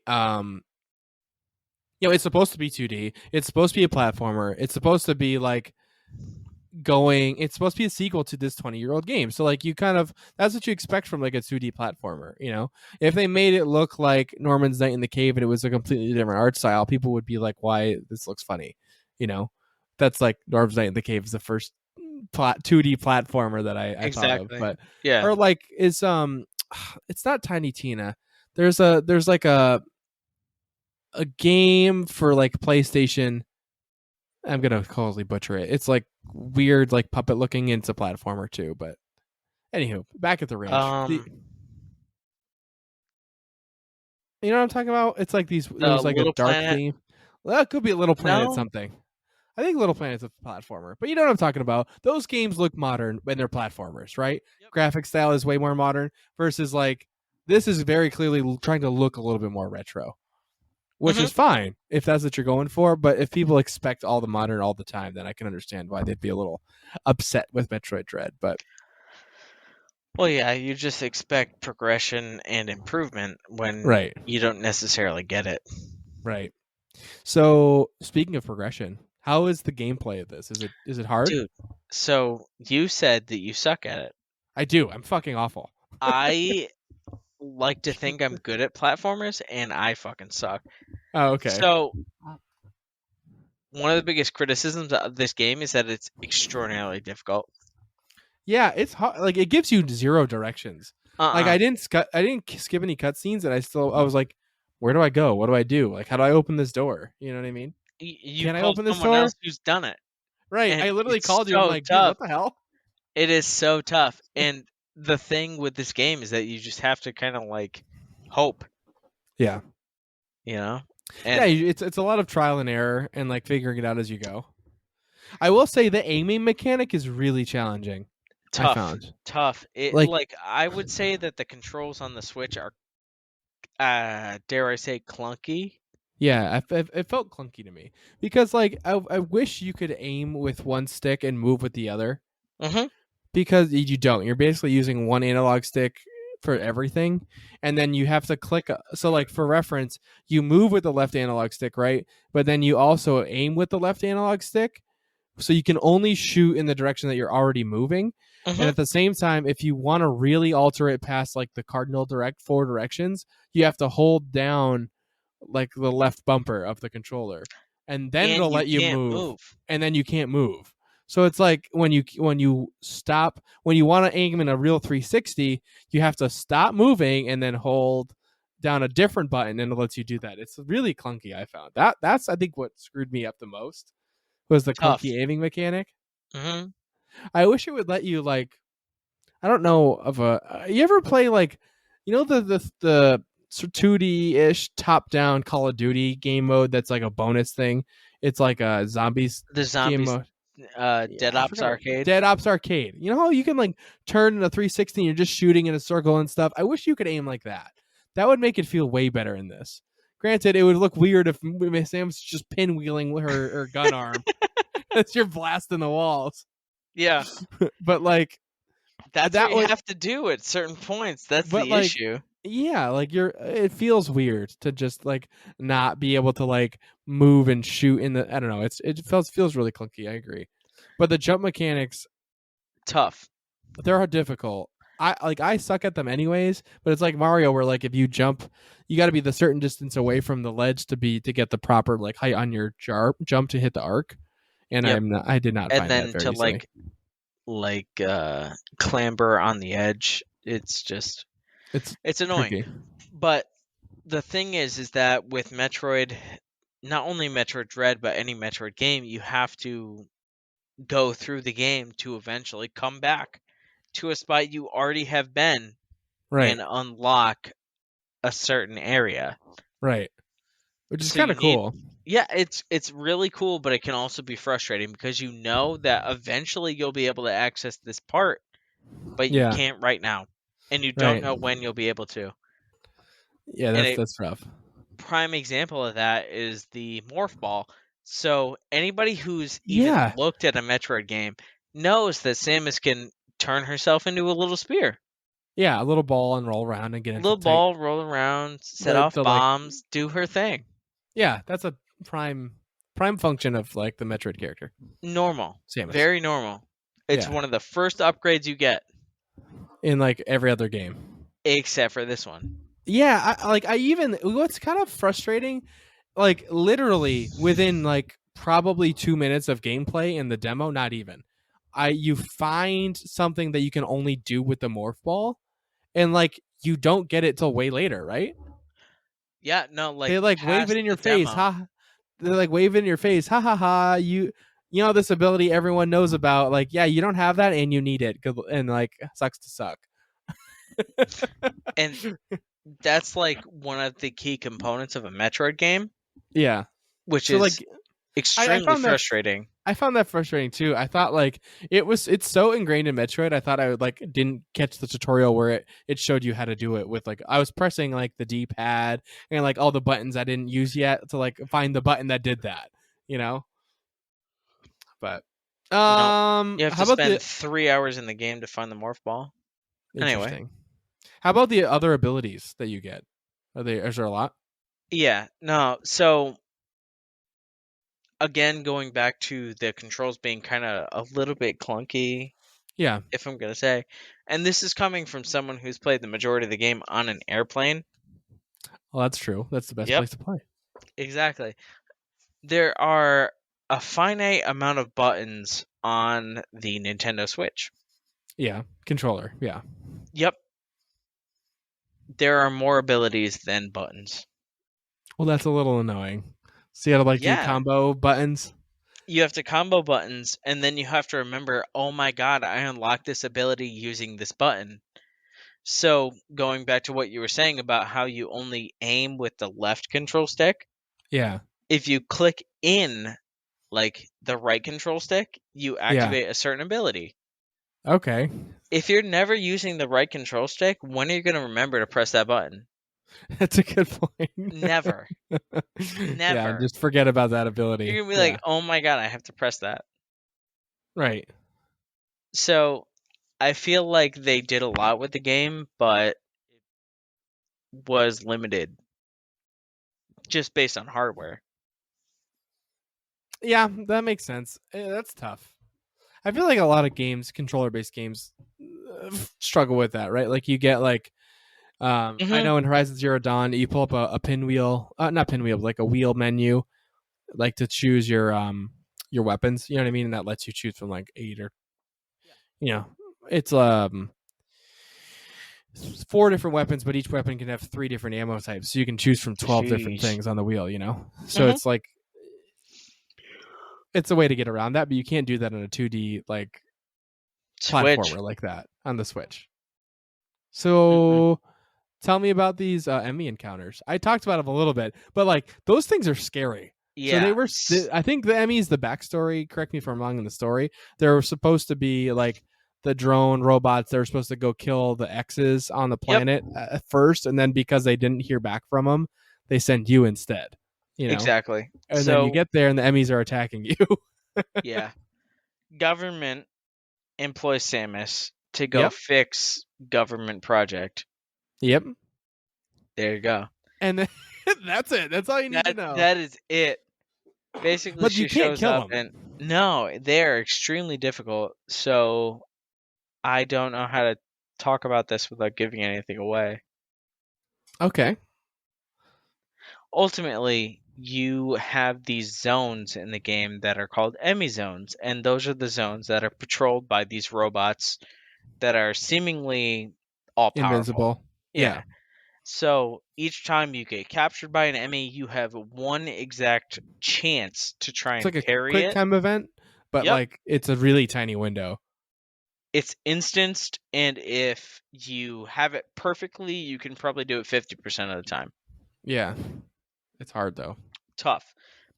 B: it's supposed to be 2D. It's supposed to be a platformer. It's supposed to be like it's supposed to be a sequel to this 20-year-old game. So like that's what you expect from like a 2D platformer, If they made it look like Norman's Night in the Cave and it was a completely different art style, people would be like, why this looks funny, That's like Norman's Night in the Cave is the first 2D platformer that I thought of, but
A: Yeah.
B: or like is it's not Tiny Tina. There's like a game for like PlayStation. I'm gonna totally butcher it. It's like weird, like puppet looking. It's a platformer too. But anywho, back at the range. You know what I'm talking about? It's like there's like a dark
A: Planet?
B: theme. Well, that could be a Little Planet something. I think Little Planet's a platformer, but you know what I'm talking about. Those games look modern when they're platformers, right? Yep. Graphic style is way more modern versus like this is very clearly trying to look a little bit more retro, which is fine if that's what you're going for. But if people expect all the modern all the time, then I can understand why they'd be a little upset with Metroid Dread. But
A: well, yeah, you just expect progression and improvement when you don't necessarily get it.
B: Right. So speaking of progression, how is the gameplay of this? Is it hard?
A: Dude, so you said that you suck at it.
B: I do. I'm fucking awful.
A: I like to think I'm good at platformers, and I fucking suck.
B: Oh, okay.
A: So one of the biggest criticisms of this game is that it's extraordinarily difficult.
B: Yeah, it's hard. Like it gives you zero directions. Like I didn't skip any cutscenes, and I was like, where do I go? What do I do? Like, how do I open this door? You know what I mean?
A: Can I open this door? Else who's done it?
B: Right. And I literally called you. I'm like, dude, what the hell?
A: It is so tough. And the thing with this game is that you just have to kind of like hope.
B: Yeah.
A: And
B: yeah, it's a lot of trial and error and like figuring it out as you go. I will say the aiming mechanic is really challenging.
A: Tough. Like I would say that the controls on the Switch are, dare I say, clunky.
B: Yeah, it felt clunky to me because like I wish you could aim with one stick and move with the other. Because you don't. You're basically using one analog stick for everything, and then you have to click. So like for reference, you move with the left analog stick, right? But then you also aim with the left analog stick, so you can only shoot in the direction that you're already moving. And at the same time, if you want to really alter it past like the cardinal four directions, you have to hold down like the left bumper of the controller, and then it'll let you move, and then you can't move. So it's like when you want to aim in a real 360, you have to stop moving and then hold down a different button, and it lets you do that. It's really clunky. I found that's I think what screwed me up the most was the clunky aiming mechanic. I wish it would let you like, I don't know you ever play like, the 2D-ish top-down Call of Duty game mode that's like a bonus thing. It's like a zombies game mode.
A: Dead Ops Arcade.
B: Dead Ops Arcade. You know how you can like turn in a 360 and you're just shooting in a circle and stuff? I wish you could aim like that. That would make it feel way better in this. Granted, it would look weird if Sam's just pinwheeling her gun arm as you're blasting the walls.
A: Yeah.
B: But like
A: that's what you have to do at certain points. That's the issue.
B: Yeah, like it feels weird to just like not be able to like move and shoot in the, I don't know, it feels really clunky. I agree. But the jump mechanics,
A: tough.
B: They're difficult. I suck at them anyways, but it's like Mario where like if you jump, you got to be the certain distance away from the ledge to get the proper like height on your jump to hit the arc. And I did not find that very easy. And then to clamber on the edge, it's annoying. Tricky.
A: But the thing is that with Metroid, not only Metroid Dread, but any Metroid game, you have to go through the game to eventually come back to a spot you already have been
B: Right.
A: and unlock a certain area.
B: Right. Which is
A: So
B: kind
A: you
B: of
A: need,
B: cool.
A: yeah, it's really cool, but it can also be frustrating because you know that eventually you'll be able to access this part, but you
B: Yeah.
A: can't right now, and you don't
B: Right.
A: know when you'll be able to.
B: Yeah,
A: And a
B: that's rough.
A: prime example of that is the Morph Ball. So anybody who's even
B: Yeah.
A: looked at a Metroid game knows that Samus can turn herself into a little spear.
B: Yeah, a little ball and roll around and get into
A: Little ball, roll around, set off
B: the like
A: bombs, do her thing.
B: yeah, that's a prime function of like the Metroid character.
A: Normal.
B: Samus.
A: Very normal. It's
B: Yeah.
A: one of the first upgrades you get,
B: In like every other game.
A: except for this one.
B: Yeah, I even what's kind of frustrating, like literally within like probably 2 minutes of gameplay in the demo, not even. You find something that you can only do with the morph ball, and like you don't get it till way later, right?
A: Yeah, no, like
B: They like wave it
A: past
B: in
A: the
B: your face,
A: demo.
B: ha. They like wave it in your face, ha ha ha. You know this ability everyone knows about. Like, yeah, you don't have that, and you need it. Good, and like sucks to suck.
A: And that's like one of the key components of a Metroid game,
B: Yeah.
A: which
B: So
A: is
B: like I
A: extremely
B: found that
A: frustrating.
B: I found that frustrating too. I thought like it's so ingrained in Metroid. I thought I would like didn't catch the tutorial where it showed you how to do it with like I was pressing like the D pad and like all the buttons I didn't use yet to like find the button that did that, you know? But
A: No, you have
B: how
A: to
B: about
A: spend
B: the
A: 3 hours in the game to find the Morph Ball. Anyway,
B: interesting. How about the other abilities that you get? Is there a lot?
A: yeah, no, so again, going back to the controls being kind of a little bit clunky,
B: Yeah.
A: if I'm going to say, and this is coming from someone who's played the majority of the game on an airplane.
B: Well, that's true. That's the best
A: Yep,
B: place to play.
A: exactly. There are a finite amount of buttons on the Nintendo Switch.
B: Yeah. Controller. Yeah.
A: Yep. There are more abilities than buttons.
B: Well, that's a little annoying. So you gotta like do
A: Yeah.
B: combo buttons.
A: You have to combo buttons, and then you have to remember, oh my god, I unlocked this ability using this button. So, going back to what you were saying about how you only aim with the left control stick,
B: Yeah.
A: if you click in, like, the right control stick, you activate a certain ability.
B: Okay.
A: If you're never using the right control stick, when are you going to remember to press that button?
B: That's a good point.
A: Never.
B: Yeah,
A: Never.
B: just forget about that ability.
A: You're going to be
B: Yeah.
A: like, oh my god, I have to press that.
B: Right.
A: So, I feel like they did a lot with the game, but it was limited just based on hardware.
B: Yeah, that makes sense. That's tough. I feel like a lot of games, controller-based games, struggle with that, right? Like you get like, I
A: Mhm.
B: know in Horizon Zero Dawn, you pull up a pinwheel, not pinwheel, but like a wheel menu, like to choose your weapons. You know what I mean? And that lets you choose from like 8 or, you know, it's 4 different weapons, but each weapon can have 3 different ammo types, so you can choose from 12 different
A: Sheesh.
B: things on the wheel. You know, so
A: Mhm.
B: it's like it's a way to get around that, but you can't do that on a 2D like
A: Switch.
B: platformer like that on the Switch.
A: Mm-mm.
B: So tell me about these Emmy encounters. I talked about them a little bit, but like those things are scary.
A: Yeah.
B: So they were. I think the Emmys, the backstory. Correct me if I'm wrong in the story. They were supposed to be like the drone robots. They were supposed to go kill the X's on the planet at first, and then because they didn't hear back from them, they send you instead. You know,
A: Exactly.
B: and
A: So,
B: then you get there, and the Emmys are attacking you.
A: yeah. Government employs Samus to go
B: Yep.
A: fix government project.
B: Yep.
A: There you go.
B: And then, that's it. That's all you need to know.
A: That is it. Basically,
B: But
A: she
B: you can't
A: shows
B: kill
A: up
B: them.
A: and no, they're extremely difficult. So I don't know how to talk about this without giving anything away.
B: Okay.
A: Ultimately, you have these zones in the game that are called Emmy Zones, and those are the zones that are patrolled by these robots that are seemingly all powerful.
B: Invincible. Yeah.
A: So each time you get captured by an Emmy, you have one exact chance to try
B: It's
A: and
B: like a
A: parry
B: quick
A: it.
B: time event, but
A: Yep.
B: like it's a really tiny window.
A: It's instanced, and if you have it perfectly, you can probably do it 50% of the time.
B: Yeah. It's hard though.
A: Tough.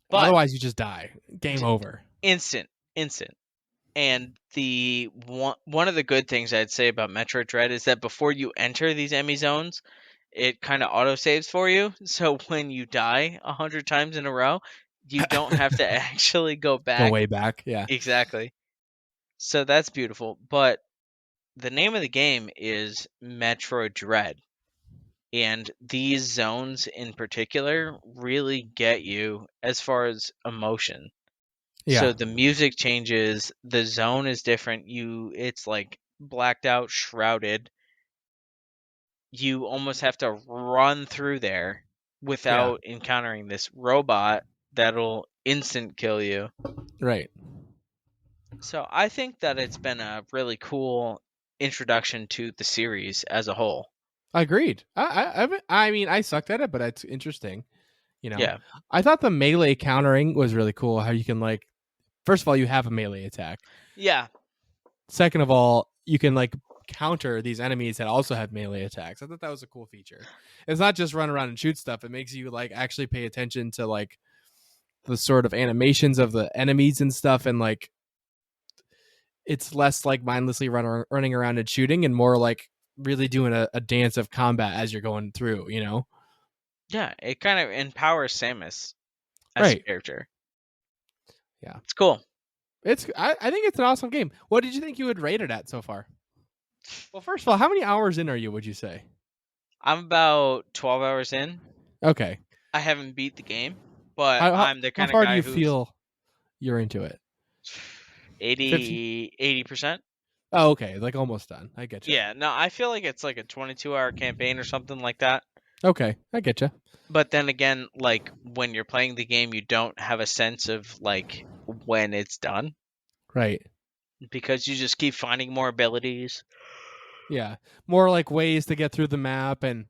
A: But
B: Otherwise you just die. Game over.
A: instant. And the one of the good things I'd say about Metroid Dread is that before you enter these Emmy zones, it kind of auto saves for you. So when you die 100 times in a row, you don't have to actually go
B: Go
A: back.
B: way back. Yeah.
A: Exactly. So that's beautiful. But the name of the game is Metroid Dread. And these zones in particular really get you as far as emotion.
B: Yeah.
A: So the music changes, the zone is different. It's like blacked out, shrouded. You almost have to run through there without encountering this robot that'll instant kill you.
B: Right.
A: So I think that it's been a really cool introduction to the series as a whole.
B: Agreed. I mean, I sucked at it, but it's interesting. You know,
A: Yeah.
B: I thought the melee countering was really cool. How you can like, first of all, you have a melee attack.
A: Yeah.
B: Second of all, you can like counter these enemies that also have melee attacks. I thought that was a cool feature. It's not just run around and shoot stuff. It makes you like actually pay attention to like the sort of animations of the enemies and stuff, and like it's less like mindlessly running around and shooting, and more like really doing a dance of combat as you're going through. You know?
A: Yeah. It kind of empowers Samus as a
B: Right.
A: character.
B: Yeah.
A: It's cool.
B: I think it's an awesome game. What did you think you would rate it at so far? Well, first of all, how many hours in are you, would you say?
A: I'm about 12 hours in.
B: Okay.
A: I haven't beat the game, but
B: How
A: I'm the
B: how
A: kind of
B: far do
A: guy
B: you
A: who's
B: feel you're into it?
A: 80%.
B: Oh, okay. Like almost done. I get you.
A: Yeah, no, I feel like it's like a 22-hour campaign or something like that.
B: Okay. I get you.
A: But then again, like when you're playing the game, you don't have a sense of like when it's done
B: Right.
A: because you just keep finding more abilities.
B: Yeah. More like ways to get through the map and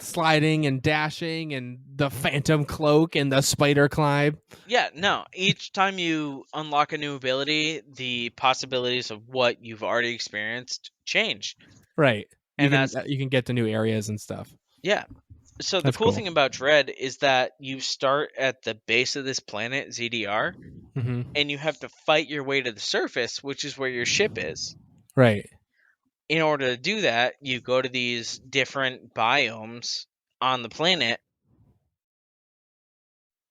B: sliding and dashing and the phantom cloak and the spider climb.
A: Yeah, no, each time you unlock a new ability, the possibilities of what you've already experienced change.
B: Right.
A: And
B: You can get to new areas and stuff.
A: yeah. So the
B: That's
A: cool
B: cool.
A: thing about Dread is that you start at the base of this planet, ZDR,
B: Mm-hmm.
A: and you have to fight your way to the surface, which is where your ship is.
B: Right.
A: In order to do that, you go to these different biomes on the planet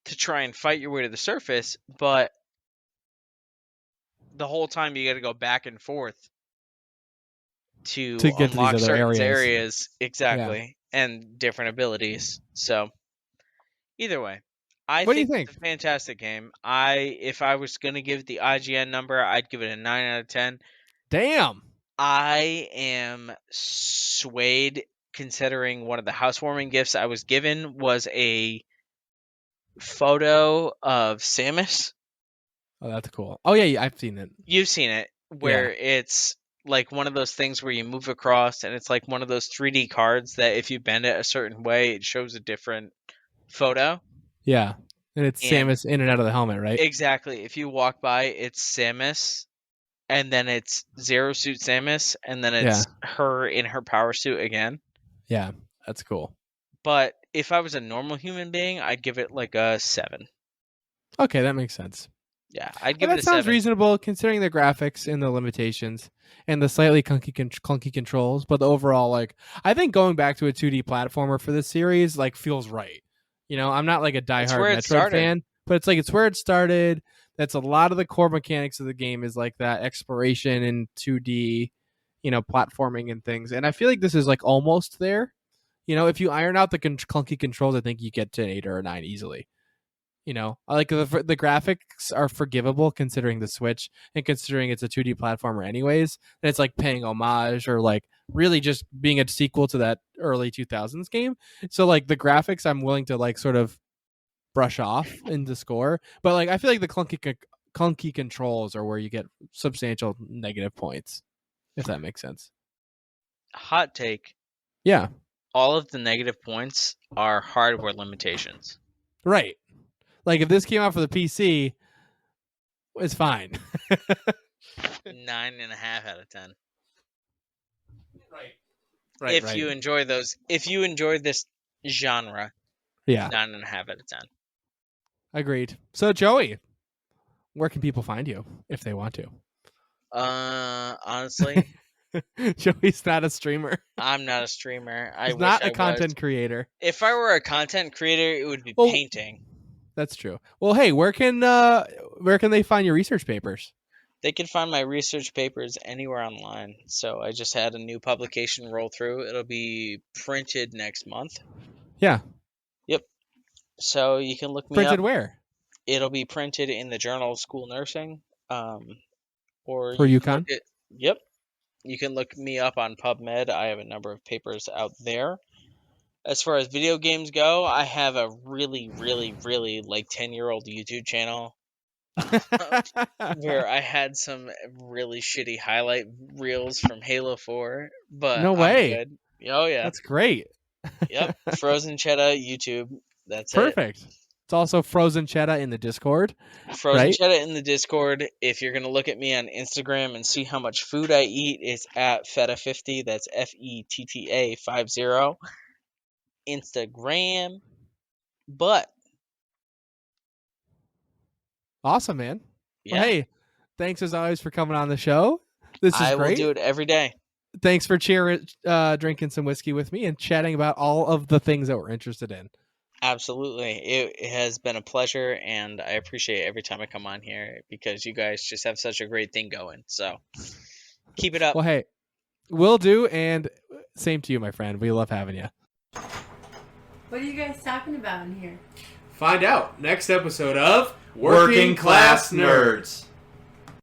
A: to try and fight your way to the surface, but the whole time you got to go back and forth to
B: get to these
A: unlock
B: other
A: certain
B: areas.
A: areas. Exactly. And different abilities. So either way, I
B: What do you
A: think
B: think?
A: it's a fantastic game. If I was going to give it the IGN number, I'd give it a 9 out of 10.
B: Damn.
A: I am swayed considering one of the housewarming gifts I was given was a photo of Samus.
B: Oh, that's cool. Oh yeah, I've seen it.
A: You've seen it, where it's like one of those things where you move across and it's like one of those 3D cards that if you bend it a certain way, it shows a different photo.
B: Yeah. And it's
A: And
B: Samus in and out of the helmet, right?
A: exactly. If you walk by, it's Samus, and then it's Zero Suit Samus, and then it's her in her power suit again.
B: Yeah, that's cool.
A: But if I was a normal human being, I'd give it like a 7.
B: Okay, that makes sense.
A: Yeah, I'd give
B: That
A: it a
B: sounds
A: 7.
B: reasonable considering the graphics and the limitations and the slightly clunky controls. But the overall, like, I think going back to a 2D platformer for this series like feels right. You know, I'm not like a diehard
A: where it
B: Metroid
A: started.
B: fan, but it's where it started. That's a lot of the core mechanics of the game is like that exploration in 2D, you know, platforming and things. And I feel like this is like almost there. You know, if you iron out the clunky controls, I think you get to an 8 or a 9 easily. You know, like the graphics are forgivable considering the Switch and considering it's a 2D platformer anyways. And it's like paying homage or like really just being a sequel to that early 2000s game. So like the graphics I'm willing to like sort of brush off in the score. But like I feel like the clunky controls are where you get substantial negative points, if that makes sense.
A: Hot take.
B: Yeah.
A: all of the negative points are hardware limitations.
B: Right. Like if this came out for the PC, it's fine.
A: 9.5 out of 10.
B: Right.
A: If you enjoy this genre,
B: Yeah,
A: 9.5 out of 10.
B: agreed. So Joey, where can people find you if they want to?
A: Honestly,
B: Joey's not a streamer.
A: I'm not a streamer. I
B: He's
A: wish
B: not
A: I
B: a content
A: was.
B: creator.
A: If I were a content creator, it would be
B: Well,
A: painting.
B: That's true. Well, hey, where can they find your research papers?
A: They can find my research papers anywhere online. So I just had a new publication roll through. It'll be printed next month.
B: Yeah.
A: Yep. So you can look me
B: Printed
A: up.
B: where?
A: It'll be printed in the Journal of School Nursing. Or
B: For
A: you can
B: UConn?
A: look at- Yep. You can look me up on PubMed. I have a number of papers out there. As far as video games go, I have a really, really, really 10-year-old YouTube channel where I had some really shitty highlight reels from Halo 4, but
B: No
A: I'm
B: way.
A: good. Oh yeah.
B: That's great.
A: Yep. Frozen Cheddar YouTube. That's
B: Perfect. It's also Frozen Cheddar in the Discord.
A: it. Frozen
B: Right?
A: Cheddar in the Discord. If you're gonna look at me on Instagram and see how much food I eat, it's at Fetta50. That's FETTA50. Instagram. But
B: Awesome, man.
A: yeah,
B: Well, hey, thanks as always for coming on the show. This is
A: I will
B: great.
A: do it every day.
B: Thanks for drinking some whiskey with me and chatting about all of the things that we're interested in.
A: Absolutely. It has been a pleasure, and I appreciate every time I come on here because you guys just have such a great thing going. So keep it up.
B: Well, hey, will do, and same to you, my friend. We love having you.
D: What are you guys talking about in here?
B: Find out next episode of
E: Working Class Nerds.